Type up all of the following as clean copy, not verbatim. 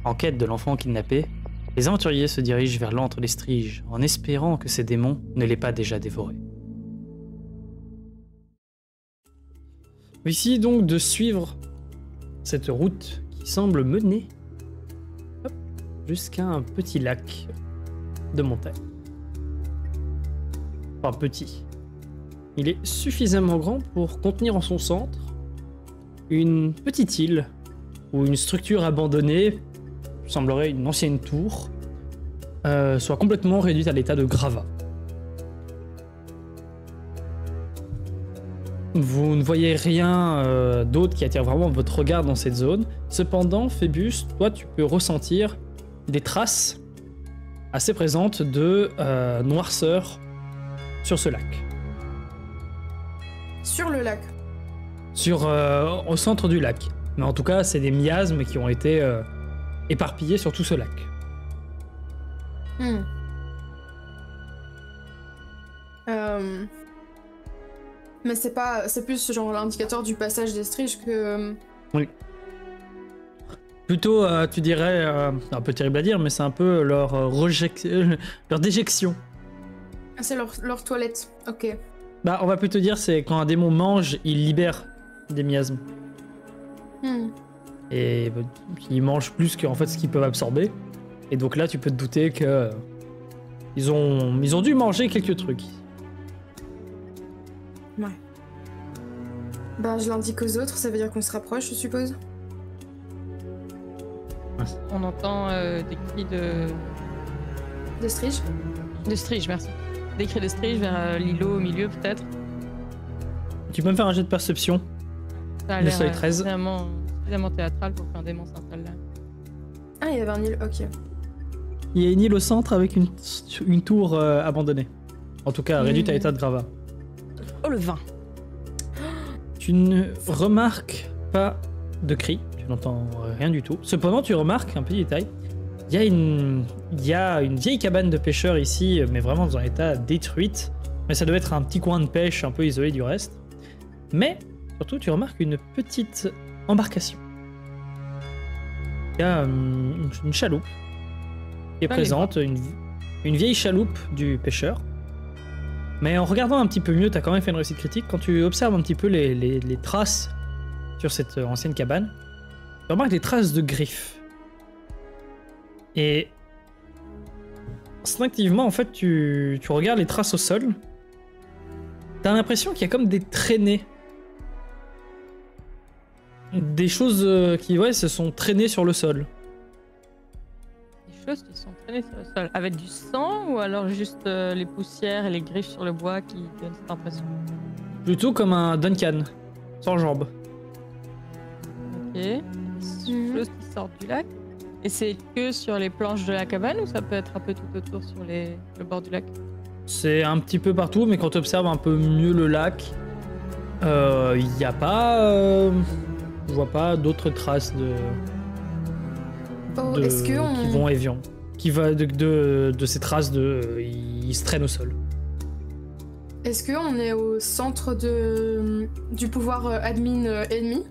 En quête de l'enfant kidnappé, les aventuriers se dirigent vers l'antre des Striges en espérant que ces démons ne l'aient pas déjà dévoré. Ici donc de suivre cette route qui semble mener jusqu'à un petit lac de montagne. Enfin petit. Il est suffisamment grand pour contenir en son centre une petite île ou une structure abandonnée, semblerait une ancienne tour, soit complètement réduite à l'état de gravat. Vous ne voyez rien d'autre qui attire vraiment votre regard dans cette zone. Cependant, Phébus, toi, tu peux ressentir des traces assez présentes de noirceur sur ce lac. Sur le lac. Au centre du lac. Mais en tout cas, c'est des miasmes qui ont été éparpillés sur tout ce lac. Mais c'est plus genre l'indicateur du passage des Striges que... Oui. Plutôt, tu dirais, un peu terrible à dire, mais c'est un peu leur déjection. Ah, c'est leur toilette, ok. Bah, on va plutôt dire, c'est quand un démon mange, il libère des miasmes. Et ils mangent plus que en fait ce qu'ils peuvent absorber. Et donc là, tu peux te douter que ils ont dû manger quelques trucs. Ouais. Bah, je l'indique aux autres, ça veut dire qu'on se rapproche, je suppose. On entend des cris De Strige. de Strige, merci. Des cris de Strige vers l'îlot au milieu, peut-être. Tu peux me faire un jet de perception. Ça a Le l'air seuil 13. suffisamment théâtral pour qu'un démon s'installe là. Ah, il y avait un île, ok. Il y a une île au centre avec une tour abandonnée. En tout cas, réduite à l'état de gravat. Oh, le vin. Tu ne remarques pas de cris, tu n'entends rien du tout. Cependant, tu remarques un petit détail. Il y a une vieille cabane de pêcheurs ici, mais vraiment dans un état détruite. Mais ça doit être un petit coin de pêche un peu isolé du reste. Mais, surtout, tu remarques une petite embarcation. Il y a une chaloupe qui est présente, une vieille chaloupe du pêcheur. Mais en regardant un petit peu mieux, t'as quand même fait une réussite critique. Quand tu observes un petit peu les traces sur cette ancienne cabane, tu remarques des traces de griffes. Et instinctivement, en fait, tu regardes les traces au sol. T'as l'impression qu'il y a comme des traînées. Des choses qui, se sont traînées sur le sol. Des choses qui sont traînées sur le sol. Avec du sang ou alors juste les poussières et les griffes sur le bois qui donnent cette impression? Plutôt comme un Duncan, sans jambes. Ok. Des choses qui sortent du lac. Et c'est que sur les planches de la cabane ou ça peut être un peu tout autour sur le bord du lac? C'est un petit peu partout, mais quand tu observes un peu mieux le lac, il n'y a pas... je vois pas d'autres traces qui vont et viennent. Qui va de ces traces ils se traînent au sol. Est-ce qu'on est au centre du pouvoir admin ennemi?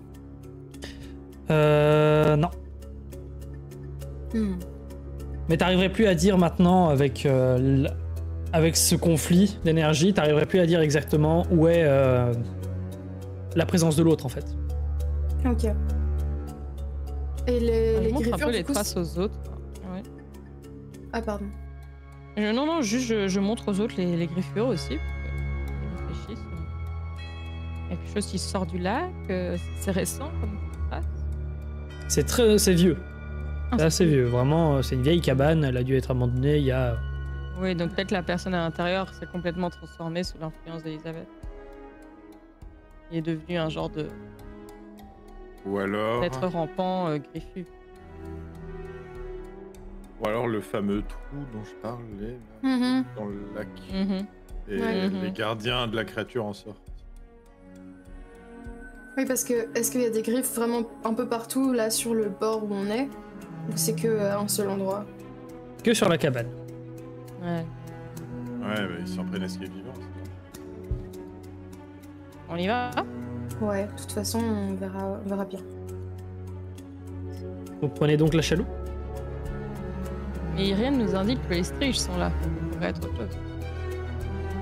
Non. Mais t'arriverais plus à dire maintenant avec ce conflit d'énergie, t'arriverais plus à dire exactement où est la présence de l'autre en fait. Ok. Et les montre griffures, un peu les du coup, traces aux autres. Ouais. Ah pardon. Non, juste je montre aux autres les griffures aussi. Pour qu'ils réfléchissent. Il y a quelque chose qui sort du lac. C'est récent comme trace. C'est vieux. Ah, C'est assez vieux. Vraiment, c'est une vieille cabane. Elle a dû être abandonnée il y a... Oui, donc peut-être la personne à l'intérieur s'est complètement transformée sous l'influence d'Elisabeth. Il est devenu un genre de... Ou alors... d'être rampant, griffu. Ou alors le fameux trou dont je parlais, là, Mhm. dans le lac. Et Ouais. les gardiens de la créature en sortent. Oui, parce que est-ce qu'il y a des griffes vraiment un peu partout là sur le bord où on est? Ou c'est que à un seul endroit? Que sur la cabane. Ouais. Ouais, mais ils s'en prennent à ce qui est vivant. On y va? Ouais, de toute façon, on verra bien. Vous prenez donc la chaloupe? Et rien ne nous indique que les striges sont là. Ça pourrait être autre chose.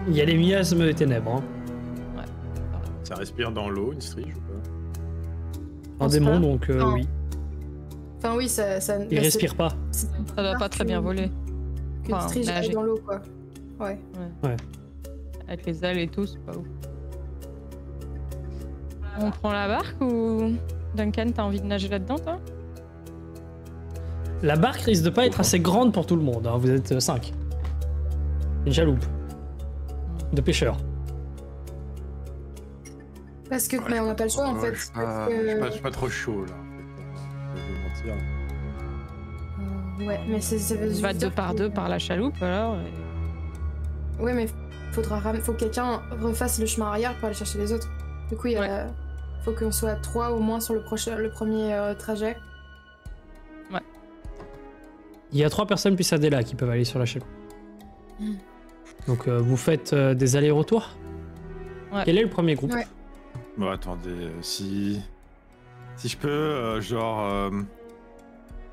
Il y a les miasmes des ténèbres. Hein. Ça respire dans l'eau, une strige ou pas? Un démon, donc Non. oui. Enfin, oui, ça. Il respire pas. C'est Ça doit pas très bien voler. que Enfin, le strige nager. aille dans l'eau, quoi. Ouais. Avec les ailes et tout, c'est pas ouf. On prend la barque ou... Duncan, t'as envie de nager là-dedans, toi? La barque risque de pas être assez grande pour tout le monde. Hein. Vous êtes 5. Une chaloupe. De pêcheurs. Parce que, mais on n'a pas le choix, en fait. Je suis parce pas, que- pas trop chaud là. En fait. Je vais mentir. Ouais, mais ça veut On juste va dire deux par que- deux par la chaloupe, alors. Ouais, mais faut que quelqu'un refasse le chemin arrière pour aller chercher les autres. Du coup, faut qu'on soit 3 au moins sur le premier trajet. Il y a 3 personnes plus Adela qui peuvent aller sur la chaloupe. Mm. Donc vous faites des allers-retours. Ouais. Quel est le premier groupe? Ouais. Bon, attendez, si je peux,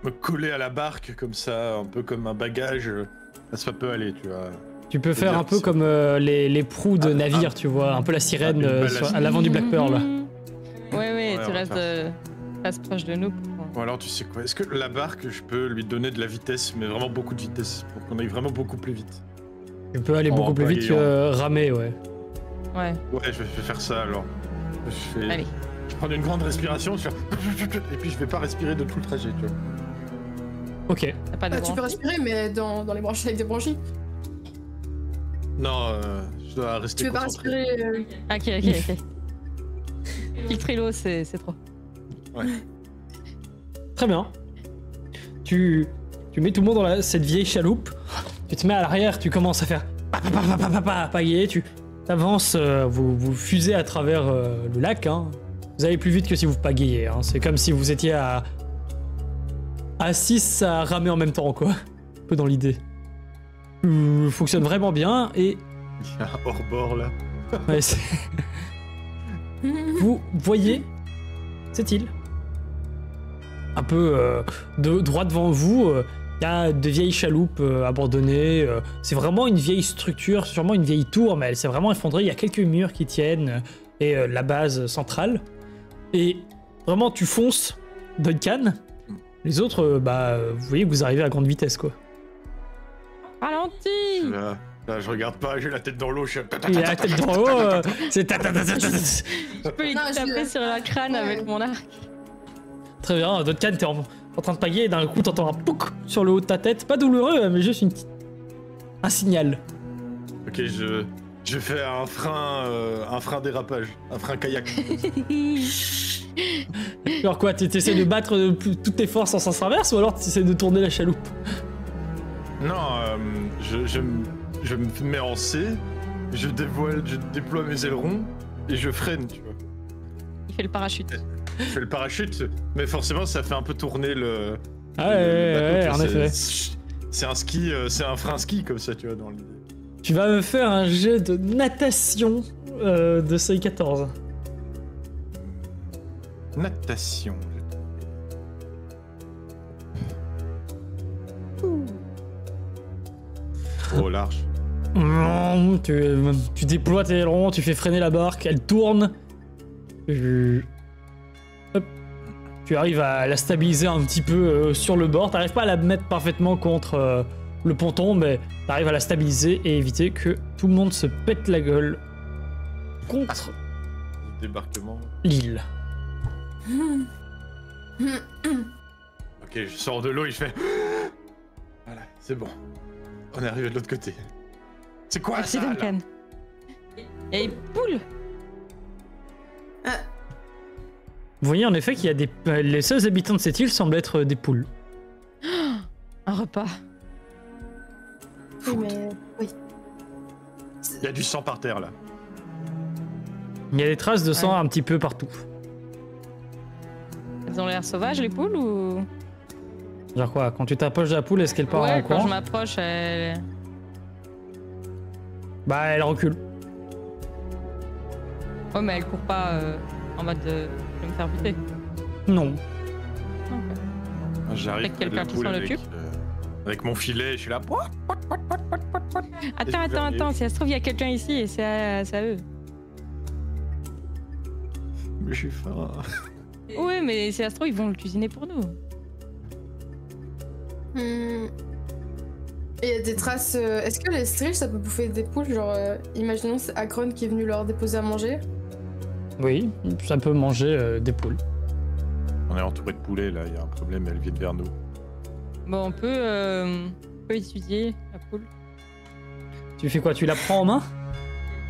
me coller à la barque comme ça, un peu comme un bagage, ça peut aller, tu vois. Tu peux faire dire un peu que comme les proues de navire, tu vois, un peu la sirène une ballast. à l'avant du Black Pearl. Ouais, tu on va restes proche de nous. Bon, alors tu sais quoi, est-ce que la barque, je peux lui donner de la vitesse, mais vraiment beaucoup de vitesse, pour qu'on aille vraiment beaucoup plus vite? Tu peux aller En beaucoup plus vite pagayant. que ramer, ouais. Ouais, Ouais, je vais faire ça alors. allez. Je prends une grande respiration, je fais... et puis je vais pas respirer de tout le trajet, tu vois. Ok. T'as pas de Tu peux branche. respirer, mais dans les branchies avec des branchies. Non, je dois rester Tu veux pas concentré. respirer. Ok. Filtrer l'eau, c'est trop. Très bien. Tu mets tout le monde dans cette vieille chaloupe. Tu te mets à l'arrière, tu commences à faire pagayer, tu avances, vous fusez à travers le lac. Hein. Vous allez plus vite que si vous pagayez. Hein. C'est comme si vous étiez à 6 à ramer en même temps, quoi. Un peu dans l'idée. Fonctionne vraiment bien et Il y a un hors-bord là. ouais, vous voyez cette île un peu droit devant vous. Il y a de vieilles chaloupes abandonnées. C'est vraiment une vieille structure, sûrement une vieille tour, mais elle s'est vraiment effondrée. Il y a quelques murs qui tiennent et la base centrale. Et vraiment, tu fonces, Duncan. Les autres, vous voyez que vous arrivez à grande vitesse, quoi. Ralenti! Là, je regarde pas, j'ai la tête dans l'eau, je suis... Il a la tête dans l'eau, c'est Je peux lui Non, je- taper sur la crâne Ouais. avec mon arc. Très bien, Duncan, t'es en train de pagayer et d'un coup t'entends un pouc sur le haut de ta tête. Pas douloureux, mais juste un signal. Ok, je fais un frein dérapage, un frein kayak. Alors quoi, t'essaies de battre toutes tes forces en sens inverse ou alors t'essaies de tourner la chaloupe? Non, je me mets en C, je déploie mes ailerons et je freine, tu vois. Il fait le parachute. Je fais le parachute, mais forcément ça fait un peu tourner le... Ah le ouais, bateau, en tu vois, effet. C'est un ski, c'est un frein ski comme ça, tu vois, dans l'idée. Tu vas me faire un jet de natation de seuil 14. Natation. Trop large. Tu déploies tes ailerons, tu fais freiner la barque, elle tourne. Hop. Tu arrives à la stabiliser un petit peu sur le bord. T'arrives pas à la mettre parfaitement contre le ponton, mais t'arrives à la stabiliser et éviter que tout le monde se pète la gueule contre Débarquement. l'île. Ok, je sors de l'eau et je fais... Voilà, c'est bon. On est arrivé de l'autre côté. C'est quoi Merci ça, là Duncan. Et poule! Vous voyez en effet qu'il y a des... Les seuls habitants de cette île semblent être des poules. Un repas. Oui, mais. Oui. Il y a du sang par terre, là. Il y a des traces de sang Ouais. un petit peu partout. Elles ont l'air sauvages, les poules, ou... Genre quoi, quand tu t'approches de la poule, est-ce qu'elle part en Ouais, quand courant? je m'approche, elle... Bah elle recule. Ouais, mais elle court pas en mode je vais me faire buter. Non. Ok. J'arrive Avec quelqu'un près de la qui poule s'en avec, occupe Avec mon filet, je suis là. Attends, si ça se trouve, il y a quelqu'un ici et c'est à eux. Mais je suis faim. Oui, mais si ça se trouve, ils vont le cuisiner pour nous. Et il y a des traces. Est-ce que les striches ça peut bouffer des poules? Genre, imaginons c'est Akron qui est venu leur déposer à manger. Oui, ça peut manger des poules. On est entouré de poulets là, il y a un problème, elles viennent vers nous. Bon, on peut étudier la poule. Tu fais quoi? Tu la prends en main?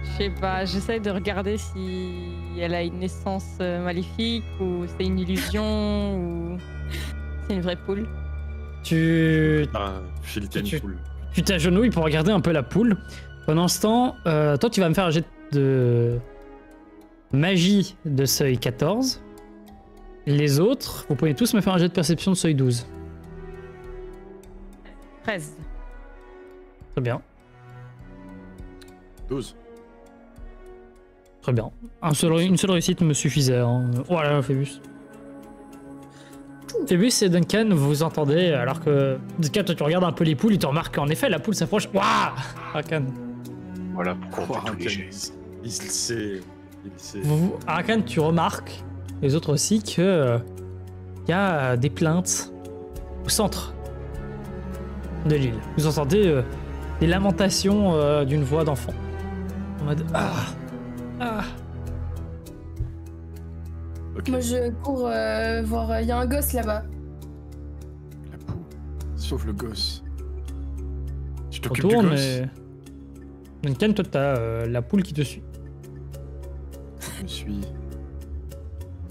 Je sais pas, j'essaie de regarder si elle a une naissance maléfique ou c'est une illusion ou c'est une vraie poule. Tu Fileter une poule. Tu t'agenouilles pour regarder un peu la poule. Pendant ce temps, toi tu vas me faire un jet de magie de seuil 14. Les autres, vous pouvez tous me faire un jet de perception de seuil 12. 13. Très bien. 12. Très bien. Une seule réussite me suffisait. Hein. Voilà, Phébus. Phébus et Duncan, vous entendez, alors que Duncan, toi tu regardes un peu les poules, il te remarque qu'en effet la poule s'approche. Waouh, Arakan. Voilà pourquoi on fait tous les jets. Il sait. Arakan, tu remarques, les autres aussi, que il y a des plaintes au centre de l'île. Vous entendez des lamentations d'une voix d'enfant. En mode Ok. Moi je cours voir. Il y a un gosse là-bas. La poule. Sauve le gosse. Tu t'occupes du Retourne gosse. et... Duncan, toi t'as la poule qui te suit. Je me suis.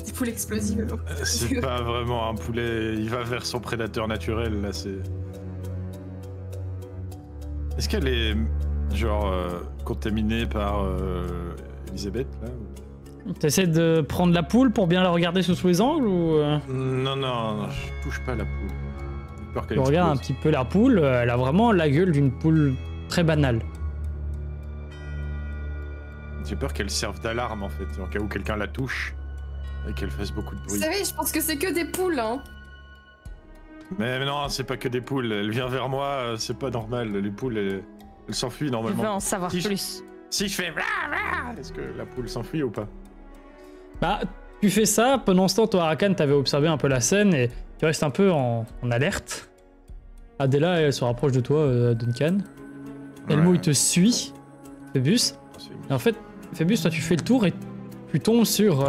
Des poules explosives. C'est pas vraiment un poulet. Il va vers son prédateur naturel là. C'est. Est-ce qu'elle est genre contaminée par Elisabeth là T'essaies de prendre la poule pour bien la regarder sous tous les angles ou Non, je touche pas la poule. J'ai peur qu'elle Tu regardes un explose. petit peu la poule, elle a vraiment la gueule d'une poule très banale. J'ai peur qu'elle serve d'alarme en fait, en cas où quelqu'un la touche et qu'elle fasse beaucoup de Vous bruit. savez, je pense que c'est que des poules, hein. Mais non, c'est pas que des poules. Elle vient vers moi, c'est pas normal. Les poules, elles s'enfuient Je veux normalement. en savoir Si je- plus. Si je fais est-ce que la poule s'enfuit ou pas? Bah, tu fais ça, pendant ce temps, toi, Arakan, t'avais observé un peu la scène et tu restes un peu en alerte. Adela, elle se rapproche de toi, Duncan. Elmo, Ouais. il te suit, Phébus. C'est- Et en fait, Phébus, toi, tu fais le tour et tu tombes sur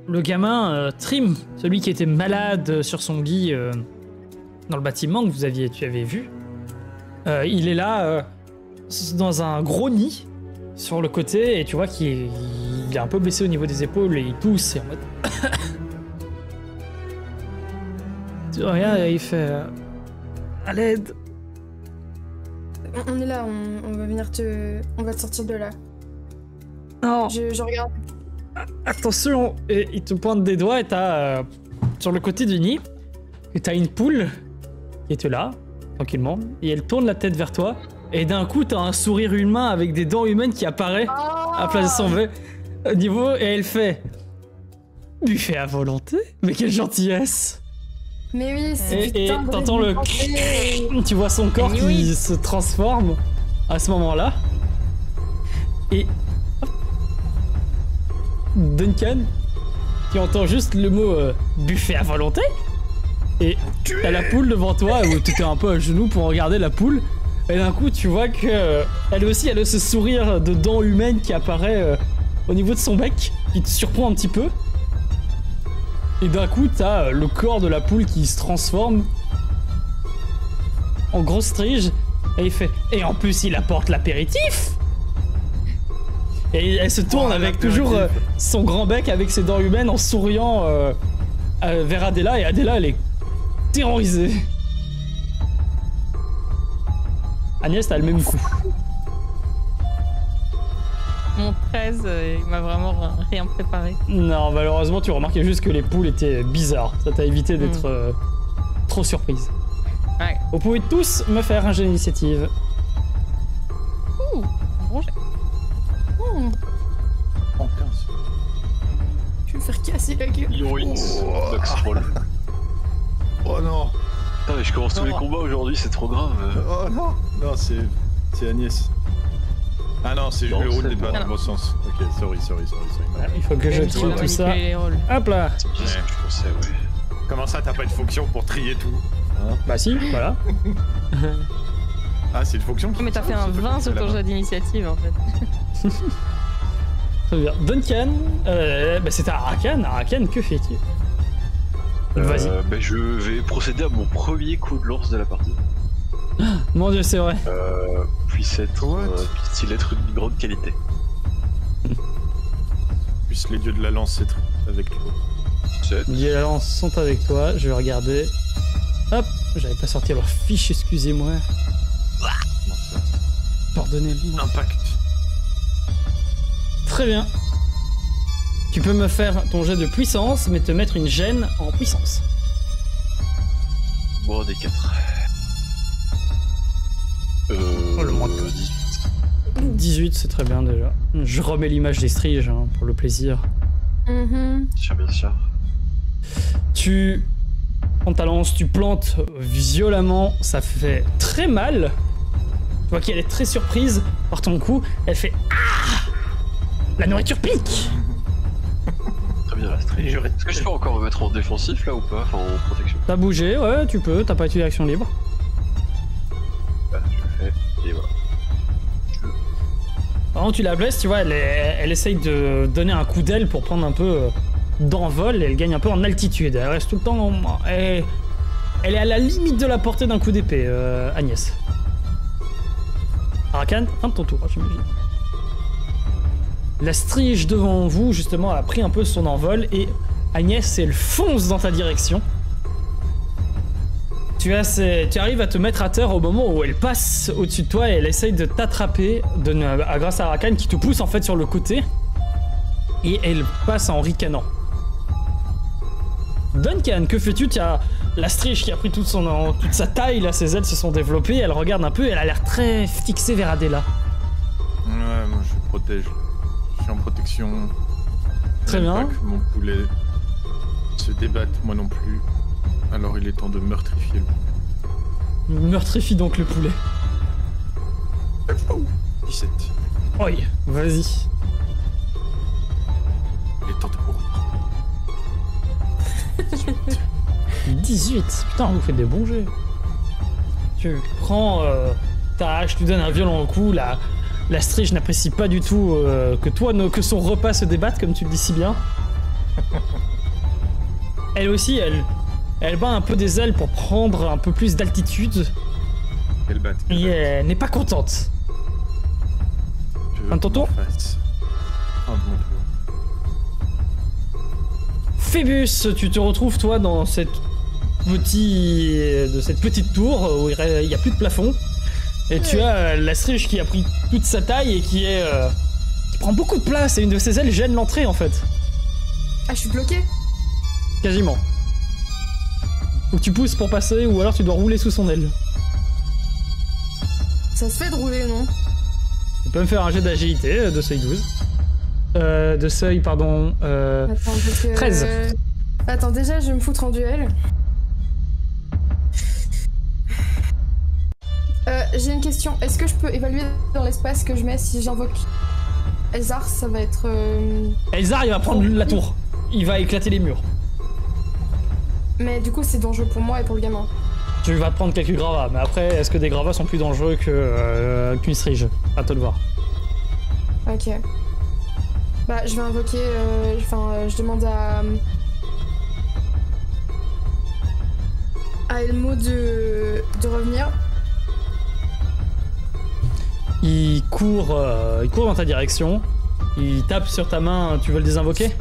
le gamin Trim, celui qui était malade sur son lit dans le bâtiment que tu avais vu. Il est là, dans un gros nid, sur le côté, et tu vois qu'il est un peu blessé au niveau des épaules et il tousse, et en mode... Tu regardes et il fait... à l'aide. On est là, on va venir te. On va te sortir de là. Non, Je regarde. attention. Et il te pointe des doigts et t'as... sur le côté du nid, et t'as une poule qui est là, tranquillement, et elle tourne la tête vers toi, et d'un coup t'as un sourire humain avec des dents humaines qui apparaît à place de son niveau, et elle fait... Buffet à volonté? Mais quelle gentillesse! Mais oui, c'est Et t'entends le... Tu vois son corps qui Oui. se transforme à ce moment-là. Et... Duncan, qui entend juste le mot buffet à volonté. Et t'as la poule devant toi, où tu étais un peu à genoux pour regarder la poule. Et d'un coup, tu vois que elle aussi, elle a ce sourire de dents humaines qui apparaît au niveau de son bec, qui te surprend un petit peu. Et d'un coup, t'as le corps de la poule qui se transforme en grosse strige. Et il fait... Et en plus, il apporte l'apéritif. Et elle se tourne avec toujours son grand bec avec ses dents humaines en souriant vers Adela. Et Adela, elle est terrorisée. Agnès, t'as le même coup. Mon 13, il m'a vraiment rien préparé. Non, malheureusement, tu remarquais juste que les poules étaient bizarres. Ça t'a évité d'être trop surprise. Ouais. Vous pouvez tous me faire un jeu d'initiative. Ouh, bon jet. En 15. Je vais me faire casser la gueule. Yoïs, Duck Scroll. Oh non. Putain, mais je commence tous les combats aujourd'hui, c'est trop grave. Oh non. Non, c'est Agnès. Ah non, c'est Non, le rôle c'est n'est pas moi. dans le bon sens. Ok, sorry. Il faut que je Même si on trie va tout ça. manipuler les rôles. Hop là. C'est bien ce que je pensais, ouais. Comment ça, t'as pas de fonction pour trier tout hein? Bah si, voilà. Ah, c'est une fonction qui... Mais t'as fait un 20 sur ton jeu d'initiative en fait. Très bien. Duncan, bah c'était Arakan. Arakan, que fais-tu? Vas-y. Ben, je vais procéder à mon premier coup de lance de la partie. Mon dieu, c'est vrai. Puisse-t-il être une grande qualité. Puisse les dieux de la lance être avec toi. 7. Les lances sont avec toi, je vais regarder. Hop, j'avais pas sorti leur fiche, excusez-moi. Comment ça Pardonnez-moi. Impact. Très bien. Tu peux me faire ton jet de puissance, mais te mettre une gêne en puissance. Bon, des 4. le moins de 18. 18, c'est très bien déjà. Je remets l'image des striges hein, pour le plaisir. Mhm. Bien sûr. Tu prends ta lance, tu plantes violemment, ça fait très mal. Tu vois qu'elle est très surprise par ton coup. Elle fait ah, la nourriture pique. Très bien, la stream. Est-ce que je peux encore me mettre en défensif là ou pas? Enfin, en protection. T'as bougé, ouais, tu peux, t'as pas utilisé l'action libre. Bah, je le fais, et voilà. Par contre, tu la blesses, tu vois, elle essaye de donner un coup d'aile pour prendre un peu d'envol et elle gagne un peu en altitude. Elle reste tout le temps. Elle est à la limite de la portée d'un coup d'épée, Agnès. Arakan, fin de ton tour, j'imagine. La strige devant vous, justement, a pris un peu son envol et Agnès, elle fonce dans ta direction. Tu arrives à te mettre à terre au moment où elle passe au-dessus de toi et elle essaye de t'attraper grâce à Arakan qui te pousse en fait sur le côté. Et elle passe en ricanant. Duncan, que fais-tu? Tu as la strige qui a pris toute sa taille, là, ses ailes se sont développées, elle regarde un peu et elle a l'air très fixée vers Adela. Ouais, moi je protège. Je suis en protection. Très bien. Pas que mon poulet se débatte, moi non plus. Alors il est temps de meurtrifier le poulet. Meurtrifie donc le poulet. 17. Oi, vas-y. Il est temps de mourir. 18. Putain, vous faites des bons jets. Tu prends ta hache, tu donnes un violent coup. La strige n'apprécie pas du tout que son repas se débatte, comme tu le dis si bien. Elle aussi, elle bat un peu des ailes pour prendre un peu plus d'altitude. Quelle batte. Et elle n'est pas contente. Un de ton tour ? Un de mon tour. Phébus, tu te retrouves toi dans cette petite tour où il n'y a plus de plafond. Et tu as la strige qui a pris toute sa taille et qui prend beaucoup de place et une de ses ailes gêne l'entrée en fait. Ah, je suis bloquée. Quasiment. Faut que tu pousses pour passer ou alors tu dois rouler sous son aile. Ça se fait de rouler, non? Tu peux me faire un jet d'agilité de seuil 12. De seuil, pardon. Attends, parce que... 13. Attends, déjà, je vais me foutre en duel. J'ai une question. Est-ce que je peux évaluer dans l'espace que je mets si j'invoque Elzar? Ça va être... Elzar, il va prendre la tour. Il va éclater les murs. Mais du coup, c'est dangereux pour moi et pour le gamin. Tu vas prendre quelques gravats, mais après, est-ce que des gravats sont plus dangereux qu'une strige? À toi de voir. Ok. Bah, je vais invoquer... je demande à Elmo de revenir. Il court dans ta direction. Il tape sur ta main. Tu veux le désinvoquer?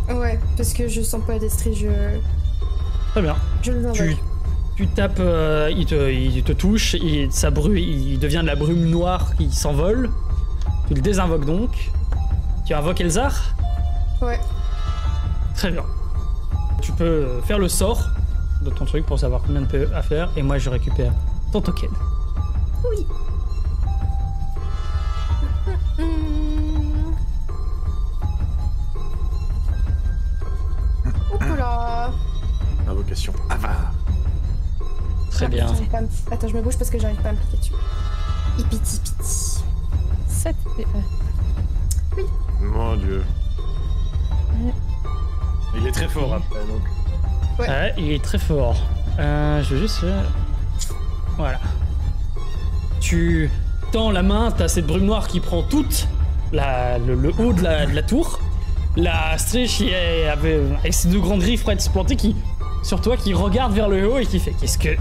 Ouais, parce que je sens pas des striges. Très bien. Je le invoque. Tu tapes, il te touche, il devient de la brume noire qui s'envole. Tu le désinvoques donc. Tu invoques Elzar? Ouais. Très bien. Tu peux faire le sort de ton truc pour savoir combien de PE à faire, et moi je récupère ton token. Oui. Hop là. Invocation avare. bien. Attends, je me bouge parce que j'arrive pas à me cliquer dessus. Ipiti piti. 7 PE. Mon dieu. Ouais. Il est très fort après, donc. Ouais, il est très fort. Je veux juste... Voilà. Tu tends la main, t'as cette brume noire qui prend toute le haut de la tour. La Strige avec ses deux grandes griffes prêtes à se planter sur toi, qui regarde vers le haut et qui fait qu'est-ce que...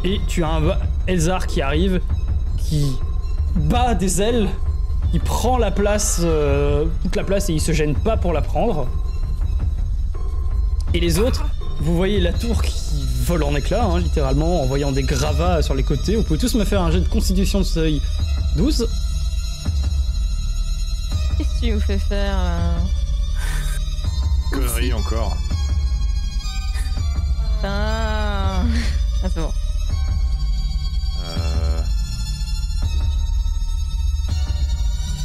Et tu as un Elzar qui arrive, qui bat des ailes, qui prend la place, toute la place, et il se gêne pas pour la prendre. Et les autres, vous voyez la tour qui vole en éclats, hein, littéralement, en voyant des gravats sur les côtés. Vous pouvez tous me faire un jet de constitution de seuil 12. Qu'est-ce que tu nous fais faire Connerie encore. Ah, c'est bon.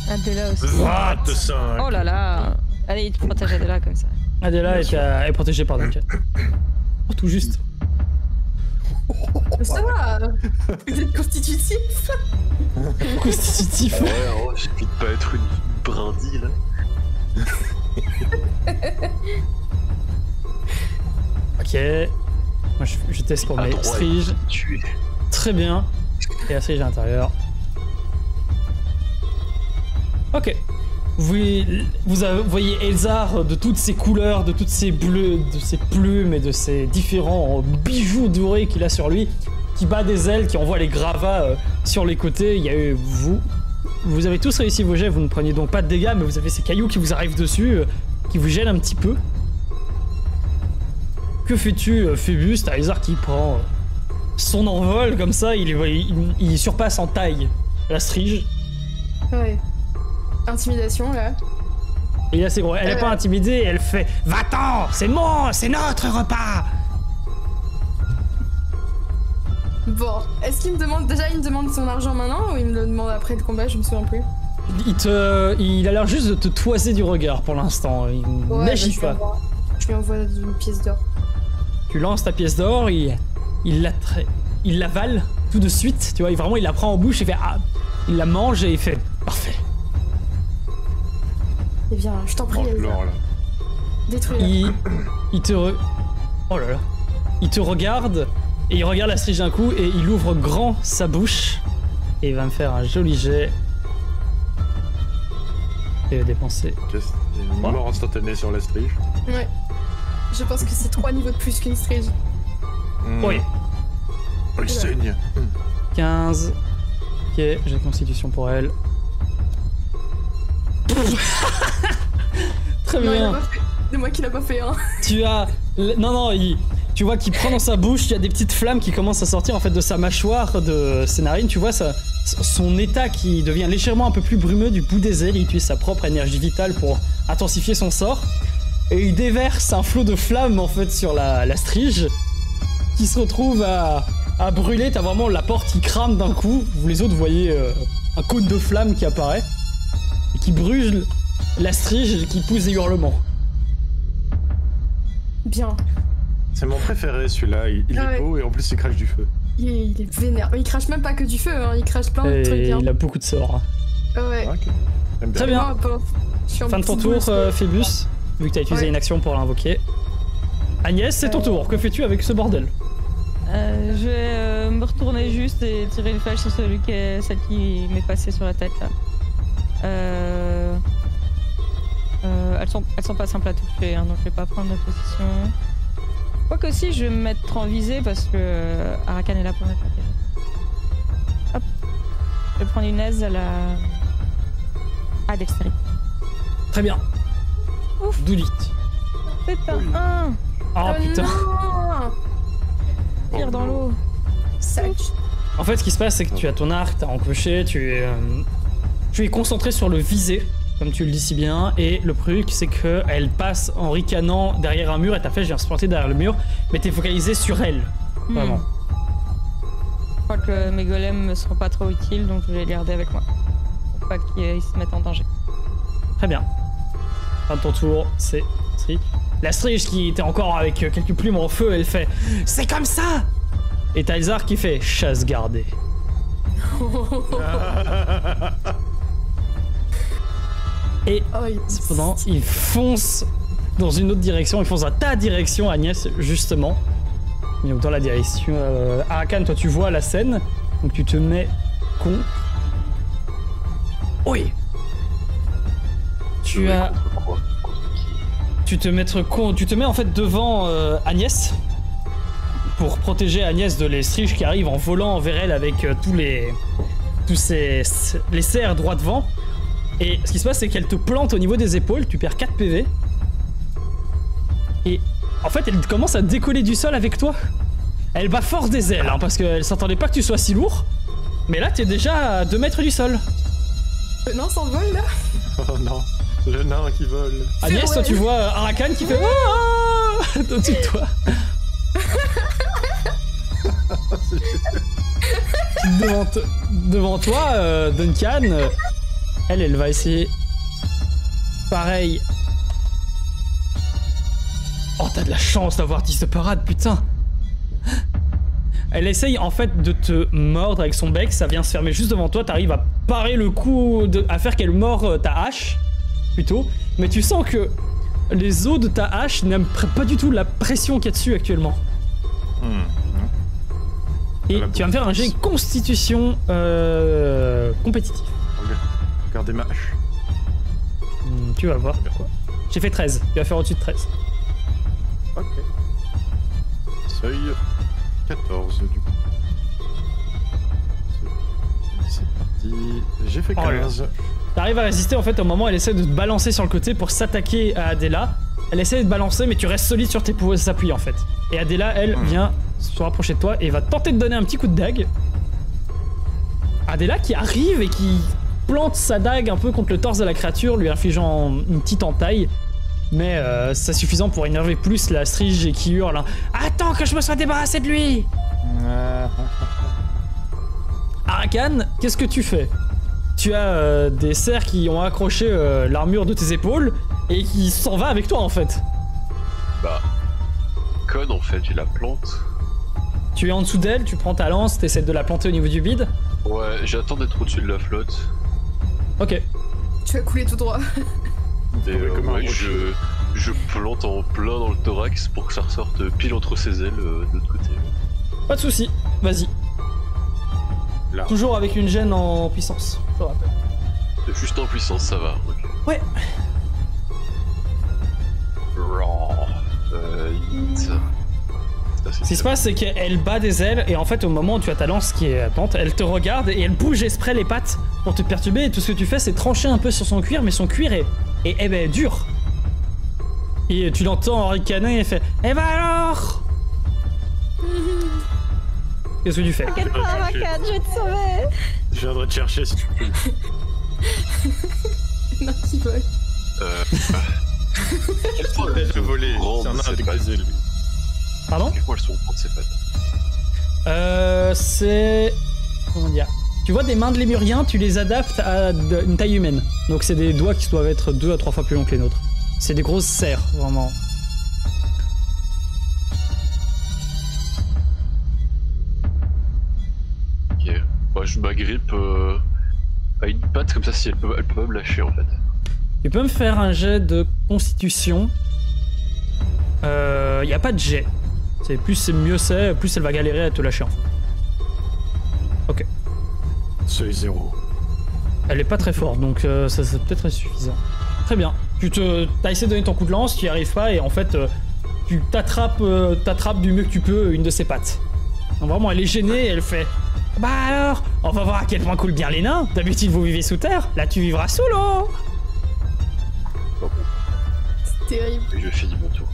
Adela aussi. 25. Oh là là. Allez, il te protège Adela comme ça. Adela est protégée par Duncan. Oh, tout juste. Ça va. Vous êtes constitutif. Constitutif. Ouais, oh, j'ai envie de pas être une brindille là. Ok. Moi, je teste pour mes striges. Tuer. Très bien. Et la strige à l'intérieur. Ok. Vous voyez Elzar de toutes ses couleurs, de toutes ses bleus, de ses plumes et de ses différents bijoux dorés qu'il a sur lui, qui bat des ailes, qui envoie les gravats sur les côtés. Il y a eu vous avez tous réussi vos jets, vous ne prenez donc pas de dégâts, mais vous avez ces cailloux qui vous arrivent dessus, qui vous gênent un petit peu. Que fais-tu, Phébus? T'as Elzar qui prend son envol comme ça, il surpasse en taille la strige. Ouais. Intimidation là. Et là c'est gros, elle est pas intimidée, elle fait va-t'en, c'est notre repas. Bon, est-ce qu'il me demande déjà, il me demande son argent maintenant ou il me le demande après le combat? Je me souviens plus. Il a l'air juste de te toiser du regard pour l'instant, il n'agit pas. Je lui envoie une pièce d'or. Tu lances ta pièce d'or, il l'avale tout de suite, tu vois, vraiment il la prend en bouche et fait il la mange et il fait parfait. Eh bien, je t'en prie, l'or là. Détruis-la. Oh là là. Il te regarde, et il regarde la strige d'un coup, et il ouvre grand sa bouche, et il va me faire un joli jet. Et il va dépenser. Une mort instantanée sur la strige. Ouais. Je pense que c'est 3 niveaux de plus qu'une strige. Oui. Oh, il saigne. 15. Ok, j'ai de constitution pour elle. Très bien. C'est moi qui l'a pas fait, hein. Tu as... Non, tu vois qu'il prend dans sa bouche, il y a des petites flammes qui commencent à sortir en fait de sa mâchoire, de ses narines. Tu vois son état qui devient légèrement un peu plus brumeux du bout des ailes. Il utilise sa propre énergie vitale pour intensifier son sort. Et il déverse un flot de flammes en fait sur la strige qui se retrouve à brûler. T'as vraiment la porte qui crame d'un coup. Vous les autres voyez un cône de flammes qui apparaît et qui brûle la strige qui pousse des hurlements. Bien. C'est mon préféré celui-là, il est beau et en plus il crache du feu. Il est vénère. Il crache même pas que du feu, hein. Il crache plein de trucs. Hein. Il a beaucoup de sorts. Ouais. Okay. Très bien. Fin de ton tour, Phébus, vu que t'as utilisé une action pour l'invoquer. Agnès, c'est ton tour. Que fais-tu avec ce bordel? Je vais me retourner juste et tirer une flèche sur celle qui m'est passée sur la tête là. Elles sont pas simples à toucher, hein, donc je vais pas prendre de position. Quoique aussi, je vais me mettre en visée parce que Arakan est là pour me protéger. Hop. Je vais prendre une aise à la... Ah, dextérité. Très bien. Ouf. Doulit. C'est un 1. Oh putain. Non. Tire dans l'eau. Sac. En fait, ce qui se passe, c'est que tu as ton arc, t'as enclenché, tu es concentré sur le visé, comme tu le dis si bien, et le truc, c'est que elle passe en ricanant derrière un mur, et ta flèche vient se planter derrière le mur, mais t'es focalisé sur elle, vraiment. Je crois que mes golems me seront pas trop utiles, donc je vais les garder avec moi. Pour pas qu'ils se mettent en danger. Très bien. Fin de ton tour, c'est strige. La strige qui était encore avec quelques plumes en feu, elle fait « C'est comme ça !» Et t'as Elzar qui fait « Chasse gardée ». Et Oh, cependant, il fonce dans une autre direction, il fonce dans ta direction, Agnès, justement. Mais dans la direction... Arakan, toi, tu vois la scène, donc tu te mets contre... Oui. Tu as... Contre quoi? Contre qui? Tu te mets en fait devant Agnès pour protéger Agnès de les striges qui arrivent en volant vers elle avec les cerfs droit devant. Et ce qui se passe, c'est qu'elle te plante au niveau des épaules, tu perds 4 PV. Et en fait, elle commence à décoller du sol avec toi. Elle bat fort des ailes, hein, parce qu'elle s'attendait pas que tu sois si lourd. Mais là, t'es déjà à 2 mètres du sol. Non, s'envole là. Oh non, le nain qui vole. Agnès, toi, tu vois Arakan qui fait ah au-dessus de toi. devant toi, Duncan, elle va essayer. Pareil. Oh, t'as de la chance d'avoir 10 de parade, putain. Elle essaye en fait de te mordre avec son bec, ça vient se fermer juste devant toi, t'arrives à parer le coup, à faire qu'elle mord ta hache, plutôt. Mais tu sens que les os de ta hache n'aiment pas du tout la pression qu'il y a dessus actuellement. Et tu vas me faire un jet constitution compétitif. Regardez ma hache. Tu vas voir pourquoi. J'ai fait 13, tu vas faire au-dessus de 13. Ok. Seuil 14 du coup. C'est parti. J'ai fait 15. T'arrives à résister en fait au moment où elle essaie de te balancer sur le côté pour s'attaquer à Adela. Elle essaie de te balancer mais tu restes solide sur tes appuis en fait. Et Adela, elle, vient se rapprocher de toi et va tenter de donner un petit coup de dague. Adela qui arrive et qui plante sa dague un peu contre le torse de la créature, lui infligeant une petite entaille. Mais c'est suffisant pour énerver plus la strige et qui hurle « Attends que je me sois débarrassé de lui !» Arakan, qu'est-ce que tu fais? Tu as des cerfs qui ont accroché l'armure de tes épaules et qui s'en va avec toi en fait. Bah... Conne en fait, il la plante. Tu es en dessous d'elle, tu prends ta lance, t'essaies de la planter au niveau du vide. Ouais, j'attends d'être au-dessus de la flotte. Ok. Tu vas couler tout droit. Et ouais, je plante en plein dans le thorax pour que ça ressorte pile entre ses ailes de l'autre côté. Pas de soucis, vas-y. Là. Toujours avec une gêne en puissance, je te rappelle. Juste en puissance, ça va. Okay. Ouais. Ce qui se passe, c'est qu'elle bat des ailes et en fait, au moment où tu as ta lance qui est plante, elle te regarde et elle bouge exprès les pattes pour te perturber. Et tout ce que tu fais, c'est trancher un peu sur son cuir, mais son cuir est dur. Et tu l'entends ricaner et fait « Eh ben alors !» Qu'est-ce que tu fais? T'inquiète pas, Arakan, je vais te sauver. Je viendrai te chercher si tu peux. Non, qui vole. Quel point Peut-être de voler, c'est un nain avec des ailes. Pardon? Quel point elles sont grandes ces pattes? C'est... Comment dire? Tu vois des mains de lémurien, tu les adaptes à une taille humaine. Donc c'est des doigts qui doivent être 2 à 3 fois plus longs que les nôtres. C'est des grosses serres, vraiment. Ok. Bah, je m'agrippe à une patte comme ça si elle peut pas me lâcher en fait. Tu peux me faire un jet de constitution. Y a pas de jet. C'est plus mieux c'est, plus elle va galérer à te lâcher en fait. Ok. Seuil 0. Elle est pas très forte, donc ça peut-être suffisant. Très bien. T'as essayé de donner ton coup de lance, tu y arrives pas, et en fait, tu t'attrapes du mieux que tu peux une de ses pattes. Donc vraiment, elle est gênée, et elle fait « Bah alors, on va voir à quel point coulent bien les nains. D'habitude, vous vivez sous terre, là tu vivras sous l'eau. » Pas bon. C'est terrible. Et je finis mon tour.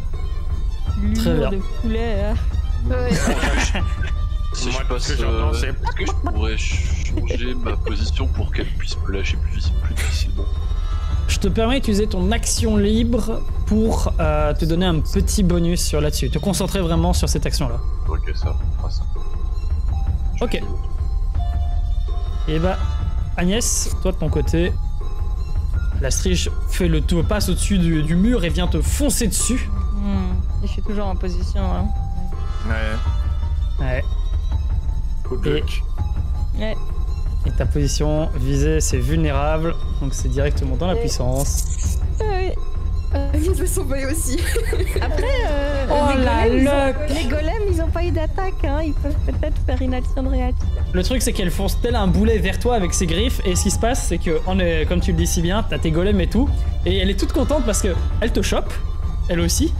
Très bien. De poulet. Ouais. Si Moi, je passe, ce que j'entends, c'est- est-ce que je pourrais changer ma position pour qu'elle puisse me lâcher plus difficilement? Je te permets d'utiliser ton action libre pour te donner un petit bonus sur là-dessus. Te concentrer vraiment sur cette action-là. Ok, ça, on fera ça. Je Ok. finis mon tour. Et bah, Agnès, toi de ton côté, La striche fait le tour, passe au-dessus du mur et vient te foncer dessus. Et je suis toujours en position. Hein. Ouais. Good luck. Ouais. Et ta position visée, c'est vulnérable, donc c'est directement dans la puissance. Oui. Ils veulent s'envoler aussi. Après, les golems, ils ont pas eu d'attaque. Hein. Ils peuvent peut-être faire une action de réaction. Le truc, c'est qu'elle fonce tel un boulet vers toi avec ses griffes, et ce qui se passe, c'est que, comme tu le dis si bien, t'as tes golems et tout, et elle est toute contente parce que elle te chope, elle aussi.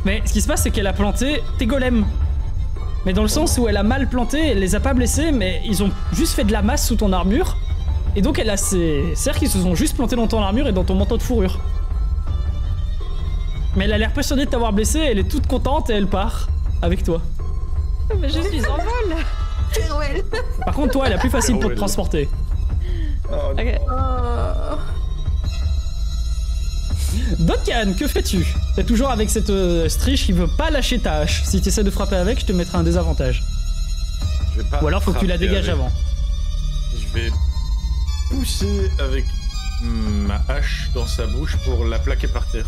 Mais ce qui se passe, c'est qu'elle a planté tes golems. Mais dans le sens où elle a mal planté, elle les a pas blessés, mais ils ont juste fait de la masse sous ton armure. Et donc elle a ses cerfs qui se sont juste plantés dans ton armure et dans ton manteau de fourrure. Mais elle a l'air persuadée de t'avoir blessé, elle est toute contente et elle part avec toi. Mais je suis en vol. Farewell. Par contre, toi, elle est plus facile pour te transporter. Oh, Ok. Duncan, que fais-tu? T'es toujours avec cette striche qui veut pas lâcher ta hache. Si tu essaies de frapper avec, je te mettrai un désavantage. je vais pas Ou alors faut que tu la frapper dégages avec. avant. Je vais pousser avec ma hache dans sa bouche pour la plaquer par terre.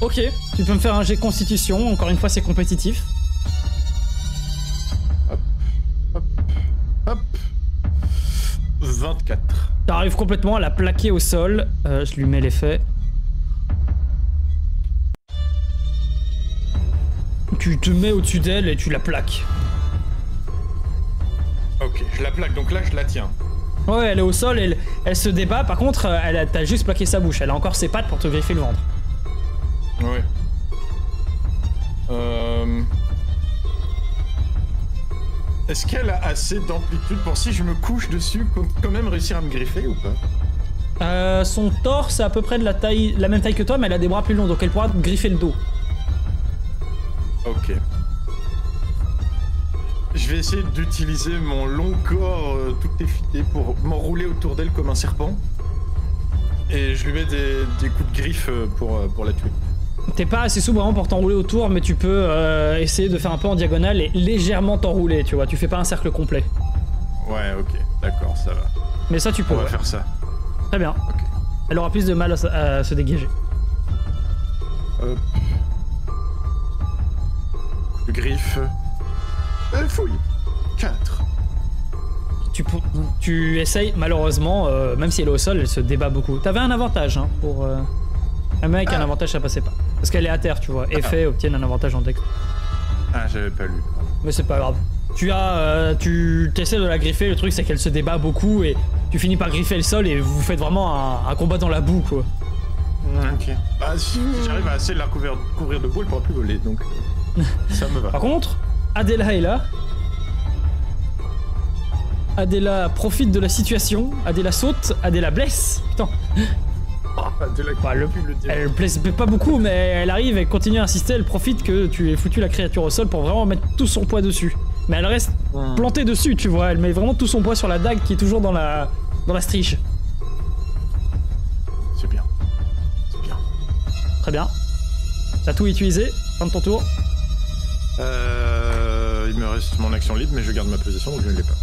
Ok, tu peux me faire un jet constitution, encore une fois c'est compétitif. Hop. 24. T'arrives complètement à la plaquer au sol, je lui mets l'effet. Tu te mets au-dessus d'elle et tu la plaques. Ok, je la plaque, donc là je la tiens. Ouais, elle est au sol, elle se débat, par contre, t'as juste plaqué sa bouche, elle a encore ses pattes pour te griffer le ventre. Ouais. Est-ce qu'elle a assez d'amplitude pour si je me couche dessus, quand même réussir à me griffer ou pas? Son torse est à peu près de la même taille que toi, mais elle a des bras plus longs, donc elle pourra te griffer le dos. Ok. Je vais essayer d'utiliser mon long corps tout effilé pour m'enrouler autour d'elle comme un serpent. Et je lui mets des coups de griffe pour la tuer. T'es pas assez souple vraiment pour t'enrouler autour, mais tu peux essayer de faire un peu en diagonale et légèrement t'enrouler, tu vois. Tu fais pas un cercle complet. Ouais, ok, d'accord, ça va. Mais ça, tu peux. On va Ouais. faire ça. Très bien. Ok. Elle aura plus de mal à se dégager. Hop. Coup de griffe. Fouille. 4. Tu essayes, malheureusement, même si elle est au sol, elle se débat beaucoup. T'avais un avantage, hein, pour... Un mec, un avantage, ça passait pas. Parce qu'elle est à terre, tu vois. Effet obtiennent un avantage en dex. Ah, j'avais pas lu. Mais c'est pas grave. Tu essaies de la griffer, le truc c'est qu'elle se débat beaucoup et tu finis par griffer le sol et vous faites vraiment un combat dans la boue, quoi. Ok. Bah, si j'arrive à assez la couvrir de boue, elle pourra plus voler, donc ça me va. Par contre, Adela est là. Adela profite de la situation. Adela saute. Adela blesse. Putain. Bah, elle blesse pas beaucoup, mais elle arrive et continue à insister. Elle profite que tu aies foutu la créature au sol pour vraiment mettre tout son poids dessus. Mais elle reste plantée dessus, tu vois. Elle met vraiment tout son poids sur la dague qui est toujours dans la striche. C'est bien. C'est bien. Très bien. T'as tout utilisé. Fin de ton tour. Il me reste mon action libre, mais je garde ma position, donc je ne l'ai pas.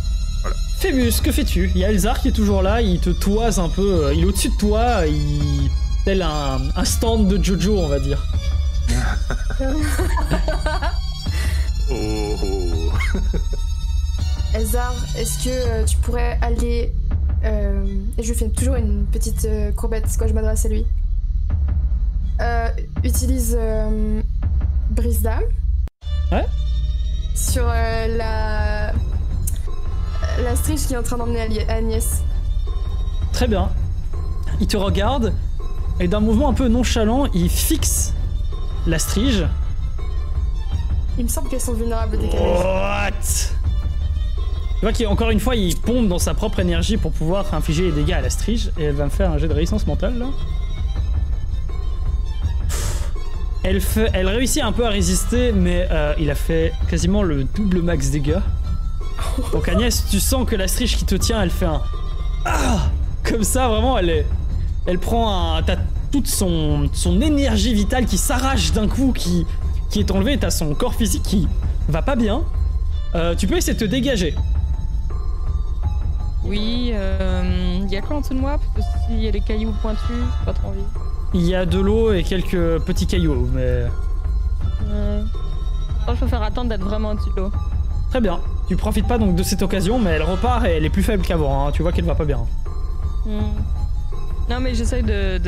Voilà. Phébus, que fais-tu? Il y a Elzar qui est toujours là, il te toise un peu, il est au-dessus de toi, tel un stand de Jojo, on va dire. Oh. Elzar, est-ce que tu pourrais aller... et je fais toujours une petite courbette quand je m'adresse à lui. Utilise Brise d'âme. Ouais. Sur la striche qui est en train d'emmener Agnès. Très bien. Il te regarde, et d'un mouvement un peu nonchalant, il fixe la strige. Il me semble qu'elles sont vulnérables dès qu'elles What? Tu vois qu'encore une fois, il pompe dans sa propre énergie pour pouvoir infliger les dégâts à la strige, et elle va me faire un jet de résistance mentale, là. Elle réussit un peu à résister, mais il a fait quasiment le double max dégâts. Donc Agnès, tu sens que la striche qui te tient, elle fait un... Ah! Comme ça, vraiment, elle prend un... T'as toute son énergie vitale qui s'arrache d'un coup, qui est enlevée, t'as son corps physique qui va pas bien. Tu peux essayer de te dégager. Oui, il y a quoi en dessous de moi? Parce que s'il y a des cailloux pointus, j'ai pas trop envie. Il y a de l'eau et quelques petits cailloux, mais... Je préfère attendre d'être vraiment au-dessus de l'eau. Très bien. Tu profites pas donc de cette occasion, mais elle repart et elle est plus faible qu'avant. Hein. Tu vois qu'elle va pas bien. Non, mais j'essaye de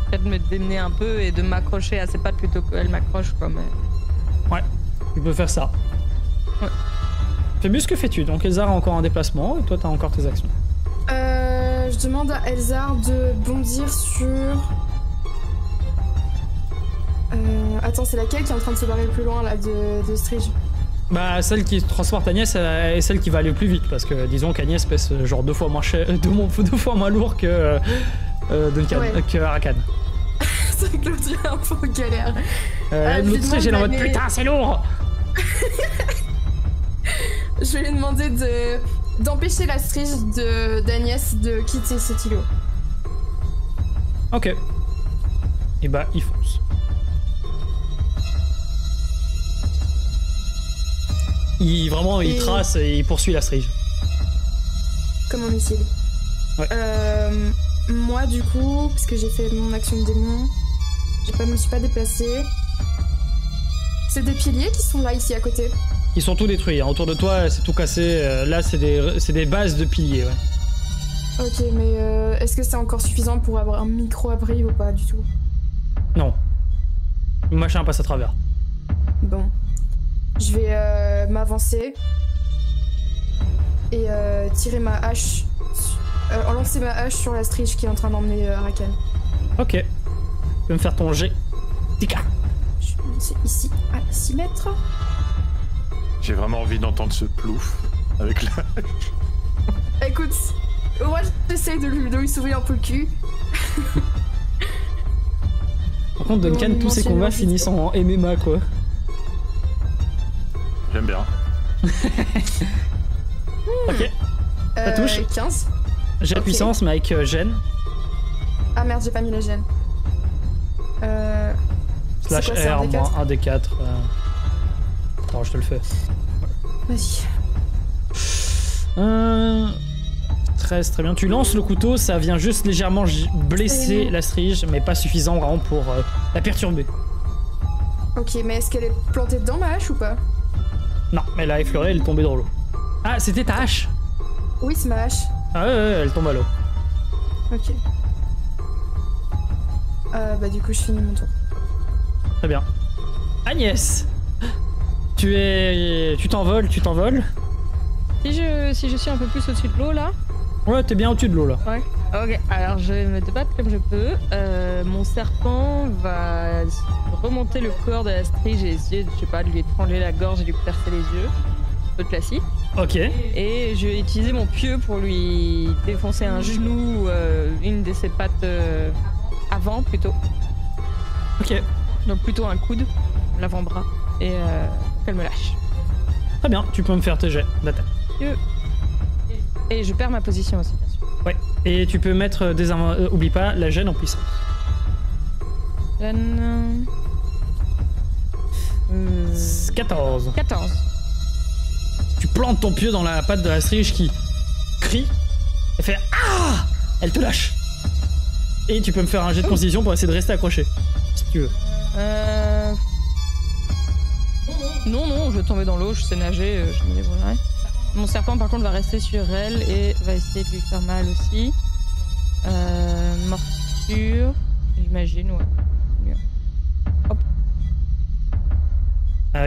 peut-être me démener un peu et de m'accrocher à ses pattes plutôt qu'elle m'accroche, quoi. Mais... Ouais, tu peux faire ça. Ouais. Phébus, que fais-tu? Donc Elzar a encore un déplacement et toi t'as encore tes actions. Je demande à Elzar de bondir sur... Attends, c'est laquelle qui est en train de se barrer le plus loin là de Strige? Bah celle qui transporte Agnès est celle qui va aller le plus vite parce que disons qu'Agnès pèse genre 2 fois moins cher, 2 fois moins lourd que Duncan, que Arakan. C'est vrai que l'autre il est un peu en galère. L'autre Strige elle est en mode putain c'est lourd. Je vais lui demander d'empêcher la Strige d'Agnès de quitter cet îlot. Ok. Et bah il fonce. Il trace et il poursuit la Strige. Comme un missile. Ouais. Moi du coup, parce que j'ai fait mon action de démon, je me suis pas déplacée. C'est des piliers qui sont là ici à côté. Ils sont tous détruits, hein. Autour de toi c'est tout cassé, là c'est des bases de piliers, ouais. Ok, mais est-ce que c'est encore suffisant pour avoir un micro-abri ou pas du tout? Non. Le machin passe à travers. Bon. Je vais m'avancer et tirer ma hache, lancer ma hache sur la Strige qui est en train d'emmener Arakan. Ok. Tu peux me faire ton jet. Tika. C'est ici, à 6 mètres. J'ai vraiment envie d'entendre ce plouf avec la... Écoute, moi j'essaye de lui sauver un peu le cul. Par contre, Duncan, tous ses combats finissent en MMA, quoi. J'aime bien. Ok. Ça touche. 15. J'ai la puissance, mais avec gêne. Ah merde, j'ai pas mis la gêne. Slash quoi, R, un moins 1 des 4. Attends, je te le fais. Vas-y. 13, très bien. Tu lances le couteau, ça vient juste légèrement blesser la Strige, mais pas suffisant vraiment pour la perturber. Ok, mais est-ce qu'elle est plantée dedans ma hache ou pas? Non, mais elle a effleuré, elle est tombée dans l'eau. Ah, c'était ta hache? Oui, c'est ma hache. Ah ouais, elle tombe à l'eau. Ok. Bah du coup, je finis mon tour. Très bien. Agnès, tu t'envoles. Si je suis un peu plus au-dessus de l'eau là. Ouais, t'es bien au-dessus de l'eau là. Ouais. Ok, alors je vais me débattre comme je peux. Mon serpent va remonter le corps de la Strige et essayer, je sais pas, de lui étrangler la gorge et lui percer les yeux. Un peu classique. Ok. Et je vais utiliser mon pieu pour lui défoncer un genou, une de ses pattes avant plutôt. Ok. Donc plutôt un coude, l'avant-bras, et qu'elle me lâche. Très bien, tu peux me faire tes jets d'attaque. Et je perds ma position aussi, bien sûr. Ouais. Et tu peux mettre des armes. Oublie pas la gêne en puissance. Gêne. 14. 14. Tu plantes ton pieu dans la patte de la Strige qui crie et fait ah. Elle te lâche. Et tu peux me faire un jet de constitution pour essayer de rester accroché, si tu veux. Non, je vais tomber dans l'eau, je sais nager, je me débrouillerai. Mon serpent par contre va rester sur elle et va essayer de lui faire mal aussi. Morsure, j'imagine, ouais. Mieux. Hop.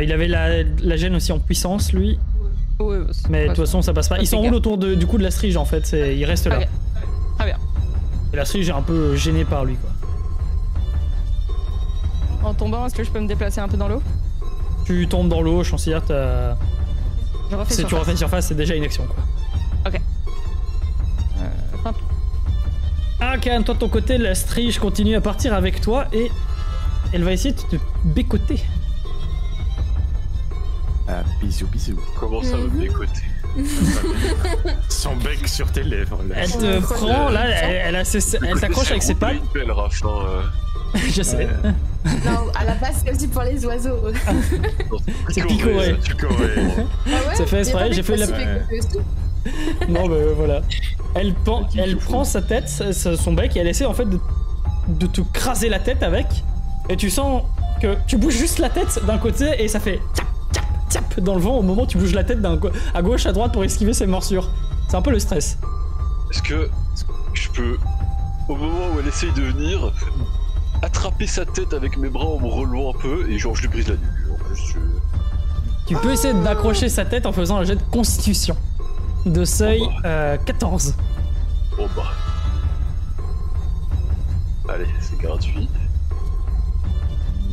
Il avait la gêne aussi en puissance, lui. Ouais, mais de toute façon, ça passe pas. Il s'enroule autour du cou de la Strige en fait, il reste là. Okay. Très bien. Et la Strige est un peu gênée par lui, quoi. En tombant, est-ce que je peux me déplacer un peu dans l'eau? Tu tombes dans l'eau, je considère que si tu refais surface, c'est déjà une action, quoi. Ok. Tant pis. Ah, Karen, toi de ton côté, la Strige continue à partir avec toi et elle va essayer de te bécoter. Ah, bisous. Comment ça me bécoter? Son bec sur tes lèvres. Là. Elle te prend, là, elle t'accroche avec ses pattes. Elle rafle, Je sais. Non, à la base, c'est aussi pour les oiseaux. C'est picoré. Tu corrais. Ah ouais, c'est fait exprès, j'ai fait la... Non, mais voilà. Elle prend sa tête, son bec, et elle essaie en fait de te craser la tête avec. Et tu sens que tu bouges juste la tête d'un côté et ça fait tap, tap, tap dans le vent au moment où tu bouges la tête à gauche, à droite pour esquiver ses morsures. C'est un peu le stress. Est-ce que je peux, au moment où elle essaye de venir, attraper sa tête avec mes bras en me relevant un peu et genre je lui brise la nuque. En plus, Tu peux essayer d'accrocher sa tête en faisant un jet de constitution. De seuil 14. Bon bah. Allez, c'est gratuit.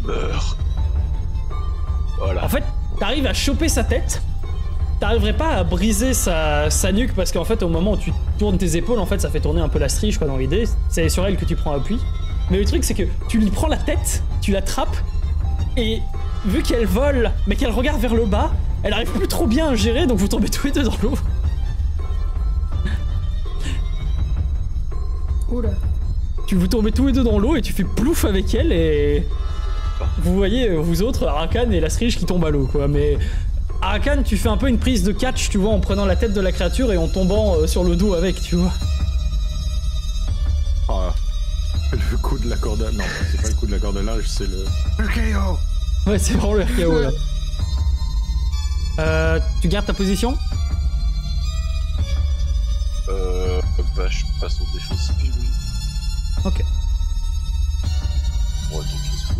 Meurs. Voilà. En fait, t'arrives à choper sa tête. T'arriverais pas à briser sa nuque parce qu'en fait, au moment où tu tournes tes épaules, en fait, ça fait tourner un peu la strige quoi dans l'idée. C'est sur elle que tu prends appui. Mais le truc, c'est que tu lui prends la tête, tu l'attrapes, et vu qu'elle vole, mais qu'elle regarde vers le bas, elle arrive plus trop bien à gérer, donc vous tombez tous les deux dans l'eau. Oula. Vous tombez tous les deux dans l'eau et tu fais plouf avec elle et vous voyez vous autres, Arakan et la strige qui tombent à l'eau quoi. Mais Arakan, tu fais un peu une prise de catch, tu vois, en prenant la tête de la créature et en tombant sur le dos avec, tu vois. Oh, le coup de la corde à... Non, c'est pas le coup de la corde à linge, c'est le KO. Ouais, c'est vraiment le RKO là. Tu gardes ta position? Bah je passe au défensif, oui. Ok. Bon, attends, qu'est-ce que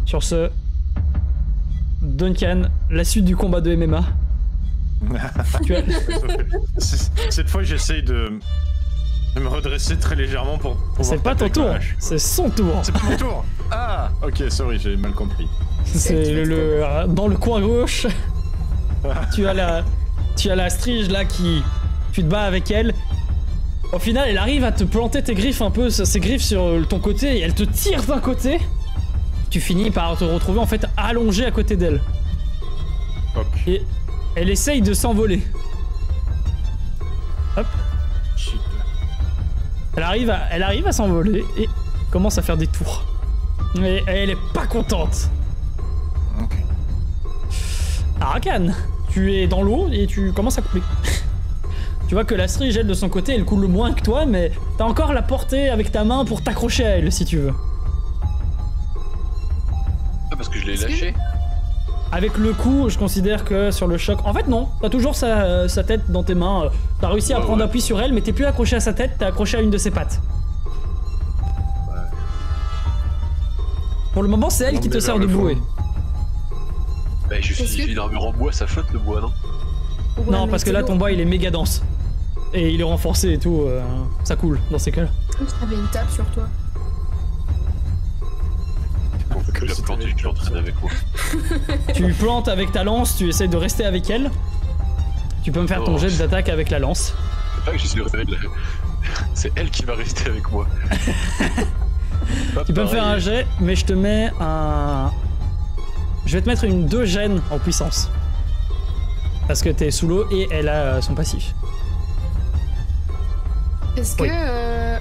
Sur ce, Duncan, la suite du combat de MMA. Cette fois, j'essaye de me redresser très légèrement pour C'est pas ton tour, c'est son tour. C'est pas mon tour. Ah, ok, sorry, j'ai mal compris. C'est dans le coin gauche. tu as la strige là qui... Tu te bats avec elle. Au final, elle arrive à te planter tes griffes un peu, ses griffes sur ton côté, et elle te tire d'un côté. Tu finis par te retrouver en fait allongé à côté d'elle. Ok. Et elle essaye de s'envoler. Hop. Shit. Elle arrive à s'envoler et commence à faire des tours. Mais elle est pas contente. Ok. Arakan, tu es dans l'eau et tu commences à couler. Tu vois que la strige, elle, de son côté, elle coule moins que toi, mais t'as encore la portée avec ta main pour t'accrocher à elle, si tu veux. Ah, parce que je l'ai lâché. Avec le coup, je considère que sur le choc... En fait, non. T'as toujours sa tête dans tes mains. T'as réussi à prendre appui sur elle, mais t'es plus accroché à sa tête, t'es accroché à une de ses pattes. Ouais. Pour le moment, c'est elle qui te sert de bouée. Bah, j'ai une armure en bois, ça flotte le bois, non? Ouais, Non, parce que là, ton bois, il est méga dense. Et il est renforcé et tout. Ça coule, dans ces cas-là. T'avais une table sur toi. Bon, que la plante, je l'entraîne avec moi. Tu plantes avec ta lance, tu essaies de rester avec elle. Tu peux me faire ton jet d'attaque avec la lance. C'est pas que j'essaie de rester avec la... C'est elle qui va rester avec moi. Tu peux me faire un jet, mais je te mets un... Je vais te mettre une 2 gènes en puissance. Parce que t'es sous l'eau et elle a son passif. Est-ce que,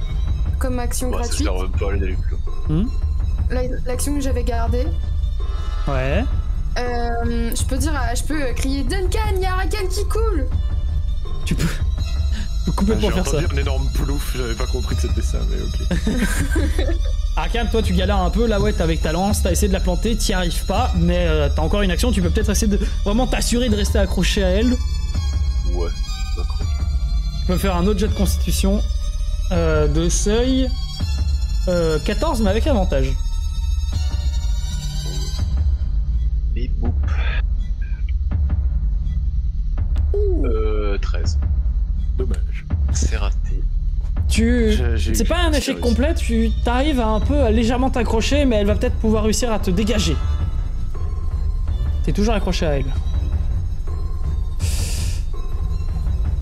comme action gratuite, ça sert pas à aller d'aller plus loin. l'action que j'avais gardée, Ouais. je peux crier Duncan, y'a Arakan qui coule. Tu peux complètement faire ça. J'ai entendu un énorme plouf, j'avais pas compris que c'était ça, mais ok. Arakan, toi tu galères un peu, là ouais, t'es avec ta lance, t'as essayé de la planter, t'y arrives pas, mais t'as encore une action, tu peux peut-être essayer de vraiment t'assurer de rester accroché à elle. Ouais, d'accord. Tu peux faire un autre jet de constitution de seuil 14 mais avec avantage. Et boum. 13. Dommage. C'est raté. C'est pas un échec complet, tu t'arrives à un peu à légèrement t'accrocher, mais elle va peut-être pouvoir réussir à te dégager. T'es toujours accroché à elle.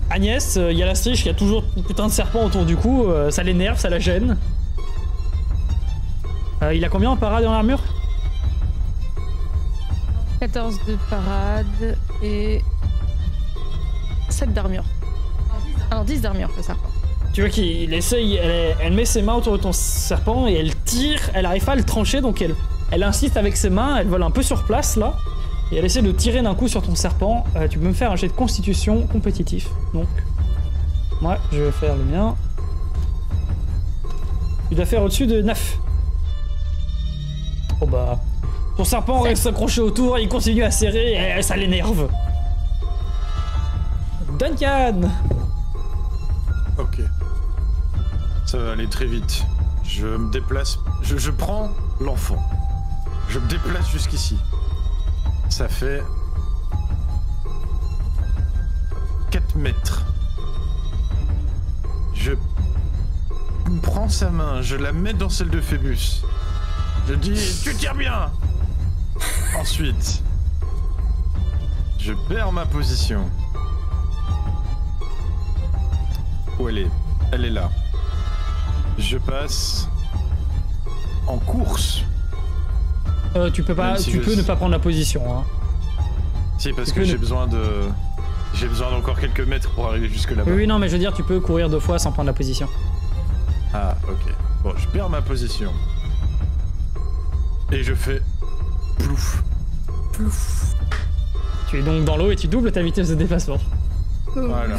Agnès, il y a la strige qui a toujours un putain de serpent autour du cou, ça l'énerve, ça la gêne. Il a combien en parade en armure? 14 de parade et 7 d'armure. Alors 10 d'armure, le serpent. Tu vois qu'il essaye, elle met ses mains autour de ton serpent et elle tire, elle arrive pas à le trancher, donc elle insiste avec ses mains, elle vole un peu sur place là. Et elle essaie de tirer d'un coup sur ton serpent. Tu peux me faire un jet de constitution compétitif. Donc, moi, je vais faire le mien. Tu dois faire au-dessus de 9. Oh bah... Ton serpent reste accroché autour, il continue à serrer et ça l'énerve. Duncan! Ok. Ça va aller très vite. Je me déplace. Je prends l'enfant. Je me déplace jusqu'ici. Ça fait 4 mètres. Je prends sa main, je la mets dans celle de Phébus. Je dis, tu tires bien. Ensuite, je perds ma position. Où elle est? Elle est là. Je passe en course. Tu peux pas, Même si tu je- peux ne pas prendre la position. Hein. Si, parce Tu que peux j'ai ne- besoin de... J'ai besoin d'encore quelques mètres pour arriver jusque là-bas. Oui, non, mais je veux dire, tu peux courir 2 fois sans prendre la position. Ah, ok. Bon, je perds ma position. Et je fais... Plouf. Plouf. Tu es donc dans l'eau et tu doubles ta vitesse de déplacement. Voilà.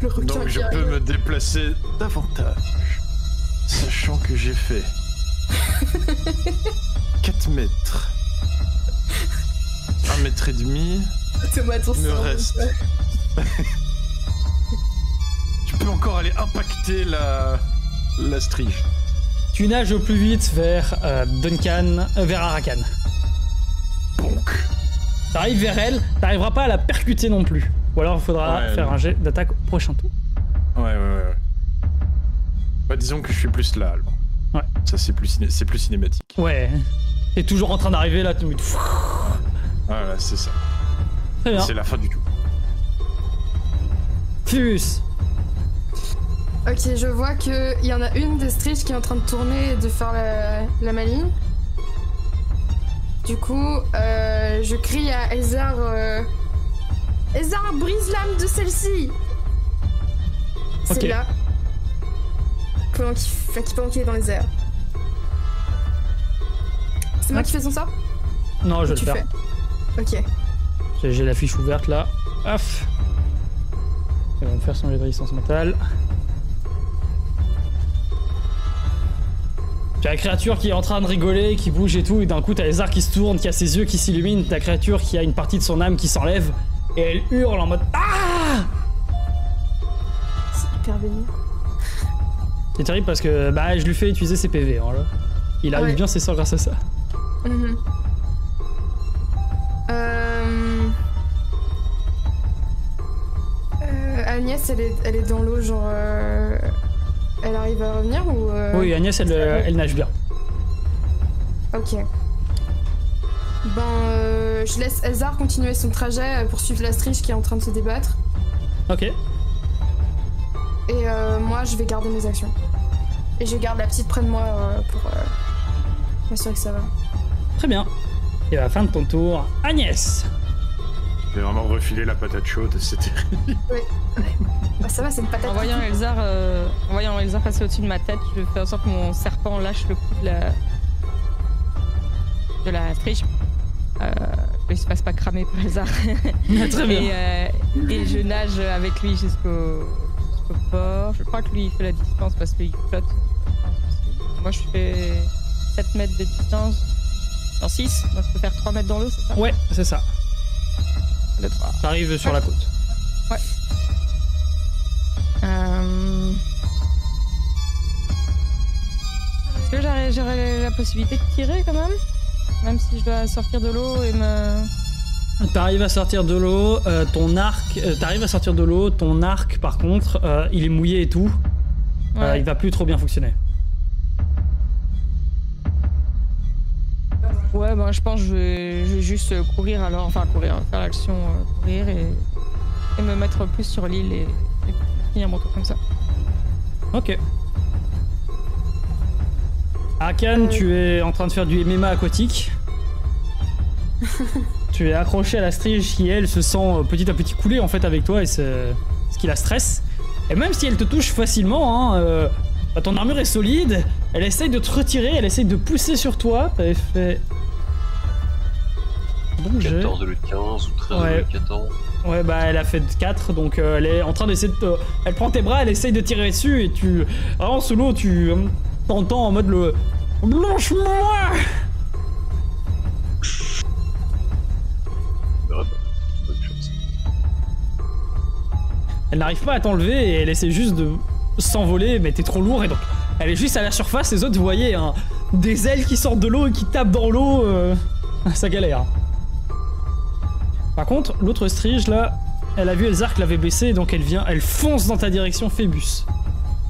Le requin Donc qui je peux arrive. me déplacer davantage. Sachant que j'ai fait... 4 mètres. 1 mètre et demi. Thomas, ton Il me sang, reste. Tu peux encore aller impacter la strige. Tu nages au plus vite vers Duncan, vers Arakan. Bonk. T'arrives vers elle, t'arriveras pas à la percuter non plus. Ou alors il faudra Ouais, faire non. un jet d'attaque au prochain tour. Ouais. Bah disons que je suis plus là alors. Ouais. Ça c'est plus cinématique. Ouais. T'es toujours en train d'arriver là, tu me... Voilà, c'est ça. Très bien. C'est la fin du tout. Phébus. Ok, je vois qu'il y en a une des striges qui est en train de tourner et de faire la maligne. Du coup, je crie à Elzar... Elzar, brise l'âme de celle-ci. C'est Ok. là. Pendant qu'il est dans les airs. C'est moi qui fais son sort? Non, je vais Tu le faire. fais. Ok. J'ai la fiche ouverte là. Haf. Elle va me faire son jet de résistance mentale. T'as la créature qui est en train de rigoler, qui bouge et tout, et d'un coup t'as les arcs qui se tournent, qui a ses yeux qui s'illuminent, t'as la créature qui a une partie de son âme qui s'enlève, et elle hurle en mode Ah! C'est hyper vénère. C'est terrible parce que bah je lui fais utiliser ses PV, hein, là. Il arrive Ouais. bien ses sorts grâce à ça. Mhm. Agnès, elle est dans l'eau, genre. Elle arrive à revenir ou. Oui, Agnès elle nage bien. Ok. Ben, je laisse Elzar continuer son trajet pour suivre la strige qui est en train de se débattre. Ok. Et moi, je vais garder mes actions. Et je garde la petite près de moi pour m'assurer que ça va. Très bien. Et à la fin de ton tour, Agnès. J'ai vraiment refilé la patate chaude, c'était... Bah, ça va, c'est une patate. En voyant Elzar passer au-dessus de ma tête, je fais en sorte que mon serpent lâche le coup de la strige. Il se passe pas cramer par Elzar. Très bien. Et je nage avec lui jusqu'au port. Je crois que lui il fait la distance parce qu'il flotte. Moi je fais 7 mètres de distance. Non, 6. Donc je peux faire 3 mètres dans l'eau, c'est ça? Ouais, c'est ça. 2, 3. T'arrives sur la côte. Est-ce que j'aurais la possibilité de tirer quand même? Même si je dois sortir de l'eau et me... T'arrives à sortir de l'eau, ton arc... T'arrives à sortir de l'eau, ton arc par contre, il est mouillé et tout. Ouais. Il va plus trop bien fonctionner. Ouais, ben je pense que je vais juste courir alors, enfin courir, faire l'action courir et me mettre plus sur l'île et finir mon tour comme ça. Ok. Akan, tu es en train de faire du MMA aquatique. Tu es accroché à la strige qui, elle, se sent petit à petit couler en fait avec toi et ce qui la stresse. Et même si elle te touche facilement, hein, ton armure est solide, elle essaye de te retirer, elle essaye de pousser sur toi. T'avais fait Donc j'ai... 14 le 15 ou 13 Ouais. le 14. Ouais, bah elle a fait 4, donc elle est en train d'essayer de te... Elle prend tes bras, elle essaye de tirer dessus, et tu... Vraiment, sous l'eau, tu t'entends en mode le... Blanche-moi! Bonne chance. Elle n'arrive pas à t'enlever, et elle essaie juste de s'envoler, mais t'es trop lourd, et donc... Elle est juste à la surface, les autres, vous voyez, hein, des ailes qui sortent de l'eau et qui tapent dans l'eau, ça galère. Par contre, l'autre Strige, là, elle a vu Elzar qui l'avait blessé, donc elle fonce dans ta direction, Phébus.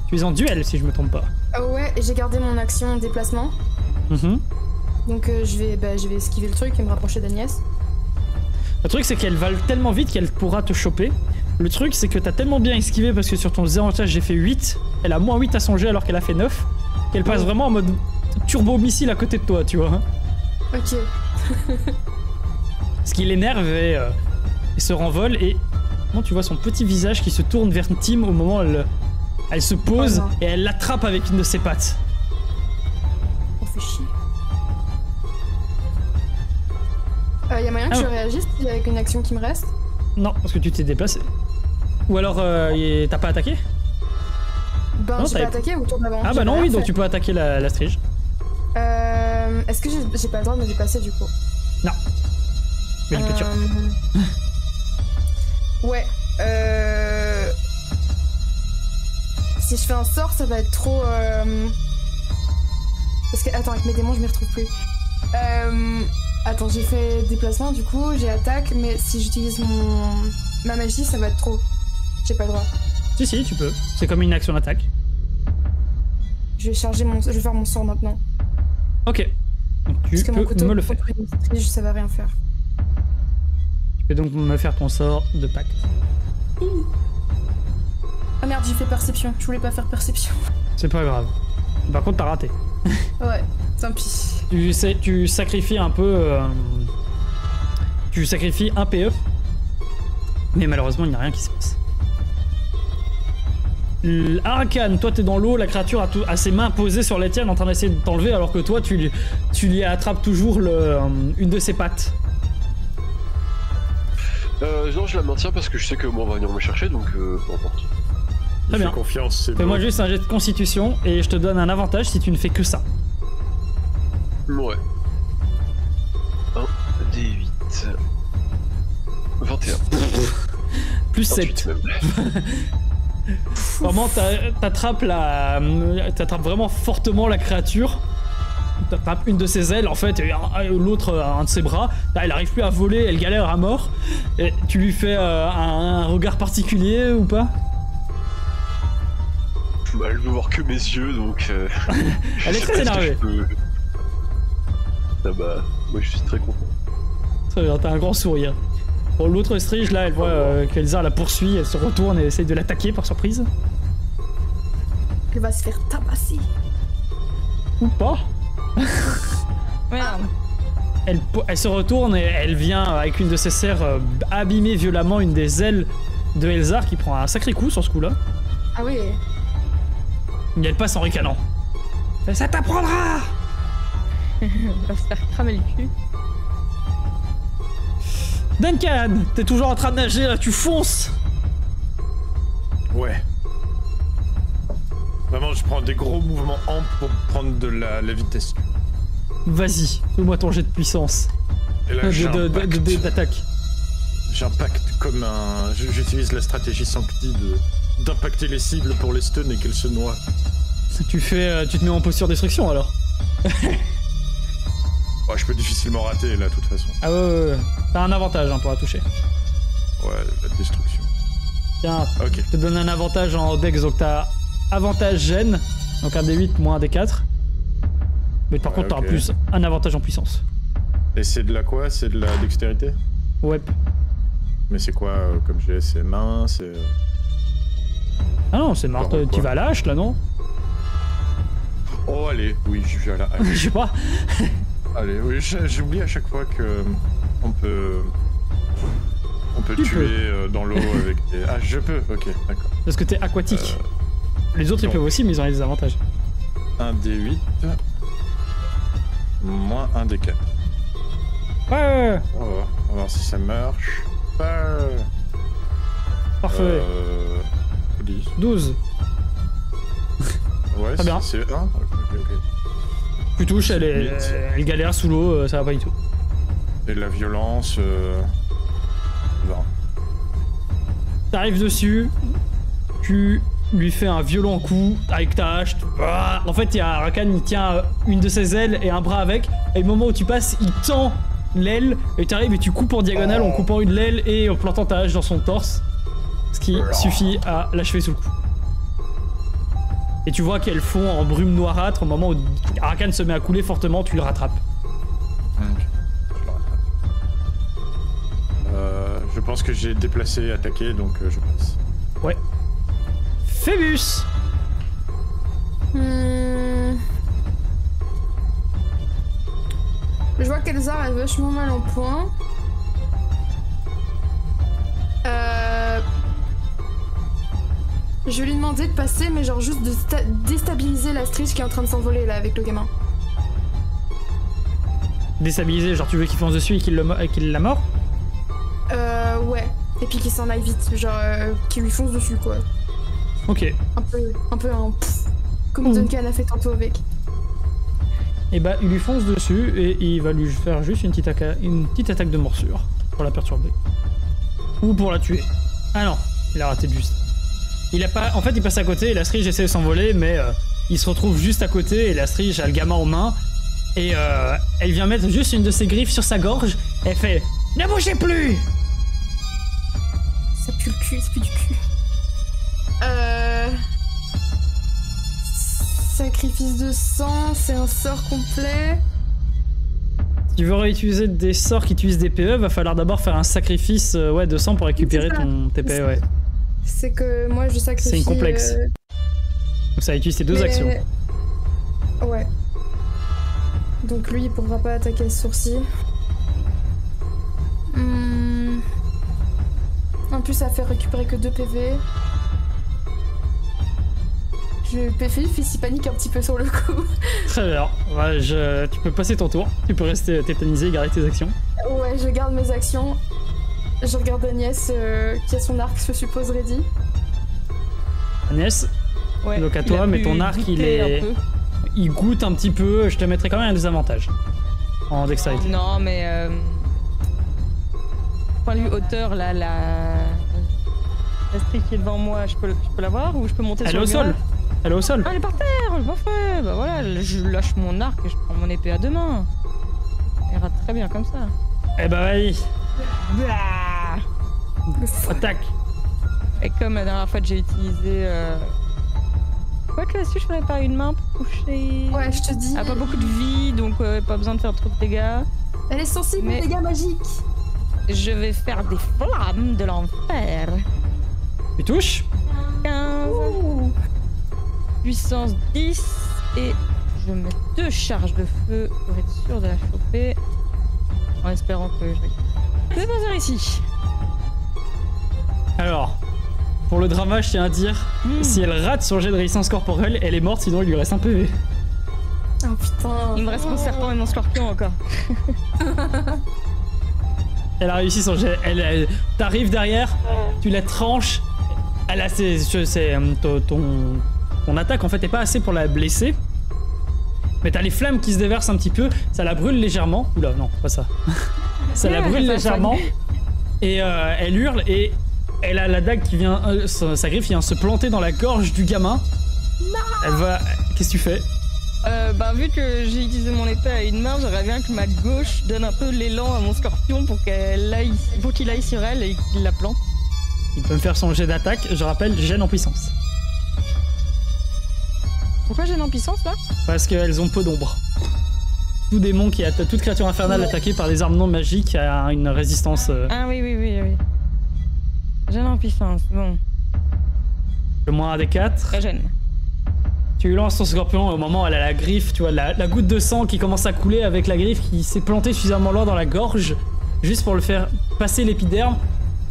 Tu es en duel, si je me trompe pas. Ouais, et j'ai gardé mon action déplacement. Mhm. Donc je vais esquiver le truc et me rapprocher d'Agnès. Le truc, c'est qu'elle va tellement vite qu'elle pourra te choper. Le truc, c'est que t'as tellement bien esquivé parce que sur ton désavantage, j'ai fait 8. Elle a moins 8 à son jet alors qu'elle a fait 9. Qu'elle passe vraiment en mode turbo-missile à côté de toi, tu vois. Ok. Ce qui l'énerve et se renvole. Et bon, tu vois son petit visage qui se tourne vers Tim au moment où elle se pose Oh non. et elle l'attrape avec une de ses pattes. On fait chier. Y'a moyen que Ah je ouais. réagisse avec une action qui me reste? Non, parce que tu t'es déplacé. Ou alors, t'as pas attaqué? Ben, Non, j'ai pas t'avais- attaqué au tour d'avant. Ah bah J'avais non, rien oui, donc fait. tu peux attaquer la Strige. Est-ce que j'ai pas le droit de me dépasser du coup? Non. Mais tu peux tuer. Ouais. Si je fais un sort, ça va être trop. Parce que attends, avec mes démons, je m'y retrouve plus. Attends, j'ai fait déplacement du coup, j'ai attaque, mais si j'utilise ma magie, ça va être trop. J'ai pas le droit. Si, tu peux. C'est comme une action d'attaque. Je vais faire mon sort maintenant. Ok. Donc Parce que mon tu couteau peux me le faire. contre une strige, ça va rien faire. Tu peux donc me faire ton sort de pacte. Ah merde, j'ai fait perception. Je voulais pas faire perception. C'est pas grave. Par contre, t'as raté. Ouais, tant pis. Tu sacrifies un peu... tu sacrifies un PE. Mais malheureusement, il n'y a rien qui se passe. Arakan, toi t'es dans l'eau, la créature a ses mains posées sur les tiennes en train d'essayer de t'enlever alors que toi tu lui attrapes toujours une de ses pattes. Non, je la maintiens parce que je sais que moi on va venir me chercher, donc peu importe. Très bien. Fais confiance, c'est Fais-moi bon. juste un jet de constitution et je te donne un avantage si tu ne fais que ça. Ouais. 1, D8. 21. Plus 28 7. même. Vraiment, t'attrapes vraiment fortement la créature. T'attrapes une de ses ailes en fait, et l'autre un de ses bras. Là, elle arrive plus à voler, elle galère à mort. Et tu lui fais un regard particulier ou pas? Elle veut voir que mes yeux, donc. Elle est je sais très pas ce que énervée. je peux- Ah bah, moi je suis très content. Très bien, t'as un grand sourire. Bon, l'autre Strige là, elle voit qu'Elzar la poursuit, elle se retourne et essaye de l'attaquer par surprise. Elle va se faire tabasser. Ou pas. Merde. Elle se retourne et elle vient avec une de ses serres abîmer violemment une des ailes de Elzar qui prend un sacré coup sur ce coup-là. Ah oui. Et elle passe en ricanant. Fait, ça t'apprendra! Elle va se faire cramer le cul. Duncan, t'es toujours en train de nager là, tu fonces! Ouais. Vraiment, je prends des gros mouvements amples pour prendre de la vitesse. Vas-y, fais-moi ton jet de puissance. Et là, j'ai un pacte. D'attaque. J'ai un pacte comme un... J'utilise la stratégie Sancti d'impacter les cibles pour les stun et qu'elles se noient. Tu te mets en posture destruction alors? Ouais, je peux difficilement rater là, de toute façon. Ah ouais. T'as un avantage hein, pour la toucher. Ouais, la destruction. Tiens, Ok. je te donne un avantage en dex, donc t'as avantage gêne, donc un D8 moins un D4. Mais par Ouais, contre, t'auras ok. plus un avantage en puissance. Et c'est de la quoi? C'est de la dextérité? Ouais. Mais c'est quoi comme jet? C'est main, c'est... Ah non, c'est marre, Quoi tu vas à la hache là, non? Oh, allez, oui, je vais à la... Je sais pas. Allez, oui, j'oublie à chaque fois que on peut Tu tuer dans l'eau avec des... Ah, je peux, ok, d'accord. Parce que t'es aquatique. Les autres ils donc. peuvent aussi, mais ils ont des avantages. Un D8 moins un D4. Ouais. On va voir si ça marche. Parfait. 10. 12. Ouais, Très bien. c'est 1. Ok. Tu touches, elle Huit. galère sous l'eau, ça va pas du tout. Et la violence... 20. T'arrives dessus, tu lui fais un violent coup avec ta hache. En fait, il y a Rakan, il tient une de ses ailes et un bras avec. Et au moment où tu passes, il tend l'aile et tu arrives et tu coupes en diagonale en coupant une l'aile et en plantant ta hache dans son torse. Ce qui suffit à l'achever sous le coup. Et tu vois qu'elle fond en brume noirâtre au moment où Rakan se met à couler fortement, tu le rattrapes. Ok. Je le rattrape. Je pense que j'ai déplacé, attaqué, donc je passe. Ouais. Phébus. Je vois qu'Elzar est vachement mal en point. Je vais lui demander de passer, mais genre juste de déstabiliser la Striche qui est en train de s'envoler là avec le gamin. Déstabilisé, genre tu veux qu'il fonce dessus et qu'il la mord? Ouais. Et puis qu'il s'en aille vite, genre qu'il lui fonce dessus quoi. Ok. Un peu un pff, comme Duncan a fait tantôt avec. Et bah il lui fonce dessus et il va lui faire juste une petite attaque de morsure pour la perturber. Ou pour la tuer. Ah non, il a raté de juste. Il a pas. En fait il passe à côté et la Striche essaie de s'envoler mais il se retrouve juste à côté et la Striche a le gamin en main. Et elle vient mettre juste une de ses griffes sur sa gorge et elle fait « Ne bougez plus !» Ça pue le cul, ça pue du cul. Sacrifice de sang, c'est un sort complet. Si tu veux réutiliser des sorts qui utilisent des PE, va falloir d'abord faire un sacrifice de sang pour récupérer ton TPE, ouais. C'est que moi je sacrifie... C'est une complexe. Donc ça utilise tes deux actions. Ouais. Donc lui il pourra pas attaquer le sourcil. En plus ça fait récupérer que 2 PV. Fils il panique un petit peu sur le coup. Très bien. Ouais, tu peux passer ton tour. Tu peux rester tétanisé et garder tes actions. Ouais, je garde mes actions. Je regarde Agnès qui a son arc, je suppose, ready. Agnès, Ouais, donc à il toi, a mais pu ton arc goûter un peu. il goûte un petit peu. Je te mettrai quand même un désavantage en dextérité. Non, mais point de vue hauteur, là, la Striche qui est devant moi, je peux la voir ou je peux monter Elle sur est au le sol. mur? Elle est au sol. Ah, elle est par terre, parfait. Bah voilà, je lâche mon arc et je prends mon épée à 2 mains. Elle rate très bien comme ça. Eh bah vas-y, Bah attaque. Et comme la dernière fois que j'ai utilisé... Quoi que là-dessus, je ferais pas une main pour toucher... Ouais, je te dis. Elle a pas beaucoup de vie, donc pas besoin de faire trop de dégâts. Elle est sensible Mais- aux dégâts magiques. Je vais faire des flammes de l'enfer. Tu touches. 15, puissance 10, et je mets 2 charges de feu pour être sûr de la choper. En espérant que je vais passer ici. Alors, pour le drama, je tiens à dire, si elle rate son jet de résistance corporelle, elle est morte, sinon il lui reste un PV. Oh putain. Il me reste mon serpent et mon scorpion encore. Elle a réussi son jet. T'arrives derrière, tu la tranches. Elle a ton attaque en fait est pas assez pour la blesser. Mais t'as les flammes qui se déversent un petit peu, ça la brûle légèrement. Oula, non, pas ça. Ça la brûle légèrement. Et elle hurle et elle a la dague qui vient, sa griffe vient se planter dans la gorge du gamin. Non. Elle va. Qu'est-ce que tu fais? Vu que j'ai utilisé mon épée à une main, j'aimerais bien que ma gauche donne un peu l'élan à mon scorpion pour qu'il aille sur elle et qu'il la plante. Il peut me faire son jet d'attaque. Je rappelle, gêne en puissance. Pourquoi j'ai en puissance là? Parce qu'elles ont peu d'ombre. Tout démon toute créature infernale attaquée par des armes non magiques a une résistance. Ah oui. J'ai en puissance, bon. Le moins 1 des 4. Très jeune. Tu lances ton scorpion et au moment où elle a la griffe, tu vois la goutte de sang qui commence à couler avec la griffe qui s'est plantée suffisamment loin dans la gorge, juste pour le faire passer l'épiderme.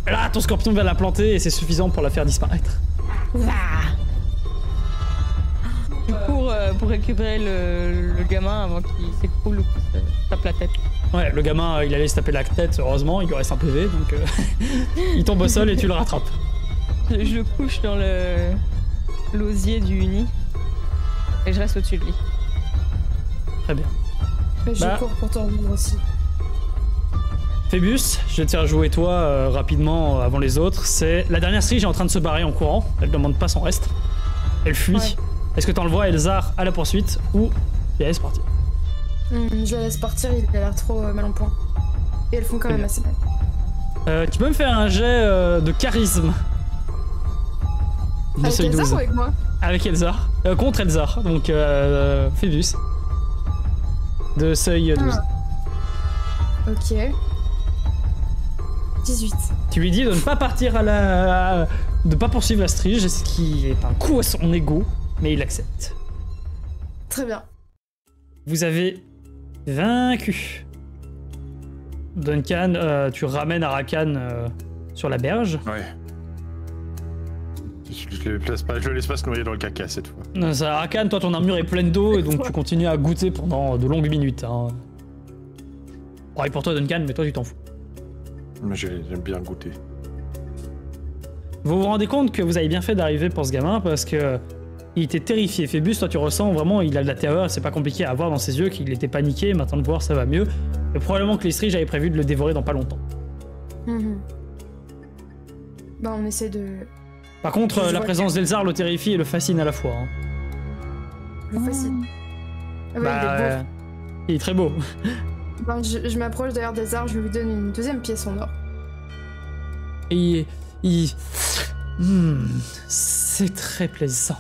Là, ton scorpion va la planter et c'est suffisant pour la faire disparaître. Je cours pour récupérer le gamin avant qu'il s'écroule ou qu'il se tape la tête. Ouais, le gamin, il allait se taper la tête, heureusement, il lui reste un PV, donc il tombe au sol et tu le rattrapes. Je le couche dans l'osier du nid et je reste au-dessus de lui. Très bien. Je Bah. cours pour te rejoindre aussi. Phébus, je vais te faire jouer toi rapidement avant les autres. C'est la dernière Strige est en train de se barrer en courant. Elle demande pas son reste. Elle fuit. Ouais. Est-ce que t'envoies Elzar à la poursuite ou tu la laisses partir? Je la laisse partir, il a l'air trop mal en point. Et elles font quand même assez mal. Tu peux me faire un jet de charisme de Avec seuil Elsa 12. ou avec moi? Avec Elzar. Contre Elzar. Donc Phébus. De seuil 12. Ok. 18. Tu lui dis de ne pas partir de pas poursuivre la Strige, ce qui est un coup à son ego, mais il accepte. Très bien. Vous avez vaincu. Duncan, tu ramènes Arakan sur la berge. Ouais. Je le laisse pas se noyer dans le caca cette fois. Non, ça, Arakan, toi ton armure est pleine d'eau et donc tu continues à goûter pendant de longues minutes. Hein. Pareil pour toi Duncan, mais toi tu t'en fous. Mais j'aime bien goûter. Vous vous rendez compte que vous avez bien fait d'arriver pour ce gamin parce que il était terrifié. Phébus, toi tu ressens vraiment, il a de la terreur, c'est pas compliqué à voir dans ses yeux qu'il était paniqué, maintenant de voir ça va mieux. Et probablement que les Strige avaient prévu de le dévorer dans pas longtemps. Bah on essaie de... Par contre, Je la vois présence d'Elzar le terrifie et le fascine à la fois. Hein. Le facile. Ah ouais, Bah, il est beau. il est très beau. Ben, je m'approche d'ailleurs des arbres, je lui donne une deuxième pièce en or. Et c'est très plaisant.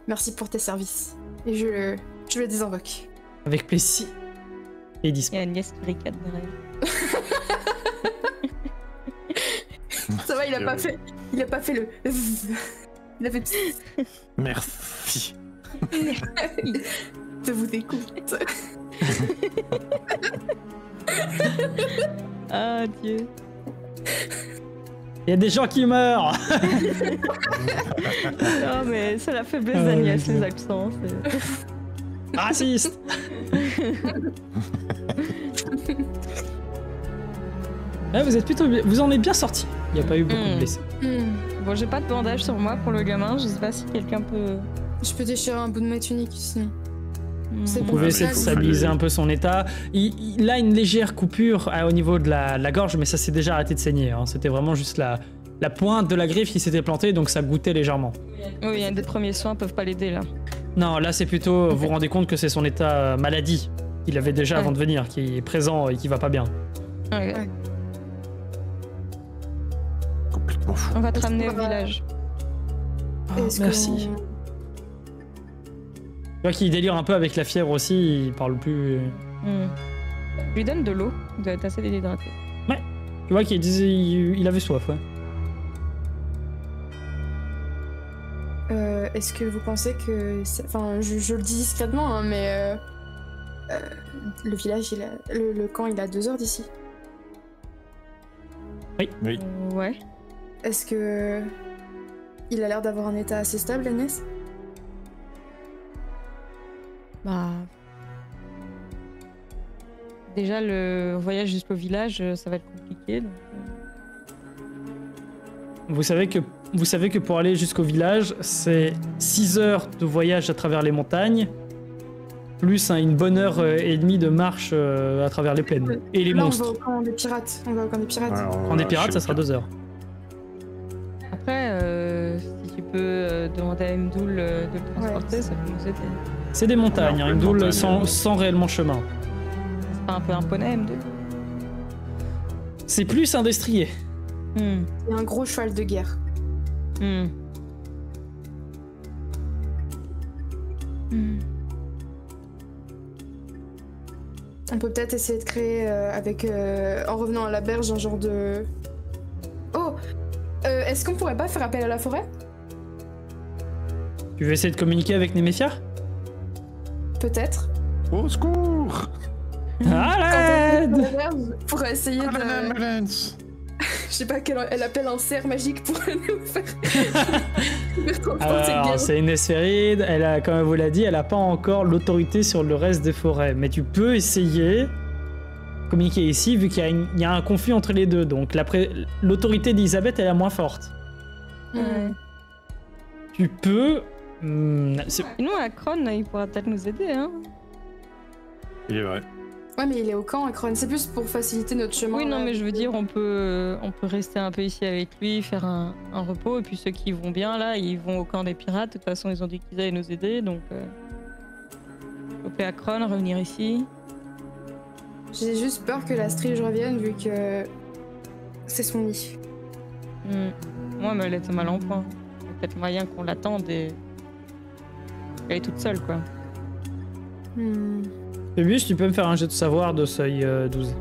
Merci pour tes services. Et je le désinvoque. Avec plaisir. Et Il y disparaît. a une nièce ricade derrière. Ça va, il a pas fait le... Il a fait... Merci. Je vous écoute. Ah Dieu. Il y a des gens qui meurent. Non mais c'est la faiblesse d'Agnès, les accents. Raciste. Ouais, vous êtes plutôt bien. Vous en êtes bien sorti. Il n'y a pas eu beaucoup de blessés. Bon, j'ai pas de bandage sur moi pour le gamin, je sais pas si quelqu'un peut... Je peux déchirer un bout de ma tunique sinon. C'est Vous bon. pouvez Ouais, essayer de mais faut stabiliser faire un peu son état. Il a une légère coupure au niveau de la gorge, mais ça s'est déjà arrêté de saigner. Hein. C'était vraiment juste la pointe de la griffe qui s'était plantée, donc ça goûtait légèrement. Oui, il y a des premiers soins peuvent pas l'aider là. Non, là c'est plutôt, vous vous rendez compte que c'est son état maladie qu'il avait déjà avant de venir, qui est présent et qui va pas bien. Ouais. Ouais. Complètement fou. On va te Est-ce ramener qu'on au va- village. Est-ce Merci. Tu vois qu'il délire un peu avec la fièvre aussi, il parle plus. Je lui donne de l'eau, il doit être assez déshydraté. Tu vois qu'il disait, il avait soif, ouais. Est-ce que vous pensez que... Enfin, je le dis discrètement, hein, mais... le village, le camp, il est à 2 heures d'ici. Oui. Ouais. Est-ce que... Il a l'air d'avoir un état assez stable, Agnès? Bah... Déjà, le voyage jusqu'au village, ça va être compliqué. Donc... Vous savez que pour aller jusqu'au village, c'est 6 heures de voyage à travers les montagnes, plus une bonne heure et demie de marche à travers les plaines. Et les Là, monstres. on va au camp des pirates. On va au camp des pirates. En des pirates, ça sera 2 heures. Après, si tu peux demander à Mdoul de le transporter, ça peut nous aider. C'est des montagnes, Alors, hein, une les doule montagnes, sans réellement chemin. C'est pas un peu un poney, Mdoul? C'est plus un destrier. Il y a un gros cheval de guerre. On peut peut-être essayer de créer en revenant à la berge un genre de... Oh est-ce qu'on pourrait pas faire appel à la forêt? Tu veux essayer de communiquer avec Néméphia? Peut-être. Au secours! À l'aide! Pour essayer de... Je sais pas, elle appelle un cerf magique pour nous faire transporter Alors, bien. c'est une esphéride, elle a, comme elle vous l'a dit, elle a pas encore l'autorité sur le reste des forêts. Mais tu peux essayer de communiquer ici, vu qu'il y a un conflit entre les deux. Donc l'autorité d'Elisabeth, elle est la moins forte. Ouais. Tu peux... Sinon, Akron, il pourra peut-être nous aider, hein. Il est vrai. Ouais, mais il est au camp, Akron. C'est plus pour faciliter notre chemin. Oui, non, là. mais je veux dire, on peut rester un peu ici avec lui, faire un repos, et puis ceux qui vont bien, là, ils vont au camp des pirates. De toute façon, ils ont dit qu'ils allaient nous aider, donc... Choper Akron, revenir ici. J'ai juste peur que la strige revienne, vu que c'est son nid. Moi, mais elle était mal en point. Il y a peut-être moyen qu'on l'attende et... Elle est toute seule, quoi. Phébus, tu peux me faire un jet de savoir de seuil 12.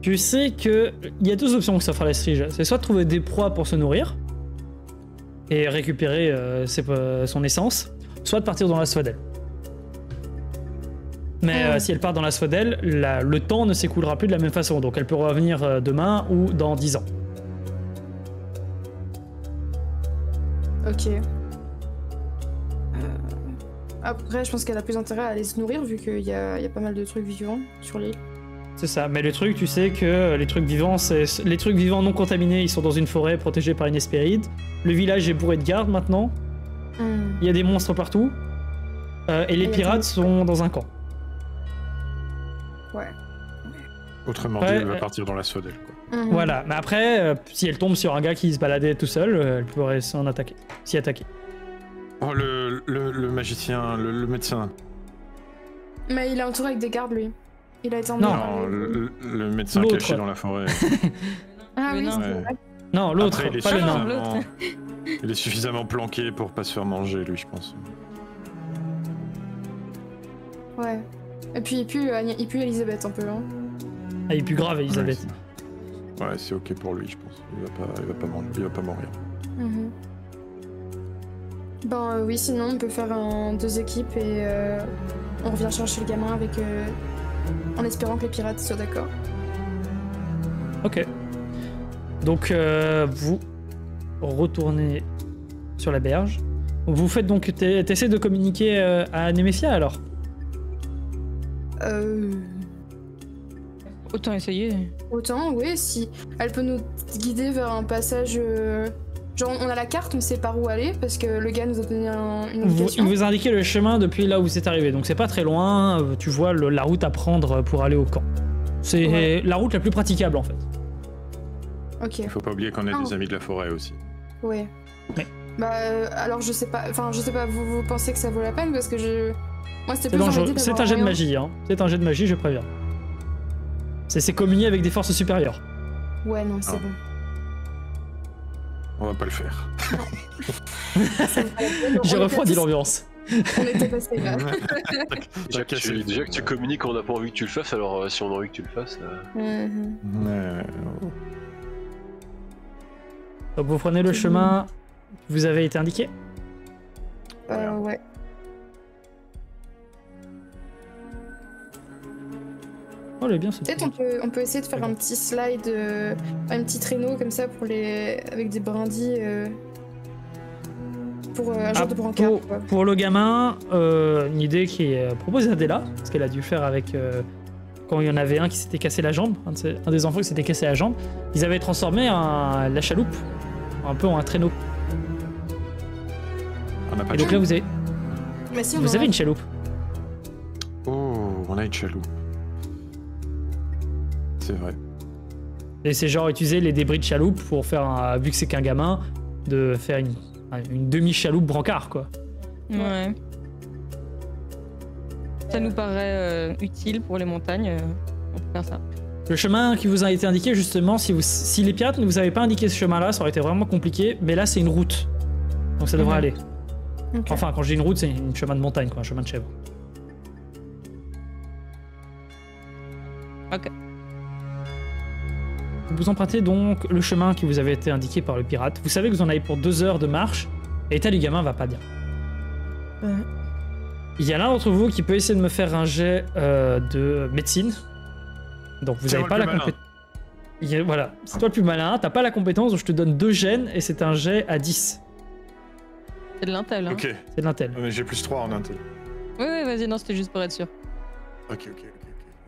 Tu sais que il y a deux options que s'offre à la strige. C'est soit de trouver des proies pour se nourrir et récupérer son essence, soit de partir dans l'asphodèle. Mais si elle part dans l'asphodèle, le temps ne s'écoulera plus de la même façon, donc elle peut revenir demain ou dans 10 ans. Ok. Après, je pense qu'elle a plus intérêt à aller se nourrir, vu qu'il y a pas mal de trucs vivants sur l'île. C'est ça, mais le truc, tu sais que les trucs vivants, les trucs vivants non contaminés, ils sont dans une forêt protégée par une espéride. Le village est bourré de gardes maintenant. Il y a des monstres partout. Et les pirates sont dans un camp. Ouais. Autrement Ouais, dit, elle va partir dans la sodelle, quoi. Voilà, mais après, si elle tombe sur un gars qui se baladait tout seul, elle pourrait s'y attaquer. Oh, le magicien, le médecin. Mais il est entouré avec des gardes, lui. Il a été emmené. Non, le médecin L'autre. caché dans la forêt. Ah Mais oui, non. c'est Ouais. vrai. Non, l'autre, Après, il est pas le nain. l'autre. Il est suffisamment planqué pour pas se faire manger, lui, je pense. Ouais. Et puis il pue Elisabeth un peu, hein. Ah, il pue grave, Elisabeth. Ouais, c'est ok pour lui, je pense. Il va pas mourir. Ben oui, sinon on peut faire deux équipes et on revient chercher le gamin avec en espérant que les pirates soient d'accord. Ok. Donc, vous retournez sur la berge. Vous faites donc... T'essaies de communiquer à Nemephia, alors? Autant essayer. Autant, oui, si elle peut nous guider vers un passage... Genre, on a la carte, on sait par où aller, parce que le gars nous a donné une Il indication. vous a indiqué le chemin depuis là où vous êtes arrivé, donc c'est pas très loin, tu vois la route à prendre pour aller au camp. C'est la route la plus praticable en fait. Ok, Il faut pas oublier qu'on est des amis de la forêt aussi. ouais. Ouais. Bah, alors je sais pas, vous pensez que ça vaut la peine, parce que moi c'était C'est plus dans dangereux, l'idée c'est d'avoir un jet de rien. magie, hein. C'est un jet de magie, je préviens. C'est communier avec des forces supérieures. Ouais, non, c'est Ah. bon. On va pas le faire. J'ai refroidi l'ambiance. On était passé là. Déjà que tu communiques, on n'a pas envie que tu le fasses, alors si on a envie que tu le fasses. Donc vous prenez le chemin que vous avez été indiqué. Ouais. Oh, elle est bien ce Peut-être truc. on peut essayer de faire un petit slide, un petit traîneau comme ça avec des brindilles pour un genre de brancard. Quoi. Pour le gamin, une idée qui est proposée à Adela, parce qu'elle a dû faire avec quand il y en avait un qui s'était cassé la jambe, un des enfants qui s'était cassé la jambe, ils avaient transformé la chaloupe un peu en un traîneau. On n'a pas Et de donc là vous avez, Mais si, vous avez une chaloupe. Oh, on a une chaloupe. C'est vrai. Et c'est genre utiliser les débris de chaloupe pour faire, vu que c'est qu'un gamin, de faire une demi-chaloupe brancard quoi. Ouais. Ça nous paraît utile pour les montagnes. On peut faire ça. Le chemin qui vous a été indiqué justement, si les pirates ne vous avaient pas indiqué ce chemin là, ça aurait été vraiment compliqué, mais là c'est une route. Donc ça devrait aller. Ok. Enfin quand je dis une route, c'est un chemin de montagne quoi, un chemin de chèvre. Ok. Vous empruntez donc le chemin qui vous avait été indiqué par le pirate. Vous savez que vous en avez pour 2 heures de marche, et l'état du gamin va pas bien. Ouais. Il y a l'un d'entre vous qui peut essayer de me faire un jet de médecine. Donc vous C'est n'avez moi pas le la plus malin. compétence. Voilà, c'est toi le plus malin, t'as pas la compétence, donc je te donne 2 gènes et c'est un jet à 10. C'est de l'intel, hein. Ok, C'est de l'intel. mais j'ai plus 3 en intel. Oui, oui, vas-y, non, c'était juste pour être sûr. Ok.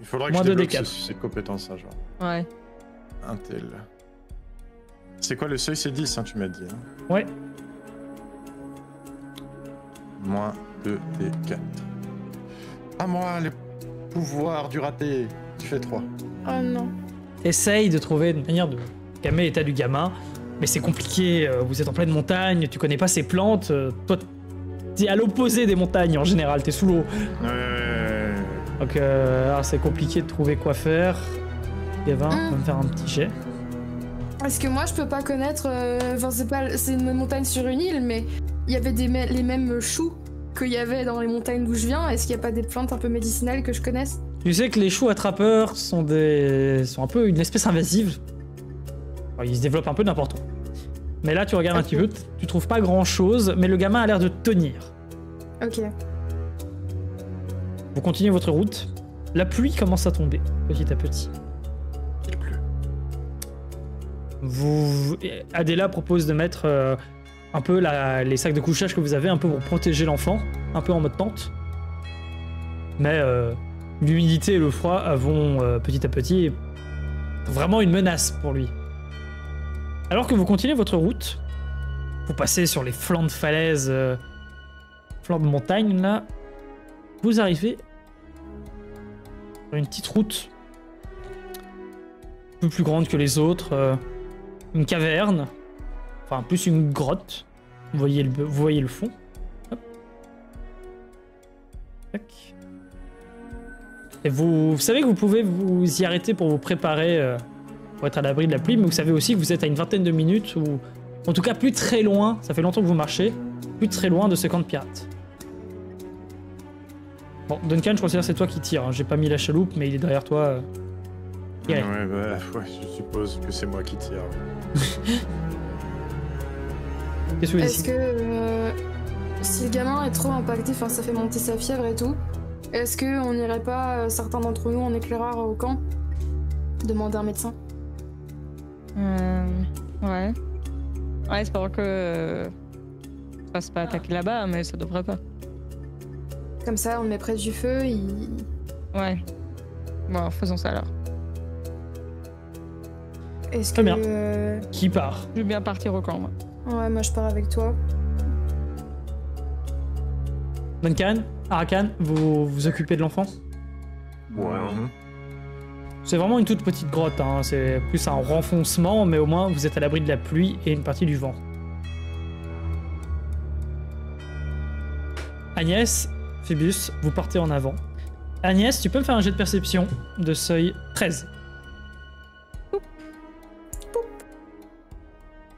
Il faudra que Moins je de débloque D4. ces compétences, hein, genre. Ouais. Intel. C'est quoi le seuil? C'est 10, hein, tu m'as dit. Hein. Ouais. Moins 2D4. À moi, les pouvoirs du raté. Tu fais 3. Oh non. Essaye de trouver une manière de calmer l'état du gamin, mais c'est compliqué, vous êtes en pleine montagne, tu connais pas ces plantes, toi t'es à l'opposé des montagnes en général, t'es sous l'eau. Donc alors c'est compliqué de trouver quoi faire. Kevin va me faire un petit jet. Est-ce que moi je peux pas connaître. Enfin, c'est une montagne sur une île, mais il y avait les mêmes choux qu'il y avait dans les montagnes d'où je viens. Est-ce qu'il n'y a pas des plantes un peu médicinales que je connaisse? Tu sais que les choux attrapeurs sont un peu une espèce invasive. Alors, ils se développent un peu n'importe où. Mais là tu regardes un petit peu, tu trouves pas grand chose, mais le gamin a l'air de tenir. Ok. Vous continuez votre route. La pluie commence à tomber, petit à petit. Il pleut. Adela propose de mettre un peu les sacs de couchage que vous avez, un peu pour protéger l'enfant, un peu en mode tente. Mais l'humidité et le froid vont petit à petit vraiment une menace pour lui. Alors que vous continuez votre route, vous passez sur les flancs de falaises, flancs de montagne là, vous arrivez sur une petite route, un peu plus grande que les autres, une caverne, enfin plus une grotte. Vous voyez le fond. Hop. Tac. Et vous savez que vous pouvez vous y arrêter pour vous préparer pour être à l'abri de la pluie, mais vous savez aussi que vous êtes à une vingtaine de minutes, ou en tout cas plus très loin, ça fait longtemps que vous marchez, plus très loin de ce camp de pirates. Bon, Duncan, je considère que c'est toi qui tire, hein. J'ai pas mis la chaloupe, mais il est derrière toi. Ouais, je suppose que c'est moi qui tire. Qu'est-ce que vous Est-ce décidez? que si le gamin est trop impacté, enfin ça fait monter sa fièvre et tout, est-ce qu'on n'irait pas, certains d'entre nous en éclaireur au camp, demander un médecin? Ouais. Ouais, espérons que on fasse pas attaquer là-bas, mais ça devrait pas. Comme ça, on le met près du feu, Ouais. Bon, faisons ça alors. Est-ce Très que... bien. Qui part? Je veux bien partir au camp, moi. Ouais, moi je pars avec toi. Duncan, Arakan, vous vous occupez de l'enfant? Ouais. C'est vraiment une toute petite grotte, hein. C'est plus un renfoncement, mais au moins vous êtes à l'abri de la pluie et une partie du vent. Agnès, Phoebus, vous partez en avant. Agnès, tu peux me faire un jet de perception de seuil 13.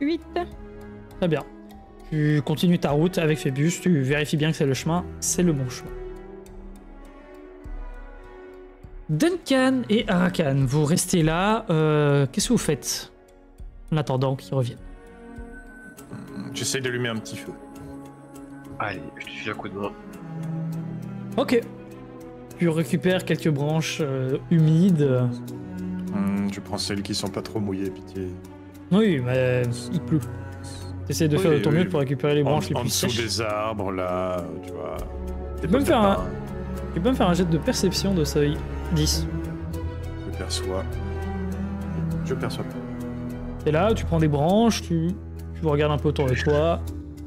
8. Très bien. Tu continues ta route avec Phoebus, tu vérifies bien que c'est le chemin, c'est le bon chemin. Duncan et Arakan, vous restez là, qu'est-ce que vous faites en attendant qu'ils reviennent? J'essaye d'allumer un petit feu. Allez, je te file un coup de main. Ok. Tu récupères quelques branches humides. Je prends celles qui sont pas trop mouillées, pitié. Oui, mais il pleut. T'essaies de faire de ton mieux pour récupérer les branches les En plus dessous sèches. des arbres, là, tu vois. Des Tu peux me pommes faire de un- pin, Tu peux me faire un jet de perception de seuil 10. Je perçois. Je perçois pas. T'es là, tu prends des branches, tu regardes un peu autour de toi.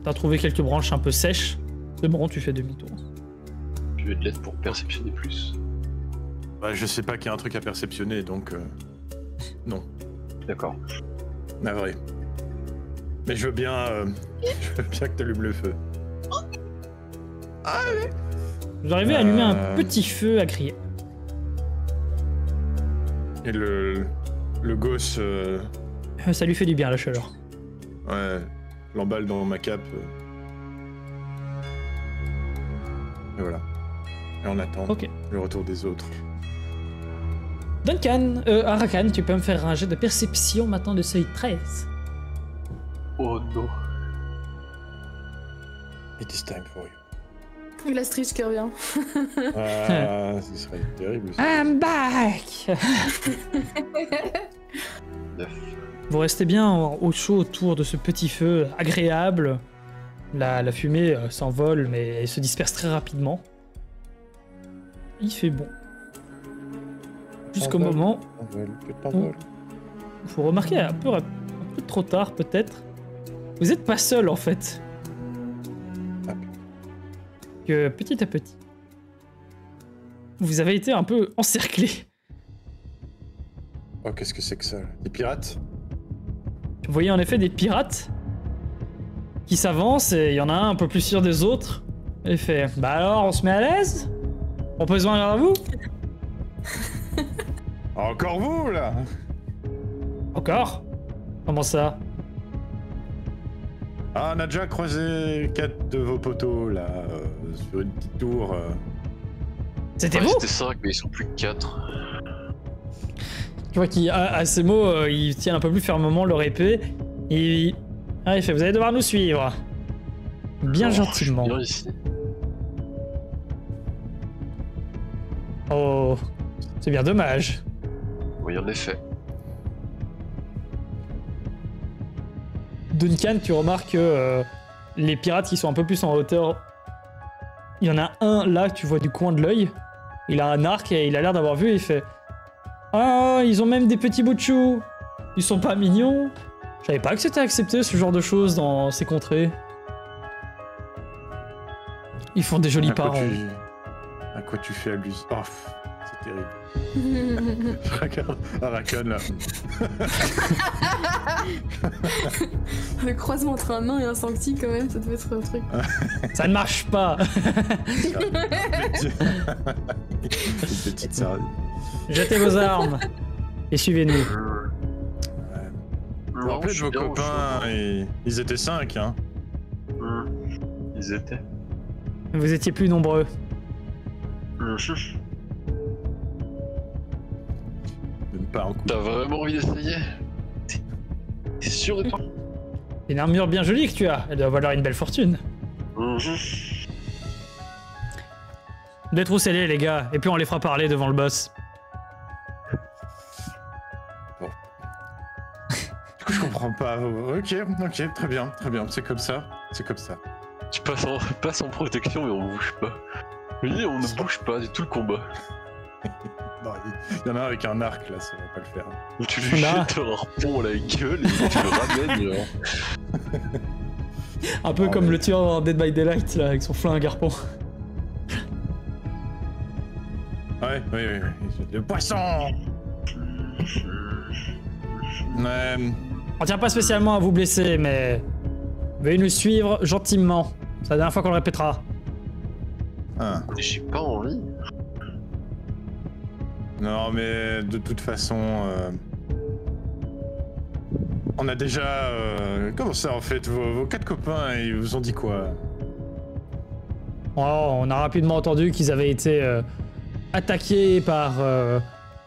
T'as trouvé quelques branches un peu sèches. C'est bon, tu fais demi-tour. Je vais te l'aide pour perceptionner plus. Bah, je sais pas qu'il y a un truc à perceptionner, donc... non. D'accord. Navré. Mais je veux bien que t'allumes le feu. Vous arrivez à allumer un petit feu à crier. Et le gosse... Ça lui fait du bien la chaleur. ouais, l'emballe dans ma cape. Et voilà. Et on attend Ok. le retour des autres. Duncan, Arakan, tu peux me faire un jet de perception maintenant de seuil 13. Oh non. It is time for you. La Stritch qui revient. Ah, ce serait terrible. Ça. I'm back. 9. Vous restez bien au chaud autour de ce petit feu agréable. La fumée s'envole, mais elle se disperse très rapidement. Il fait bon. Jusqu'au moment où vous remarquez un peu trop tard peut-être. Vous n'êtes pas seul en fait. Que petit à petit, vous avez été un peu encerclé. Oh, qu'est-ce que c'est que ça? Des pirates? Vous voyez en effet des pirates qui s'avancent et il y en a un peu plus sûr des autres. Et il fait bah alors on se met à l'aise? On peut se joindre à vous? Encore vous là? Encore? Comment ça? Ah, on a déjà croisé 4 de vos poteaux là, sur une petite tour. C'était Ouais, vous? c'était 5, mais ils sont plus que 4. Tu vois qu'à ces mots, il tient un peu plus fermement leur épée. Et il fait vous allez devoir nous suivre. Bien gentiment. Bien ici. Oh, c'est bien dommage. Oui, en effet. Duncan, tu remarques que les pirates qui sont un peu plus en hauteur, il y en a un là que tu vois du coin de l'œil. Il a un arc et il a l'air d'avoir vu et il fait ah, ils ont même des petits bouts de chou. Ils sont pas mignons. Je savais pas que c'était accepté ce genre de choses dans ces contrées. Ils font des jolis parents. À quoi tu fais allusion? Oh, c'est terrible. Regarde Arakan là. Le croisement entre un nain et un sancti, quand même, ça devait être un truc. Ça ne marche pas. Une petite sardine. Jetez vos armes et suivez-nous. Vous vous rappelez de vos copains, ils étaient 5, hein? Ils étaient. Vous étiez plus nombreux. Même pas un coup. T'as vraiment envie d'essayer? T'es sûr de toi? C'est une armure bien jolie que tu as. Elle doit valoir une belle fortune. Détroussez-les, les gars, et puis on les fera parler devant le boss. Bon. Du coup, je comprends pas. Ok, très bien, c'est comme ça. Tu passes en protection, mais on bouge pas. Oui, on ne bouge pas, c'est tout le combat. Non, il y en a un avec un arc là, ça va pas le faire. Tu lui jettes un harpon à la gueule et tu le ramènes. Un peu comme le tueur dans Dead by Daylight, là, avec son flingue harpon. Ouais. Le poisson. On tient pas spécialement à vous blesser, mais veuillez nous suivre gentiment. C'est la dernière fois qu'on le répétera. J'ai pas envie. Non, mais de toute façon, on a déjà. Comment ça en fait? Vos 4 copains, ils vous ont dit quoi? Oh, on a rapidement entendu qu'ils avaient été attaqués par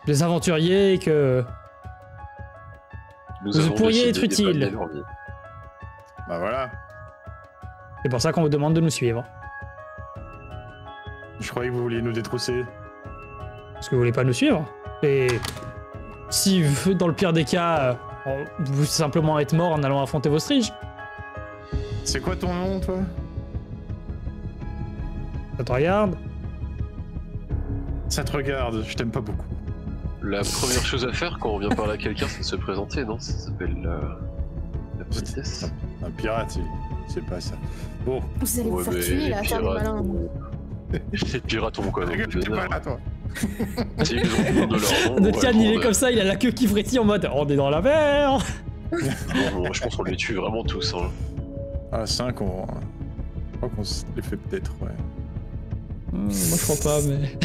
des aventuriers et que vous pourriez être utile. Bah voilà. C'est pour ça qu'on vous demande de nous suivre. Je croyais que vous vouliez nous détrousser. Parce que vous voulez pas nous suivre. Et si dans le pire des cas, vous simplement être mort en allant affronter vos striges. C'est quoi ton nom, toi? Ça te regarde? Ça te regarde, je t'aime pas beaucoup. La première chose à faire quand on vient parler à quelqu'un, c'est de se présenter, non? Ça s'appelle la politesse. Un pirate, c'est pas ça. Bon. Vous allez vous faire tuer, là, faire le malin. Les pirates, on me connaît. T'es pas là, toi. Si ils ont besoin de leur nom, Duncan, il est comme ça, il a la queue qui frétille en mode on est dans la mer. Bon, je pense qu'on les tue vraiment tous. Hein. Ah, 5, je crois qu'on se les fait peut-être, ouais. Moi je crois pas, mais.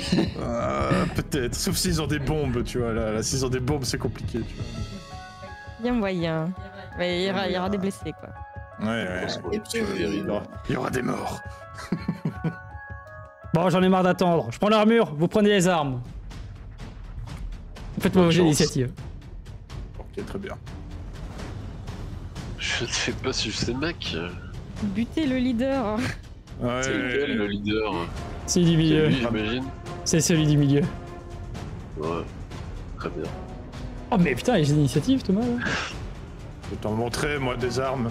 Peut-être, sauf s'ils ont des bombes, tu vois. Là s'ils ont des bombes, c'est compliqué, tu vois. Bien moyen. Mais il y aura des blessés, quoi. Ouais. Et puis, Il y aura des morts. Bon, j'en ai marre d'attendre. Je prends l'armure, vous prenez les armes. Faites-moi vos Bonne chance. initiatives. Ok, très bien. Je ne sais pas si je sais, mec. Buter le leader. Ouais, C'est lequel le leader? C'est du C'est milieu. lui, j'imagine. C'est celui du milieu. Ouais. Très bien. Oh mais putain, il y a des initiatives Thomas là. je vais t'en montrer, moi, des armes.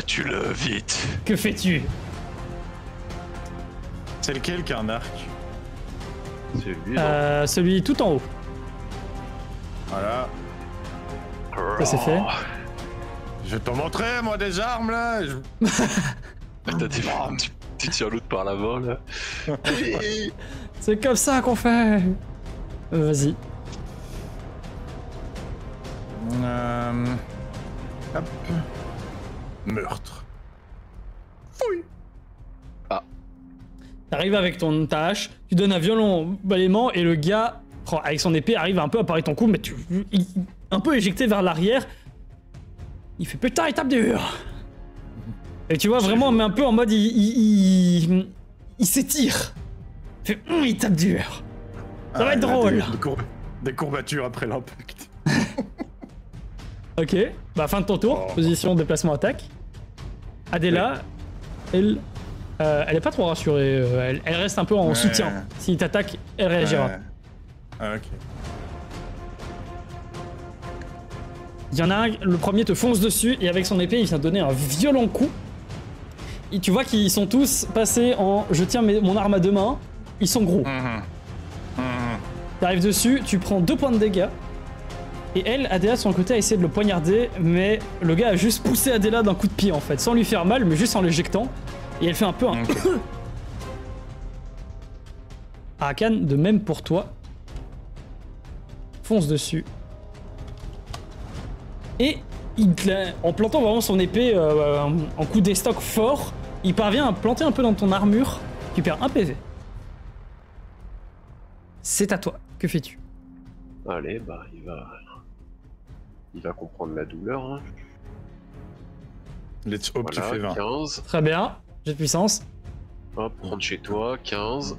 Tue-le vite. Que fais-tu? C'est lequel qui a un arc? C'est lui, non? Celui tout en haut. Voilà. Ça c'est fait. Je vais t'en montrer, moi, des armes, là. T'as des... tu tiens l'autre par la main, là. C'est comme ça qu'on fait. Vas-y. Hop. Meurtre. T'arrives avec ta hache, tu donnes un violent balayement et le gars, avec son épée, arrive un peu à parer ton coup, mais un peu éjecté vers l'arrière. Il fait putain, il tape dur. Et tu vois vraiment, mais un peu en mode, il s'étire. Il fait, il tape dur. Ça va être il a drôle. Des courbatures après l'impact. Ok, bah fin de ton tour, Oh. position déplacement attaque. Adela, elle est pas trop rassurée, elle reste un peu en Ouais. soutien. S'il t'attaque, elle réagira. Ouais. Ah, ok. Il y en a un, le premier te fonce dessus et avec son épée il vient donner un violent coup. Et tu vois qu'ils sont tous passés en je tiens mon arme à deux mains, ils sont gros. T'arrives dessus, tu prends 2 points de dégâts. Et elle, Adela, de son côté, a essayé de le poignarder, mais le gars a juste poussé Adela d'un coup de pied en fait, sans lui faire mal, mais juste en l'éjectant. Et elle fait un peu un. Ok. Arakan, de même pour toi. Fonce dessus. Et en plantant vraiment son épée en coup d'estoc fort, il parvient à planter un peu dans ton armure. Tu perds 1 PV. C'est à toi. Que fais-tu? Allez, bah, il va comprendre la douleur. Hein. Let's hope tu fais Voilà, 20. 15. Très bien. Jet de puissance. Hop, rentre chez toi, 15.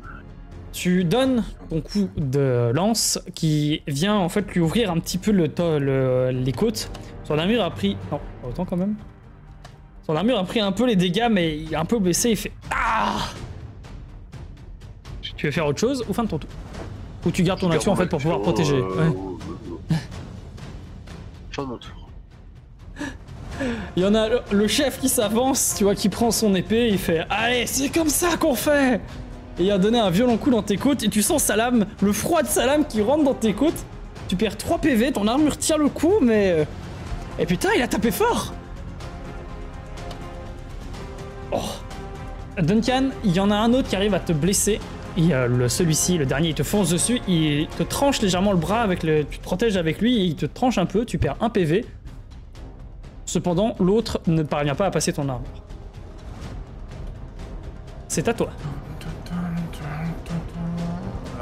Tu donnes ton coup de lance qui vient en fait lui ouvrir un petit peu les côtes. Son armure a pris... Non, pas autant quand même. Son armure a pris un peu les dégâts, mais il est un peu blessé, il fait... Ah! Tu veux faire autre chose ou fin de ton tour? Ou tu gardes ton action en fait pour pouvoir protéger? Ouais. Fin de mon tour. Il y en a le chef qui s'avance, tu vois, qui prend son épée, il fait « Allez, c'est comme ça qu'on fait !» Et il a donné un violent coup dans tes côtes, et tu sens sa lame, le froid de sa lame qui rentre dans tes côtes. Tu perds 3 PV, ton armure tient le coup, mais... Et putain, il a tapé fort! Oh. Duncan, il y en a un autre qui arrive à te blesser. Celui-ci, le dernier, il te fonce dessus, il te tranche légèrement le bras, tu te protèges avec lui, et il te tranche un peu, tu perds 1 PV. Cependant, l'autre ne parvient pas à passer ton armure. C'est à toi.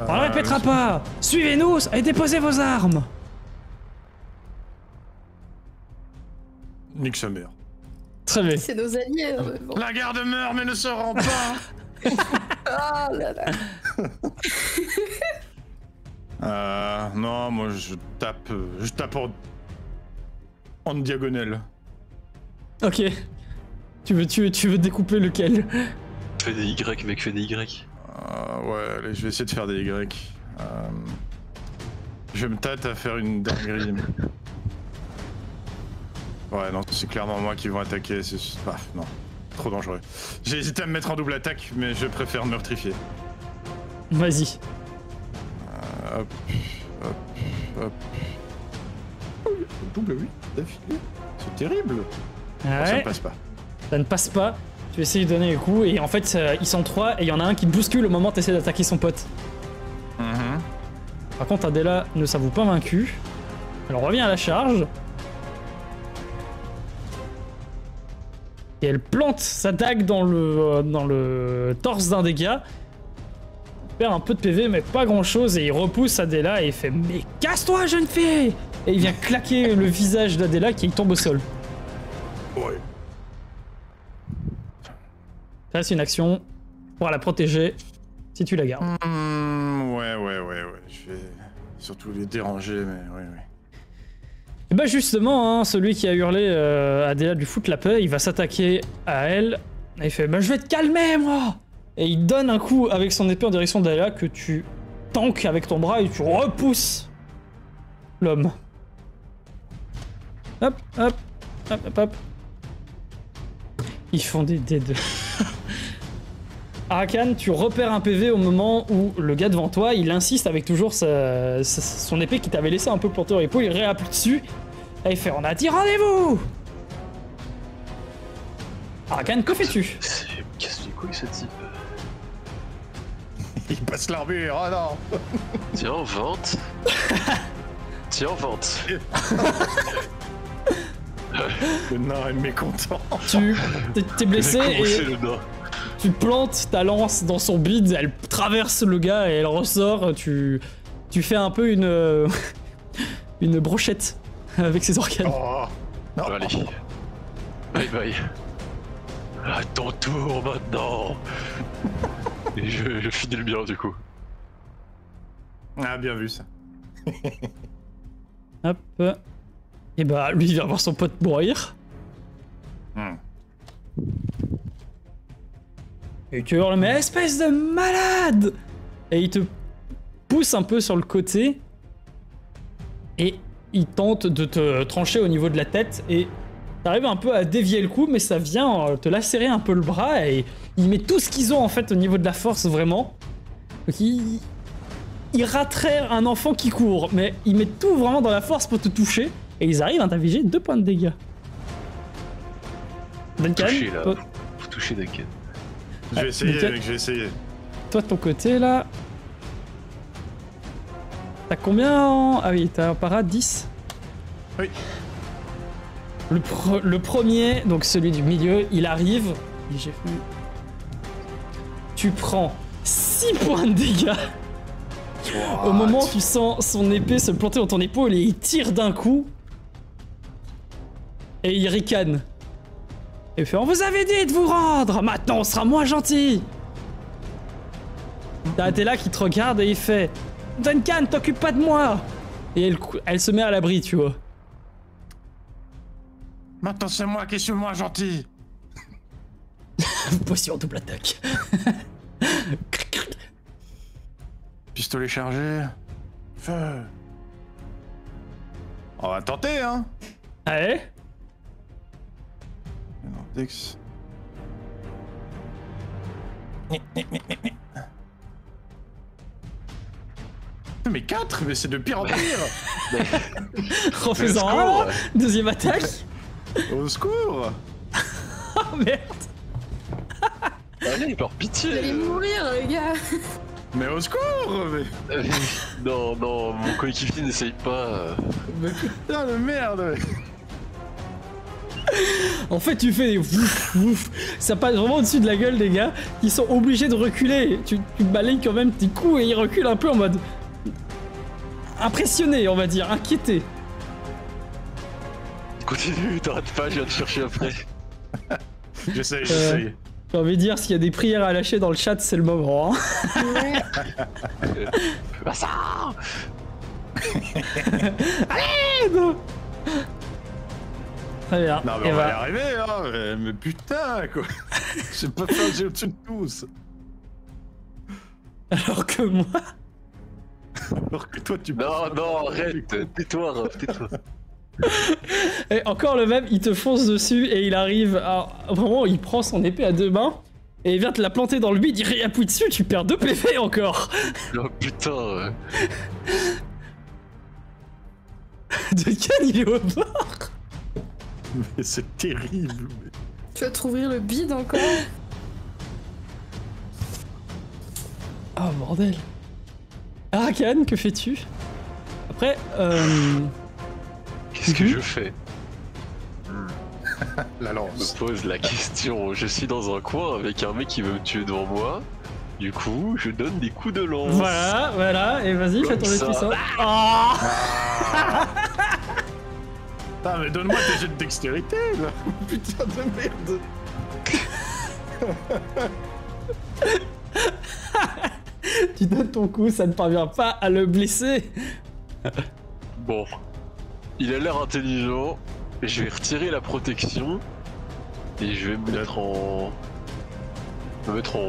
On ne répétera pas. Suivez-nous et déposez vos armes. Nique sa mère. Très bien. C'est nos alliés. Bon. La garde meurt mais ne se rend pas. Ah là là. Non, moi je tape en diagonale. Ok. Tu veux découper lequel? Fais des Y, mec, fais des Y. Ouais, allez, je vais essayer de faire des Y. Je me tâte à faire une dinguerie. Ouais, non, c'est clairement moi qui vont attaquer. Ah, non, trop dangereux. J'ai hésité à me mettre en double attaque, mais je préfère meurtrifier. Vas-y. Hop, hop, hop. Double 8 d'affilée. C'est terrible. Ouais. Ça ne passe pas. Ça ne passe pas. Tu essayes de donner les coups et en fait ils sont 3 et il y en a un qui te bouscule au moment où tu essaies d'attaquer son pote. Par contre Adela ne s'avoue pas vaincu. Elle revient à la charge. Et elle plante sa dague dans le torse d'un des gars. Il perd un peu de PV mais pas grand chose et il repousse Adela et il fait « Mais casse-toi jeune fille !» Et il vient claquer le visage d'Adela qui tombe au sol. Ouais. Ça c'est une action pour la protéger si tu la gardes. Ouais. surtout les déranger, mais oui. Et bah justement, hein, celui qui a hurlé à Déa de lui foutre la paix, il va s'attaquer à elle. Et il fait bah je vais te calmer moi. Et il donne un coup avec son épée en direction d'Alia que tu tankes avec ton bras et tu repousses l'homme. Hop, hop, hop, hop, hop. Ils font des dés de... Arakan, tu repères un PV au moment où le gars devant toi, il insiste avec toujours son épée qui t'avait laissé un peu planté au épaule, il réappuie dessus, et il fait on a dit rendez-vous. Arakan, que fais-tu? Il me casse les couilles ce type. Il passe l'armure, oh non. Tiens, en vente. Tiens, en vente. Le nain est mécontent. T'es blessé et Le nain. tu plantes ta lance dans son bide, elle traverse le gars et elle ressort, tu fais un peu une une brochette avec ses organes. Oh. Non. Allez. Bye bye. À ton tour maintenant. Et je finis le mien du coup. Ah, bien vu ça. Hop. Et bah lui il vient voir son pote mourir. Et tu hurles mais espèce de malade. Et il te pousse un peu sur le côté. Et il tente de te trancher au niveau de la tête. Et t'arrives un peu à dévier le coup, mais ça vient te lacérer un peu le bras. Et il met tout ce qu'ils ont en fait au niveau de la force vraiment. Donc il raterait un enfant qui court. Mais il met tout vraiment dans la force pour te toucher. Et ils arrivent à t'infliger 2 points de dégâts. Duncan, Toucher là. toi, Faut toucher Duncan. Je vais essayer, Duncan, mec, je vais essayer. toi de ton côté là. T'as combien en... Ah oui, t'as un para 10. Oui. Le premier, donc celui du milieu, il arrive. Et j'ai fait... Tu prends 6 points de dégâts. What? Au moment où tu sens son épée se planter dans ton épaule et il tire d'un coup. Et il ricane. Et il fait on vous avait dit de vous rendre. Maintenant on sera moins gentil. T'as Athéla qui te regarde et il fait Duncan, t'occupe pas de moi. Et elle se met à l'abri, tu vois. Maintenant c'est moi qui suis moins gentil. Potion double attaque. Pistolet chargé. Feu. On va tenter, hein. Allez. Non, Dex. Mais 4, mais c'est de pire en pire. Refais-en un. secours. Deuxième attaque. Au secours. Oh merde. Allez, par Vous pitié. allez mourir, les gars. Mais au secours. Non, non, mon coéquipier n'essaye pas. Mais putain de merde. En fait, tu fais des ouf, ouf. Ça passe vraiment au-dessus de la gueule des gars. Ils sont obligés de reculer. Tu balayes quand même tes coups et ils reculent un peu en mode impressionné, on va dire, inquiété. Continue, t'arrêtes pas, je viens te chercher après. J'essaye, j'essaye. J'ai envie de dire, s'il y a des prières à lâcher dans le chat, c'est le moment. Hein. Ouais. Bah ça. Non. Très bien. Non mais Et on va y bah, arriver, hein. Mais putain quoi. J'ai pas fait au-dessus de tous. alors que moi, Alors que toi tu. Non, non, arrête. Tais-toi, Raph, tais-toi. et encore le même, il te fonce dessus et il arrive à... Vraiment, il prend son épée à 2 mains et il vient te la planter dans le bide, il réappuie dessus, tu perds 2 PV encore. Oh putain. Duncan, il est au bord. Mais c'est terrible. Tu vas te rouvrir le bide encore. Oh bordel. Arakan, que fais-tu? Après, Qu'est-ce que je fais? La Je lance. me pose la question. Je suis dans un coin avec un mec qui veut me tuer devant moi. Du coup, je donne des coups de lance. voilà, et vas-y, fais Comme ton ça. puissant. Oh Ah mais donne-moi tes jets de dextérité là. Putain de merde. Tu donnes ton coup, ça ne parvient pas à le blesser. Bon. Il a l'air intelligent. Je vais retirer la protection. Et je vais me mettre en...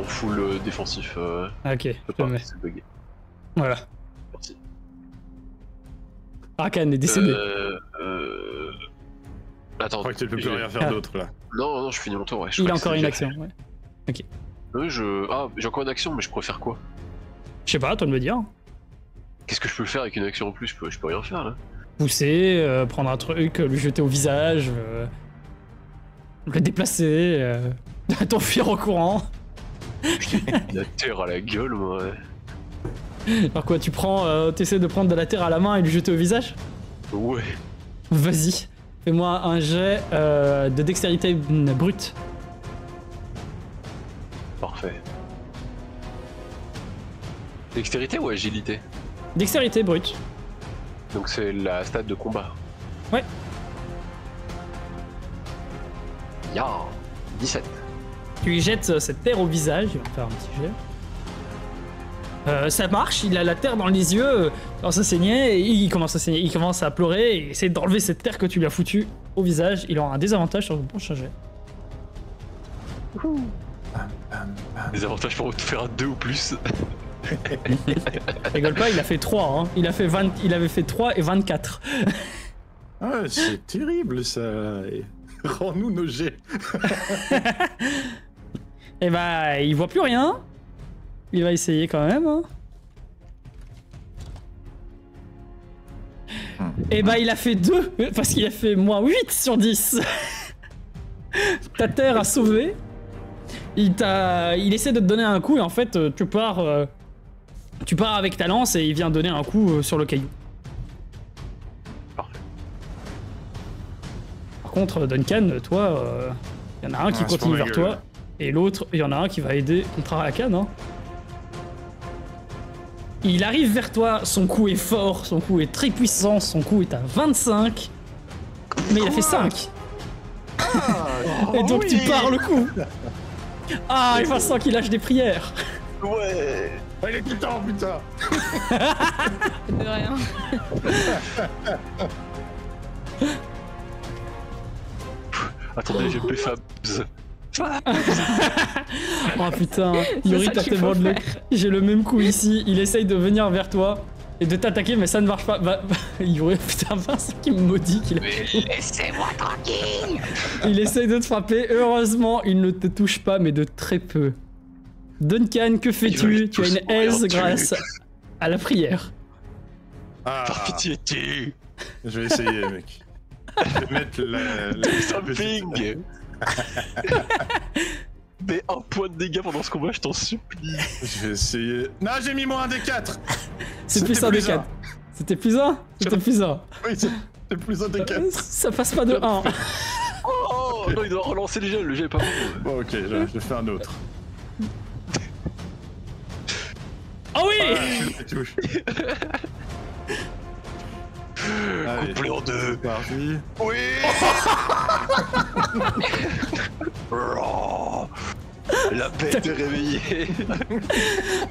full défensif. Ok, je te le mets. C'est bugué. Voilà. Merci. Arakan est décédé. Attends. Je crois que tu ne peux plus rien faire d'autre là. Non, je finis mon tour, ouais. Il a encore une action, ouais. J'ai encore une action, mais je préfère quoi? Je sais pas, à toi de me dire. Qu'est-ce que je peux faire avec une action en plus? Je peux rien faire là. Pousser, prendre un truc, lui jeter au visage, le déplacer, t'enfuir en courant. La terre à la gueule, moi. Ouais. Alors quoi, tu prends, t'essaies de prendre de la terre à la main et lui jeter au visage? Ouais. Vas-y, fais-moi un jet de dextérité brute. Parfait. Dextérité ou agilité? Dextérité brute. Donc c'est la stat de combat. Ouais. Ya 17. Tu lui jettes cette terre au visage, il va faire un petit jet. Ça marche, il a la terre dans les yeux, quand ça saignait, et il commence à saigner, il commence à pleurer et essaie d'enlever cette terre que tu lui as foutue au visage. Il aura un désavantage sur le prochain jet. Des avantages pour te faire un 2 ou plus. Rigole pas, il a fait 3, hein. Il avait fait 3 et 24. Ah, c'est terrible ça. Rends-nous nos jets. Et bah, il voit plus rien. Il va essayer quand même. Hein. Et bah, il a fait 2, parce qu'il a fait moins 8 sur 10. Ta terre a sauvé. Il essaie de te donner un coup et en fait, tu pars avec ta lance et il vient donner un coup sur le caillou. Parfait. Par contre, Duncan, toi, il y en a un qui continue vers toi et l'autre, il y en a un qui va aider contre Arakan. Hein. Il arrive vers toi, son coup est fort, son coup est très puissant, son coup est à 25, mais il a fait 5. Et donc tu pars le coup. Ah, il va sans qu'il lâche des prières. Ouais. Ah, il est putain, putain. De rien. Attendez, j'ai fait Fabs. Oh putain, Yuri t'as tellement de luck. J'ai le même coup ici, il essaye de venir vers toi et de t'attaquer mais ça ne marche pas. Yuri, putain, Vincent qui me maudit qu'il a... Mais laissez-moi tranquille. Il essaye de te frapper, heureusement il ne te touche pas mais de très peu. Duncan, que fais-tu? Tu as une aise grâce à la prière. Ah, Par pitié, tu. je vais essayer, mec. Je vais mettre Something. Mais un point de dégâts pendant ce combat, je t'en supplie. Je vais essayer. Non, j'ai mis moins un des 4. C'est plus un des 4. C'était plus un? C'était plus un. Oui, c'est plus un des 4. Ça passe pas de 1. Oh non, il doit relancer le jet est pas bon. Bon, ok, je fais un autre. Oh oui! Ah, je le touche. Allez, Coupé en 2. c'est parti. Oui. Oh, la bête est réveillée.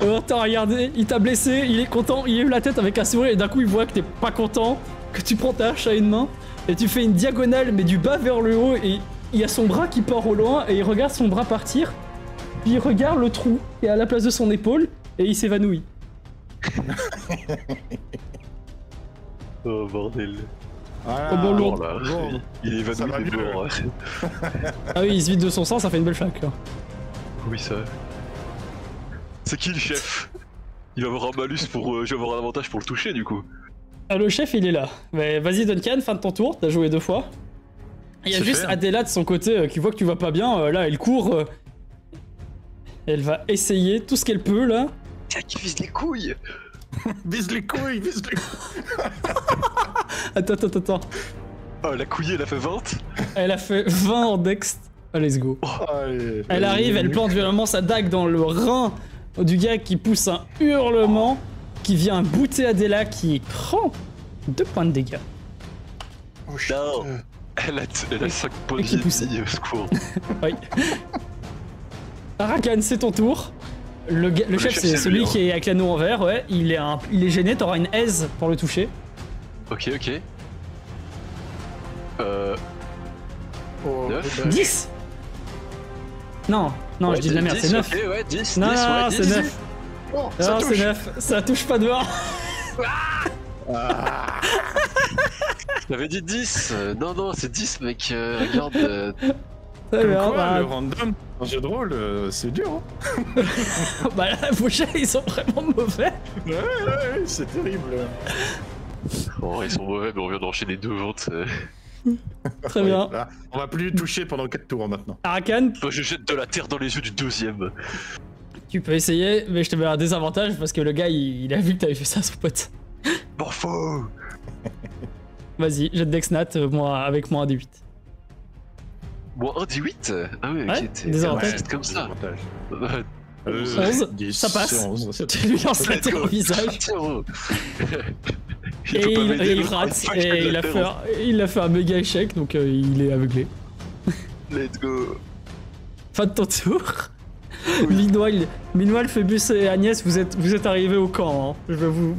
Alors t'as regardé, il t'a blessé, il est content, il lève la tête avec un sourire et d'un coup il voit que t'es pas content, que tu prends ta hache à une main et tu fais une diagonale mais du bas vers le haut et il y a son bras qui part au loin et il regarde son bras partir, puis il regarde le trou qui est à la place de son épaule et il s'évanouit. Oh bordel. Voilà. Oh, bon, Bon, là, Bon. il est Ça va évanoui mieux. des morts. Ah oui, il se vide de son sang, ça fait une belle flaque. Hein. Oui, ça. C'est qui le chef? Il va avoir un malus pour. Je vais avoir un avantage pour le toucher du coup. Ah, le chef il est là. Mais vas-y Duncan, fin de ton tour, t'as joué 2 fois. Il y a C'est juste fait. Adela de son côté qui voit que tu vas pas bien, là elle court. Elle va essayer tout ce qu'elle peut là. Tiens, qui vise les couilles. Vise les couilles, vise les couilles. Attends. Oh, la couillée, elle a fait 20. Elle a fait 20 en dex. Ah, let's go. Allez. Elle arrive, elle plante violemment sa dague dans le rein du gars qui pousse un hurlement qui vient bouter Adela qui prend 2 points de dégâts. Oh, shit. Non. Elle a 5 points de Et qui pousse. vie, au secours. Oui. Arakan, c'est ton tour. Le chef, c'est celui lui, hein. qui est avec l'anneau en vert, ouais. Il est gêné, t'auras une aise pour le toucher. Ok. Oh, 9. 10. Non, Ouais, je dis de la merde, 10, c'est 9. Ok, ouais, 10. Non, 10, non, ouais, c'est 10. 9. Bon, Ça Non, touche. c'est 9. Ça touche pas dehors. Ah. J'avais dit 10. Non, c'est 10, mec. Regarde. Très Comme bien, quoi, bah, le random, un jeu de rôle, c'est dur. Hein. bah là, la prochaine, ils sont vraiment mauvais. Ouais, c'est terrible. Oh, ils sont mauvais, mais on vient d'enchaîner 2 ventes. Très Ouais, bien. là, on va plus toucher pendant 4 tours maintenant. Arakan, Moi, je jette de la terre dans les yeux du deuxième. tu peux essayer, mais je te mets un désavantage parce que le gars, il a vu que t'avais fait ça à son pote. Morpho. Vas-y, jette Dexnat, avec moi un D8. Moi, 1 D8. Ah oui, Ouais, ok, t'es désavantage. raciste comme ça. Désavantage. 11, 10, ça passe. 11. Tu lui lances la Let's terre go. au visage. Tiens, oh. Et peut pas il m'aider, il l'autre, rate, fuck, je et fais de il la a, terre. fait un méga échec, donc il est aveuglé. Let's go. Fin de ton tour. Meanwhile, Phébus et Agnès, vous êtes arrivés au camp. Hein.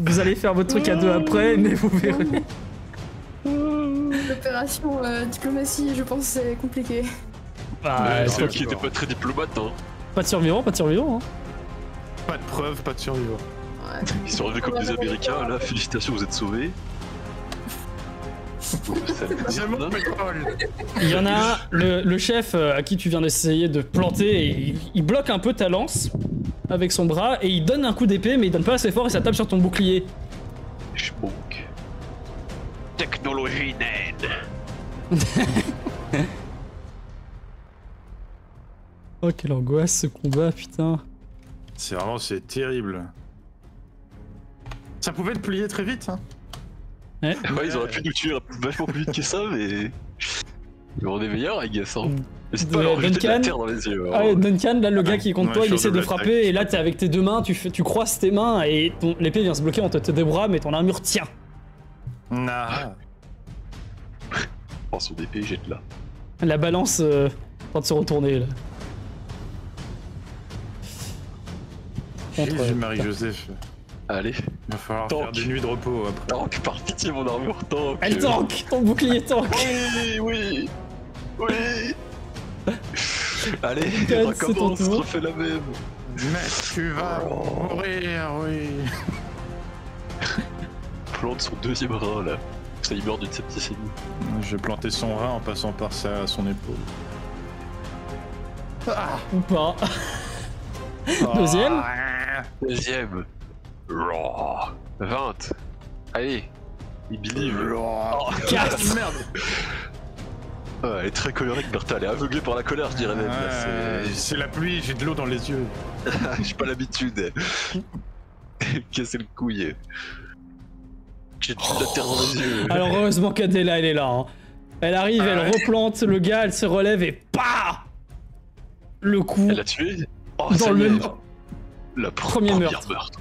Vous allez faire votre truc à deux après, mais vous verrez. l'opération diplomatie, je pense, c'est compliqué. Bah, C'est toi, eux qui étaient pas très diplomates, hein. pas de survivants, Hein. Pas de preuves, pas de survivants. Ouais. Ils sont arrivés comme des Américains, là. Félicitations, vous êtes sauvés. Oh, salut. C'est mon pétrole. Il y en a un, le chef à qui tu viens d'essayer de planter, et il bloque un peu ta lance avec son bras et il donne un coup d'épée, mais il donne pas assez fort et ça tape sur ton bouclier. Schmook. Technologie naine. Oh, quelle angoisse ce combat, putain. C'est terrible. Ça pouvait te plier très vite, hein. Ouais. Ouais, ils auraient pu nous tuer vachement plus vite que ça, mais. Mais on est meilleurs, I guess. Hein. N'hésite pas à leur jeter de la Duncan. terre dans les yeux. Ah ouais, Duncan, là, le gars qui est contre Ouais, toi, il sur essaie de double frapper, attaque. et là, t'es avec tes deux mains, tu croises tes mains, et l'épée vient se bloquer entre tes deux bras, mais ton armure tient. Nah. Prends son épée, jette-la. La balance en train de se retourner, là. Contre, Jésus Marie-Joseph. Allez. Il va falloir Tank. faire des nuits de repos après. Tank, par pitié, mon armure tank. Elle tank. Ton bouclier tank. Oui. Allez, Duncan, on c'est ton recommence, tour. refais la même. Mais tu vas mourir, oui. Plante son deuxième rein, là. Ça, il meurt d'une septicémie. Je vais planter son rein en passant par son épaule. Ou pas. Deuxième. Ah. Deuxième. Raw. 20. Allez. Il believe. Oh, 4. merde. Ouais, elle est très colérique, Bertha. Elle est aveuglée par la colère, je dirais même. Là, C'est la pluie, j'ai de l'eau dans les yeux. J'ai pas l'habitude. Casser le couille. J'ai de la terre dans les yeux. Alors heureusement qu'Adela elle est là. Hein. Elle arrive, Ah elle ouais. replante le gars, elle se relève et PAH le coup Elle l'a tué. Oh, dans ça le y est. même. La Premier première meurtre.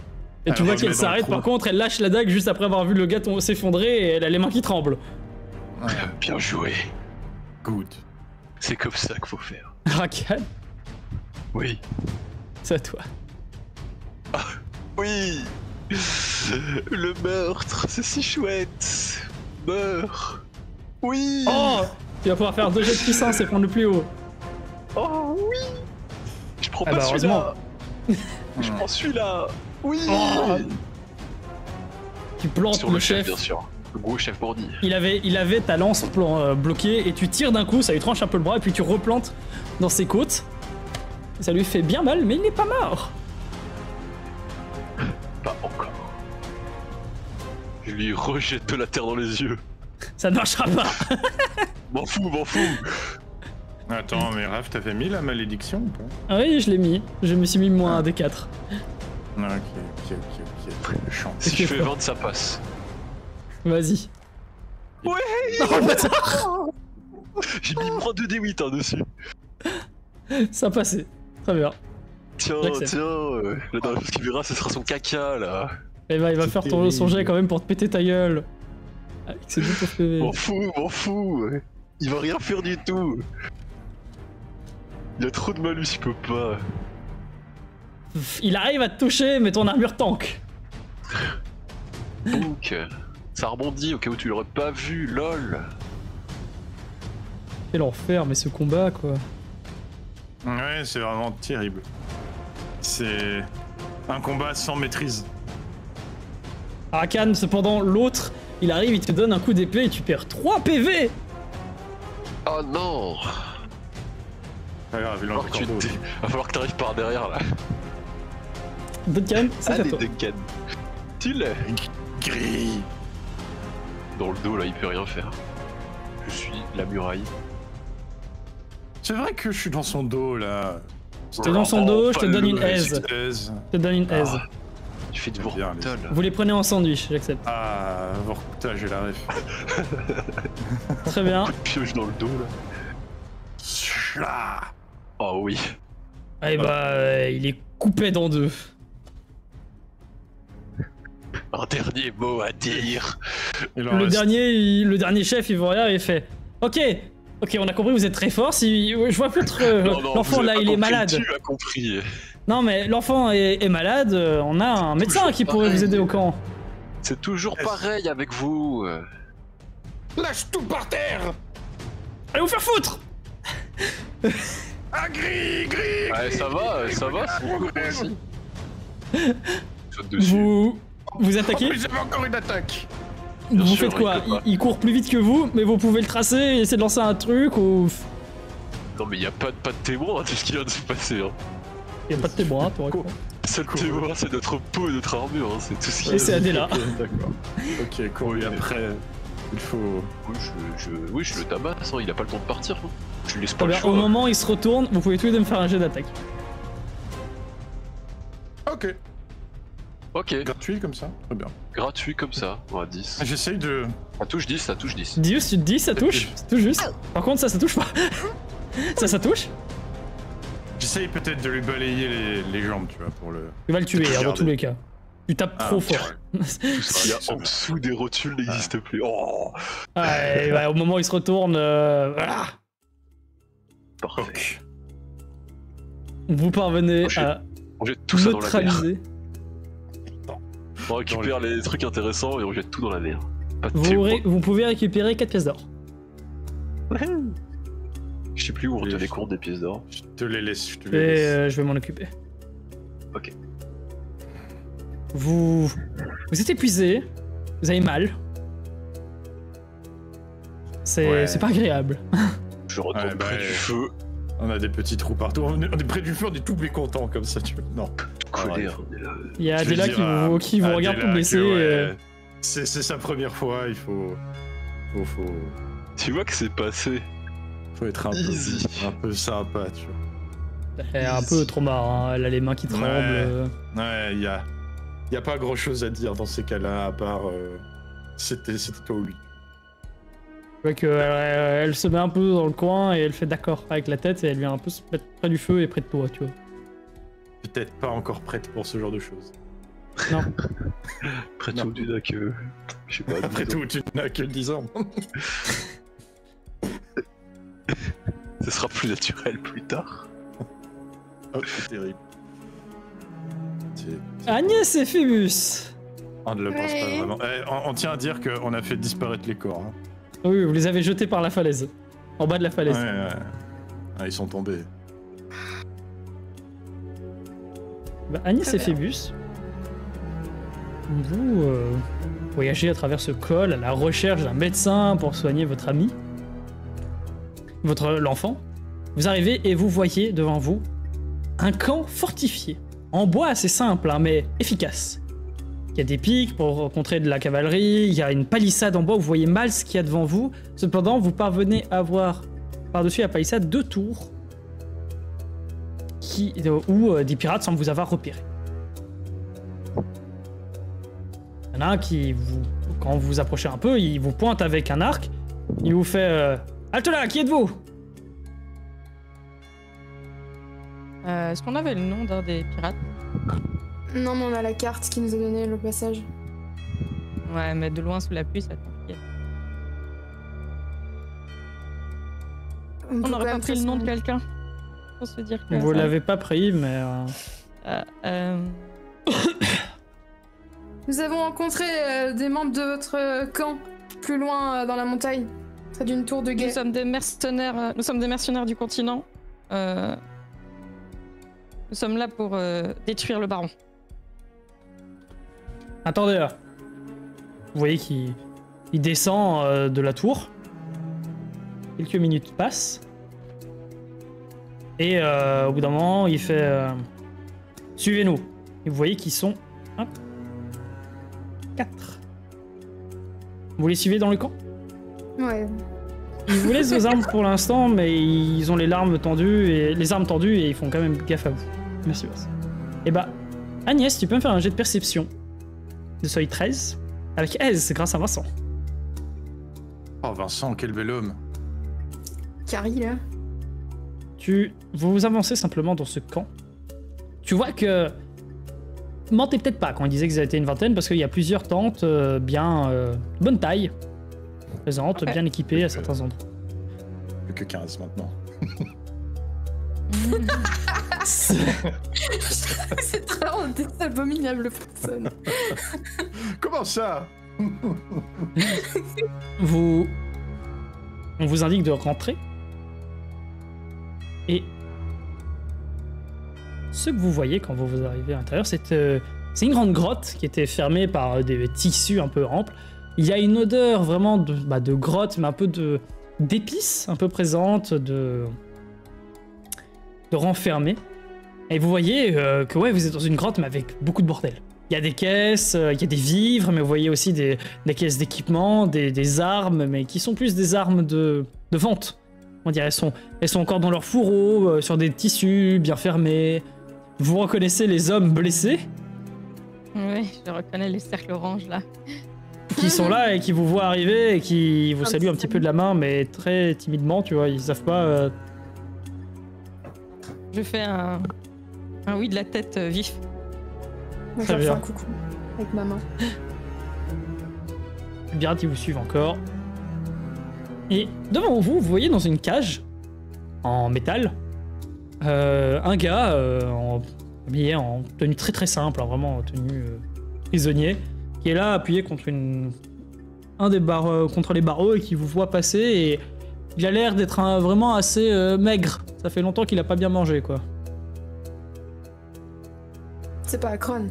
Et Elle tu vois remet qu'elle dans le s'arrête, trou. par contre elle lâche la dague juste après avoir vu le gars s'effondrer et elle a les mains qui tremblent. Bien joué. Good. C'est comme ça qu'il faut faire. Rakan, Oui. c'est à toi. Oui. Le meurtre, c'est si chouette. Meurs. Oui. Oh, tu vas pouvoir faire 2 jets de puissance et prendre le plus haut. Oh, oui. Je prends Ah pas bah, celui-là. Je prends celui-là. Oui. Oh. Tu plantes Sur le le chef, chef. bien sûr. Le gros chef bandit. Il avait ta lance bloquée et tu tires d'un coup, ça lui tranche un peu le bras et puis tu replantes dans ses côtes. Ça lui fait bien mal, mais il n'est pas mort. Pas encore. Je lui rejette de la terre dans les yeux. Ça ne marchera pas. M'en fous. Attends, mais Raph, t'avais mis la malédiction ou pas? Ah oui, je l'ai mis. Je me suis mis moins un des 4. Ok. Chance. Si je Ok, fais fort. 20, ça passe. Vas-y. Ouais. Oh, bâtard. J'ai mis moins 2d8 hein, dessus. Ça a passé. Très bien. Tiens, J'accepte. la dernière chose qu'il verra, ce sera son caca là. Et bah, il va C'est faire terrible. son jet quand même pour te péter ta gueule. Avec ses 2 pour PV. M'en fous. Il va rien faire du tout. Il y a trop de malus, il peut pas. Il arrive à te toucher, mais ton armure tank. Donc, Ça rebondit au cas où tu l'aurais pas vu, lol. Quel enfer, mais ce combat, quoi. Ouais, c'est vraiment terrible. C'est un combat sans maîtrise. Arakan, cependant, l'autre, il arrive, il te donne un coup d'épée et tu perds 3 PV. Oh non. Pas grave, il en a Va encore d'autres. falloir que t'arrives par derrière là. Duncan, c'est à Allez toi. Duncan. Tu l'es. Gris. Dans le dos là, il peut rien faire. Je suis la muraille. C'est vrai que je suis dans son dos là. T'es dans son dos, je te donne une Ouais, aise. Aise. Je te donne une aise. Ah, tu fais de vous Bien, remonter, là. Vous les prenez en sandwich, j'accepte. Ah, Vorkuta, j'ai la ref. Très bien. Coup de pioche dans le dos là. Chla. Oh oui. Eh bah, il est coupé dans deux. Un dernier mot à dire. Il en Le reste- dernier chef, il vous regarde et il fait Ok, on a compris, vous êtes très fort. Si, je vois peut-être l'enfant vous là, avez il pas est compris, malade. Tu as compris. Non, mais l'enfant est malade. On a un médecin toujours qui pourrait pareil. vous aider au camp. C'est toujours pareil avec vous. Lâche tout par terre. Allez vous faire foutre. Ah, gris. Ouais, ça va, c'est cool aussi. Saute dessus. Vous attaquez. Mais j'avais encore une attaque. Bien Vous sûr, faites quoi il peut pas. il court plus vite que vous, mais vous pouvez le tracer et essayer de lancer un truc ou. Non mais y a pas de témoin à tout ce qui vient de se passer. Hein. Y a pas de témoin, toi. Cool. Le seul témoin c'est notre peau et notre armure, hein. C'est tout ce qui Et c'est Adela. D'accord. Ok, cool. Et après, il faut. Oui, je le tabasse, hein. Il a pas le temps de partir. Hein. Je lui laisse Très pas le bien, choix. au moment où il se retourne, vous pouvez tous les deux me faire un jet d'attaque. Ok. Ok, Gratuit comme ça. Très bien. gratuit comme ça. Ouais, 10. J'essaye de. Ça touche 10, ça touche 10. 10, tu te dis, ça touche. C'est tout juste. Par contre, ça touche pas. ça touche. J'essaye peut-être de lui balayer les jambes, tu vois, pour le. Tu vas le tuer, hein, dans tous les cas. Tu tapes trop ok. fort. Tout ce qu'il y a en dessous des rotules n'existe plus. Oh, Ouais, au moment où il se retourne, voilà. parfait. Ok. Vous parvenez Ok. à On jette tout ça dans la mer. neutraliser. On récupère les trucs intéressants et on jette tout dans la mer. Pas de Vous, témoin. vous pouvez récupérer 4 pièces d'or. Je sais plus où on Et tenait je- compte des pièces d'or. Je te les laisse, je te Et les laisse. je vais m'en occuper. Ok. Vous êtes épuisé, vous avez mal. C'est Ouais. pas agréable. Je retourne Ouais, bah, près du feu. On a des petits trous partout. On est près du feu, on est tout mécontents comme ça, tu vois. Non. Collé, ouais. on est là. Il y a Je vais Adela dire qui vous à regarde tout Adela blessé. que, ouais, c'est sa première fois, il faut Tu vois que c'est passé. être Easy. un peu sympa, tu vois. Elle est un peu trop marre, hein. Elle a les mains qui tremblent. Ouais. Ouais, y a pas grand chose à dire dans ces cas-là, à part c'était toi ou lui. Tu vois qu'elle se met un peu dans le coin et elle fait d'accord avec la tête et elle vient un peu se mettre près du feu et près de toi, tu vois. Peut-être pas encore prête pour ce genre de choses. Non. Après Non. tout, tu n'as que. Je sais pas. Après 10 ans. tout, tu n'as que 10 ans. Ce sera plus naturel plus tard. Oh, c'est terrible. Agnès et Phébus. On ne le pense pas Ouais. vraiment. On tient à dire qu'on a fait disparaître les corps. Hein. Oui, vous les avez jetés par la falaise. En bas de la falaise. Ouais. Ah, ils sont tombés. Bah, Agnès Très et bien. Phébus, vous voyagez à travers ce col à la recherche d'un médecin pour soigner votre ami, l'enfant. Vous arrivez et vous voyez devant vous un camp fortifié, en bois assez simple, hein, mais efficace. Il y a des pics pour contrer de la cavalerie, il y a une palissade en bois où vous voyez mal ce qu'il y a devant vous. Cependant, vous parvenez à voir par-dessus la palissade 2 tours où des pirates semblent vous avoir repéré. Il y en a un qui quand vous vous approchez un peu, il vous pointe avec un arc, il vous fait halte là, qui êtes-vous? Est-ce qu'on avait le nom d'un des pirates? Non, mais on a la carte qui nous a donné le passage. Ouais, mais de loin sous la pluie, ça compliqué. peut On quand aurait pas même pris le nom de façon- quelqu'un pour se dire que. Vous l'avez pas pris, mais Nous avons rencontré des membres de votre camp plus loin dans la montagne, près d'une tour de guet. Nous sommes des mercenaires du continent. Nous sommes là pour détruire le baron. Attendez là. Vous voyez qu'il descend de la tour. Quelques minutes passent. Et au bout d'un moment, il fait suivez-nous. Et vous voyez qu'ils sont 4. Vous les suivez dans le camp? Ouais. Ils vous laissent vos armes pour l'instant, mais ils ont les armes tendues et ils font quand même gaffe à vous. Merci, Vincent. Et bah, Agnès, tu peux me faire un jet de perception de seuil 13 avec aise, c'est grâce à Vincent. Oh Vincent, quel bel homme. Carrie, là. Vous avancez simplement dans ce camp. Tu vois que... Mentez peut-être pas quand il disait qu'ils étaient une vingtaine, parce qu'il y a plusieurs tentes bien bonne taille, présentes, bien équipées à certains endroits. Plus que 15 maintenant. C'est très abominable personne. Comment ça? On vous indique de rentrer. Et ce que vous voyez quand vous arrivez à l'intérieur, c'est une grande grotte qui était fermée par des tissus un peu amples. Il y a une odeur vraiment de grotte, mais un peu d'épices un peu présente, de renfermé. Et vous voyez que ouais, vous êtes dans une grotte, mais avec beaucoup de bordel. Il y a des caisses, il y a des vivres, mais vous voyez aussi des caisses d'équipement, des armes, mais qui sont plus des armes de vente. On dirait elles sont encore dans leur fourreau, sur des tissus bien fermés. Vous reconnaissez les hommes blessés? Oui, je reconnais les cercles oranges là. Qui sont là et qui vous voient arriver et qui vous saluent un petit peu de la main, mais très timidement, tu vois, ils savent pas... Je fais un oui de la tête vif. Moi, Très je leur fais bien. un coucou avec ma main. Bien, ils vous suivent encore. Et devant vous, vous voyez dans une cage en métal un gars habillé en tenue très très simple, hein, vraiment en tenue prisonnier, qui est là appuyé contre contre les barreaux et qui vous voit passer et il a l'air d'être vraiment assez maigre. Ça fait longtemps qu'il a pas bien mangé, quoi. C'est pas Akron.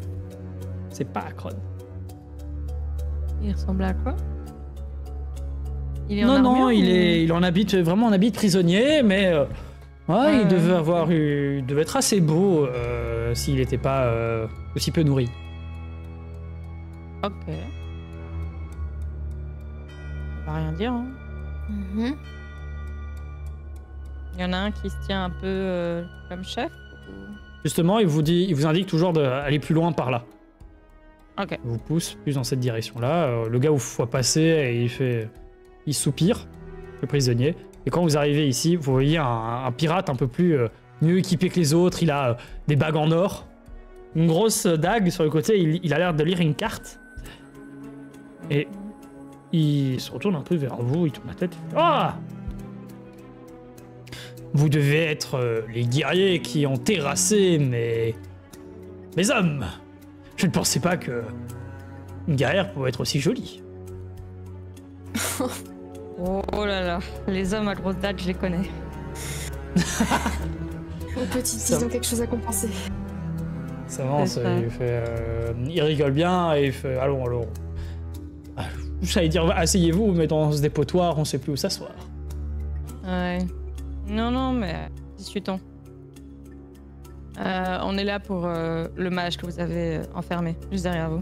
C'est pas Akron. Il ressemble à quoi? Il est en Non, armure, il ou- est vraiment en habit de prisonnier, mais ouais, il Ouais. devait être assez beau s'il n'était pas aussi peu nourri. Ok. On va rien dire. Hein. Mhm. Il y en a un qui se tient un peu comme chef. Ou... Justement, il vous indique toujours d'aller plus loin par là. Ok. Il vous pousse plus dans cette direction-là. Le gars vous voit passer et il soupire, le prisonnier. Et quand vous arrivez ici, vous voyez un pirate un peu plus mieux équipé que les autres. Il a des bagues en or, une grosse dague sur le côté. Il a l'air de lire une carte. Et il se retourne un peu vers vous, il tourne la tête. Ah! Vous devez être les guerriers qui ont terrassé mes hommes. Je ne pensais pas que une guerrière pouvait être aussi jolie. Oh là là, les hommes à grosse date, je les connais. Aux petites, Ça- ils ont quelque chose à compenser. Ça avance, C'est ça. il rigole bien et il fait allons. Ah, j'allais dire asseyez-vous, mais dans ce dépotoir, on sait plus où s'asseoir. Ouais. Non, mais discutons. On est là pour le mage que vous avez enfermé, juste derrière vous.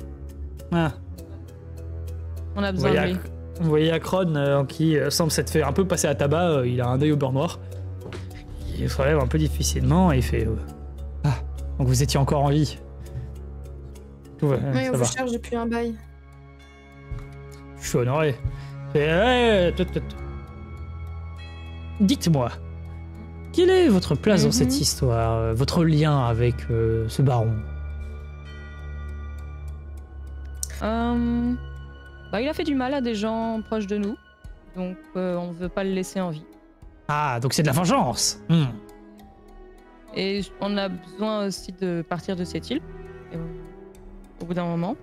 Ah, On a vous besoin de voyez, lui. vous voyez Akron qui semble s'être fait un peu passer à tabac, il a un œil au beurre noir. Il se relève un peu difficilement et il fait ah, donc vous étiez encore en vie. Tout va, Oui, ça on va. vous cherche depuis un bail. Je suis honoré. Dites-moi, quelle est votre place dans cette histoire, votre lien avec ce baron? Bah, il a fait du mal à des gens proches de nous, donc on ne veut pas le laisser en vie. Ah, donc c'est de la vengeance. Et on a besoin aussi de partir de cette île, au bout d'un moment.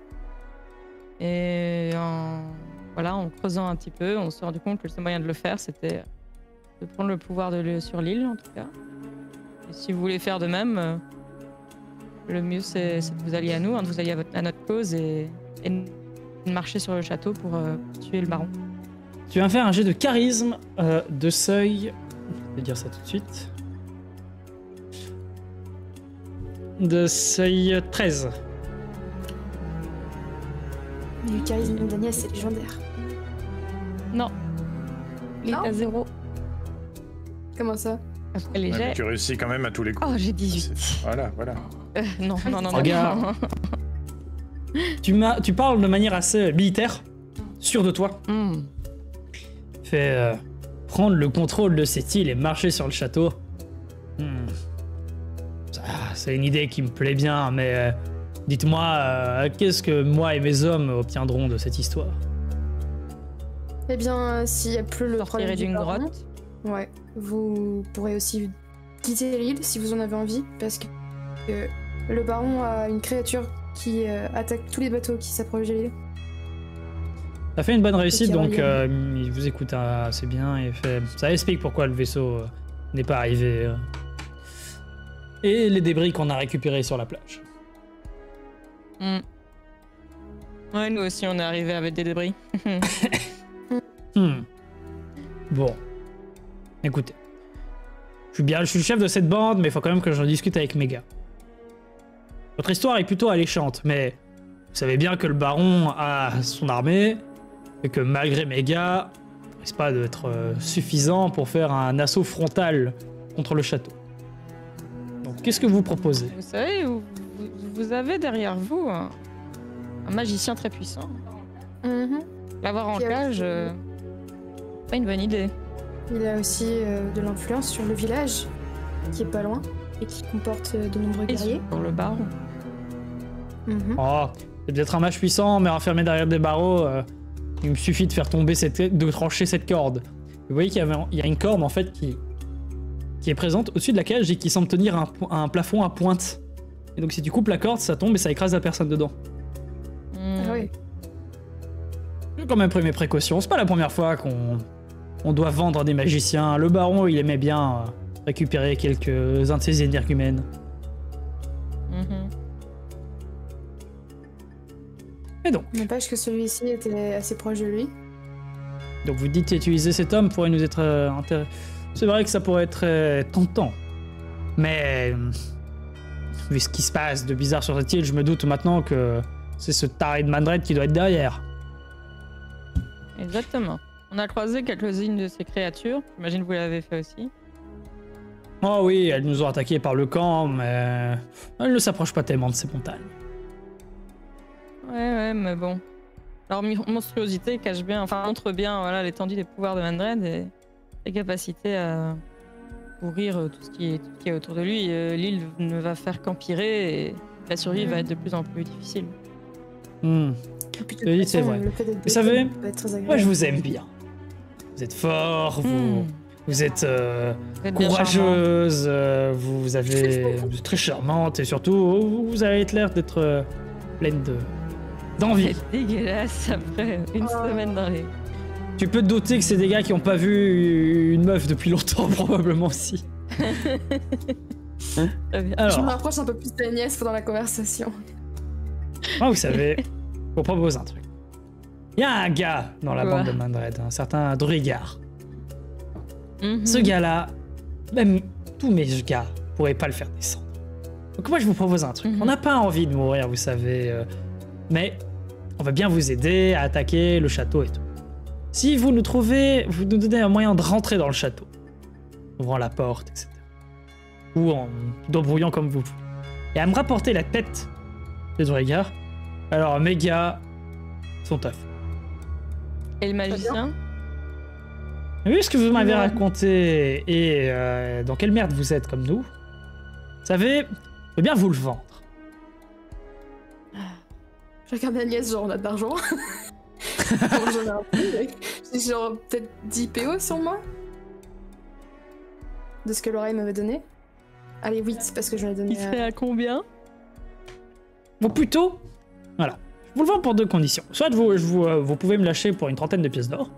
Et en creusant un petit peu, on s'est rendu compte que le seul moyen de le faire, c'était de prendre le pouvoir sur l'île, en tout cas. Et si vous voulez faire de même, le mieux c'est de vous allier à nous, de vous allier à notre cause et de marcher sur le château pour tuer le baron. Tu vas faire un jet de charisme de seuil. Je vais dire ça tout de suite. De seuil 13. Mais le charisme d'Agnès, c'est légendaire. Non. Il est Non. à 0. Comment ça? Après les Ouais, mais jets. tu réussis quand même à tous les coups. Oh, j'ai 18. Voilà. Non. Regarde. Tu parles de manière assez militaire, sûr de toi. Fais prendre le contrôle de cette île et marcher sur le château. C'est une idée qui me plaît bien, mais dites-moi, qu'est-ce que moi et mes hommes obtiendront de cette histoire? Eh bien, s'il n'y a plus le problème Sortirez d'une du baron, grotte. ouais, vous pourrez aussi quitter l'île si vous en avez envie, parce que le baron a une créature qui attaque tous les bateaux qui s'approchent de l'île. Ça fait une bonne réussite, qui donc reviennent. il vous écoute assez bien et fait... Ça explique pourquoi le vaisseau n'est pas arrivé. Et les débris qu'on a récupérés sur la plage. Ouais, nous aussi, on est arrivé avec des débris. Bon. Écoutez. Je suis le chef de cette bande, mais il faut quand même que j'en discute avec mes gars. Votre histoire est plutôt alléchante, mais vous savez bien que le baron a son armée, et que malgré mes gars, ça risque pas d'être suffisant pour faire un assaut frontal contre le château. Donc qu'est-ce que vous proposez? Vous savez, vous avez derrière vous un magicien très puissant. L'avoir en Qui a cage, pas une bonne idée. Il a aussi de l'influence sur le village, qui est pas loin, et qui comporte de nombreux Et guerriers. pour le baron. Oh, c'est peut-être un mage puissant, mais enfermé derrière des barreaux, il me suffit de faire tomber de trancher cette corde. Vous voyez qu'il y a une corde en fait qui est présente au-dessus de la cage et qui semble tenir un plafond à pointe. Et donc si tu coupes la corde, ça tombe et ça écrase la personne dedans. Ah oui. J'ai quand même pris mes précautions. C'est pas la première fois qu'on doit vendre des magiciens. Le baron, il aimait bien récupérer quelques-uns de ses énergumènes. Et donc, N'empêche que celui-ci était assez proche de lui. vous dites utiliser cet homme pourrait nous être intéressant. C'est vrai que ça pourrait être tentant. Mais vu ce qui se passe de bizarre sur cette île, je me doute maintenant que c'est ce taré de Mandred qui doit être derrière. Exactement. On a croisé quelques-unes de ces créatures. J'imagine que vous l'avez fait aussi. Oh oui, elles nous ont attaqués par le camp, mais elles ne s'approchent pas tellement de ces montagnes. Ouais, mais bon. Leur monstruosité cache bien, montre bien l'étendue des pouvoirs de Mandred et les capacités à pourrir tout ce qui est autour de lui. L'île ne va faire qu'empirer et la survie va être de plus en plus difficile. Et puis, de toute Oui, façon, c'est vrai. le fait d'être Vous savez, blessé peut être très agréable. moi je vous aime bien. Vous êtes fort, vous êtes Vous êtes bien courageuse, vous êtes très charmante et surtout vous avez l'air d'être pleine d'envie. C'est dégueulasse après une semaine dans les... Tu peux te douter que c'est des gars qui n'ont pas vu une meuf depuis longtemps, probablement aussi. Très bien. Je me Alors, rapproche un peu plus d'Agnès pendant la conversation. moi, vous savez, je vous propose un truc. Il y a un gars dans la Quoi bande de Mandred, un certain Dorigar. Mhm. Ce gars-là, même tous mes gars pourraient pas le faire descendre. Donc moi, je vous propose un truc. Mhm. On n'a pas envie de mourir, vous savez, mais on va bien vous aider à attaquer le château et tout. Si vous nous donnez un moyen de rentrer dans le château, en ouvrant la porte, etc. Ou en débrouillant comme vous voulez. Et à me rapporter la tête de Dorigar, alors mes gars sont tough. Et le magicien? Vu ce que vous m'avez Ouais. raconté et dans quelle merde vous êtes comme nous, vous savez, je veux bien vous le vendre. Je regarde Agnès, genre on a de l'argent. Bon, j'en ai un peu, mais j'ai genre peut-être 10 PO sur moi. De ce que l'oreille m'avait donné. Allez, 8 parce que j'en ai donné. Il serait à combien? Ou plutôt, voilà, vous le vends pour 2 conditions. Soit vous pouvez me lâcher pour une 30aine de pièces d'or,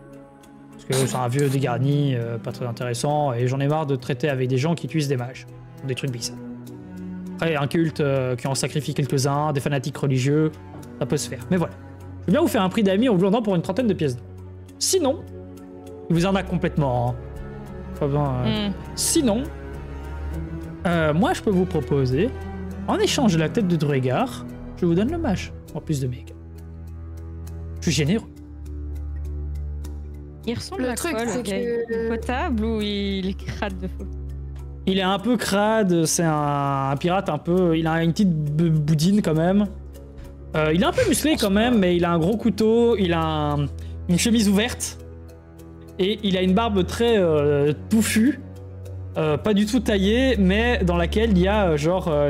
parce que c'est un vieux dégarni, pas très intéressant, et j'en ai marre de traiter avec des gens qui utilisent des mages, des trucs bizarres. Après, un culte qui en sacrifie quelques-uns, des fanatiques religieux, ça peut se faire. Mais voilà. Je veux bien vous faire un prix d'amis en vous le vendant pour une 30aine de pièces d'or. Sinon, il vous en a complètement. Hein. Pas besoin, Sinon, moi je peux vous proposer, en échange de la tête de Druegar, je vous donne le mage, en plus de méga. Je suis généreux. Il ressemble Le à truc, quoi, c'est le gars? que- Il est potable ou il crade de fou? Il est un peu crade, c'est un pirate un peu. Il a une petite boudine quand même. Il est un peu musclé quand même, mais il a un gros couteau, il a une chemise ouverte. Et il a une barbe très touffue, pas du tout taillée, mais dans laquelle il y a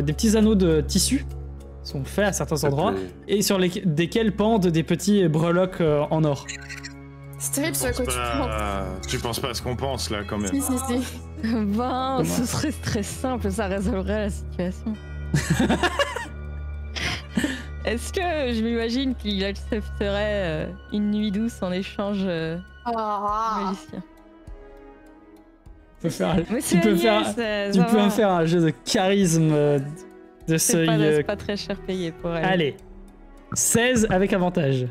des petits anneaux de tissu qui sont faits à certains endroits et sur desquels pendent des petits breloques en or. C'est terrible ce à quoi tu penses. Tu penses pas à ce qu'on pense là quand même. Si. Ben, ce serait très simple, ça résolverait la situation. Est-ce que je m'imagine qu'il accepterait une nuit douce en échange magicien? Tu peux faire, Monsieur tu peux Agnès, faire, ça tu peux va. faire un jeu de charisme de C'est seuil. pas très cher payé pour elle. Allez, 16 avec avantage.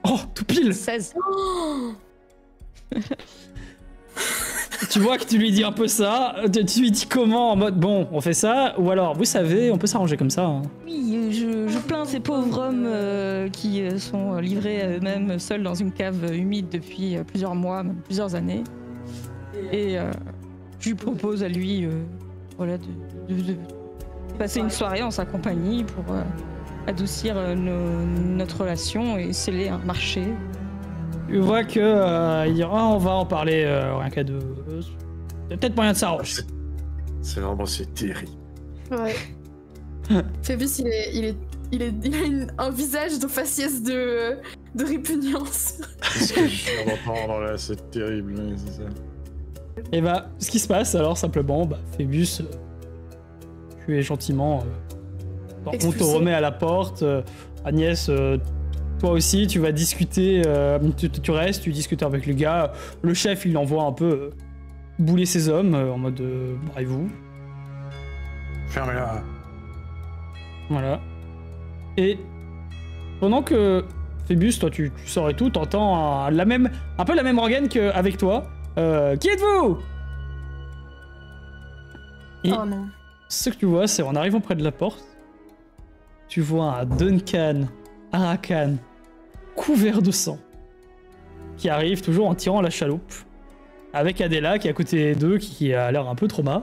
Oh, tout pile. 16. Tu vois que tu lui dis un peu ça, tu lui dis comment en mode bon, on fait ça, ou alors vous savez, on peut s'arranger comme ça. Hein. Oui, je plains ces pauvres hommes qui sont livrés à eux-mêmes seuls dans une cave humide depuis plusieurs mois, même plusieurs années. Et je lui propose à lui voilà, de passer une soirée en sa compagnie pour adoucir notre relation et sceller un marché. Tu vois que il dit on va en parler rien qu'à deux. Il y a peut-être moyen de s'arranger. C'est vraiment c'est terrible. Ouais. Phébus, il a un visage de faciès de répugnance. Ce que je viens d'entendre là, c'est terrible. Oui, c'est ça. Et bah, ce qui se passe alors simplement, bah, Phébus, tu es gentiment. On te Expulsé. remet à la porte. Agnès, toi aussi, tu vas discuter. Tu restes, tu discutes avec le gars. Le chef, il envoie un peu bouler ses hommes en mode barrez-vous. Fermez-la. Voilà. Et pendant que Phébus, toi, tu sors et tout, t'entends un peu la même organe qu'avec toi. Qui êtes-vous? Et Oh non. ce que tu vois, c'est en arrivant près de la porte, tu vois un Duncan Arakan couvert de sang qui arrive toujours en tirant la chaloupe avec Adela qui est à côté d'eux qui a l'air un peu trauma.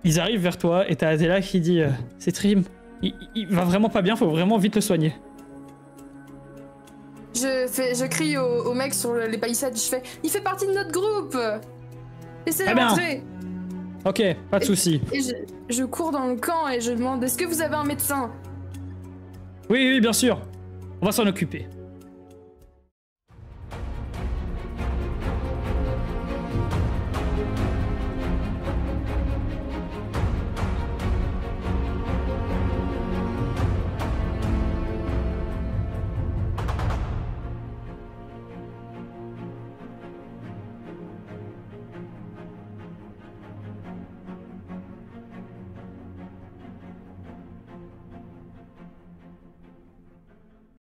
Ils arrivent vers toi et t'as Adela qui dit c'est Trim, il va vraiment pas bien, faut vraiment vite le soigner. Je crie au mec sur les palissades, je fais il fait partie de notre groupe. Laissez-le Ah ben. rentrer. Ok, pas de soucis. Et je cours dans le camp et je demande est-ce que vous avez un médecin? Oui, bien sûr. On va s'en occuper.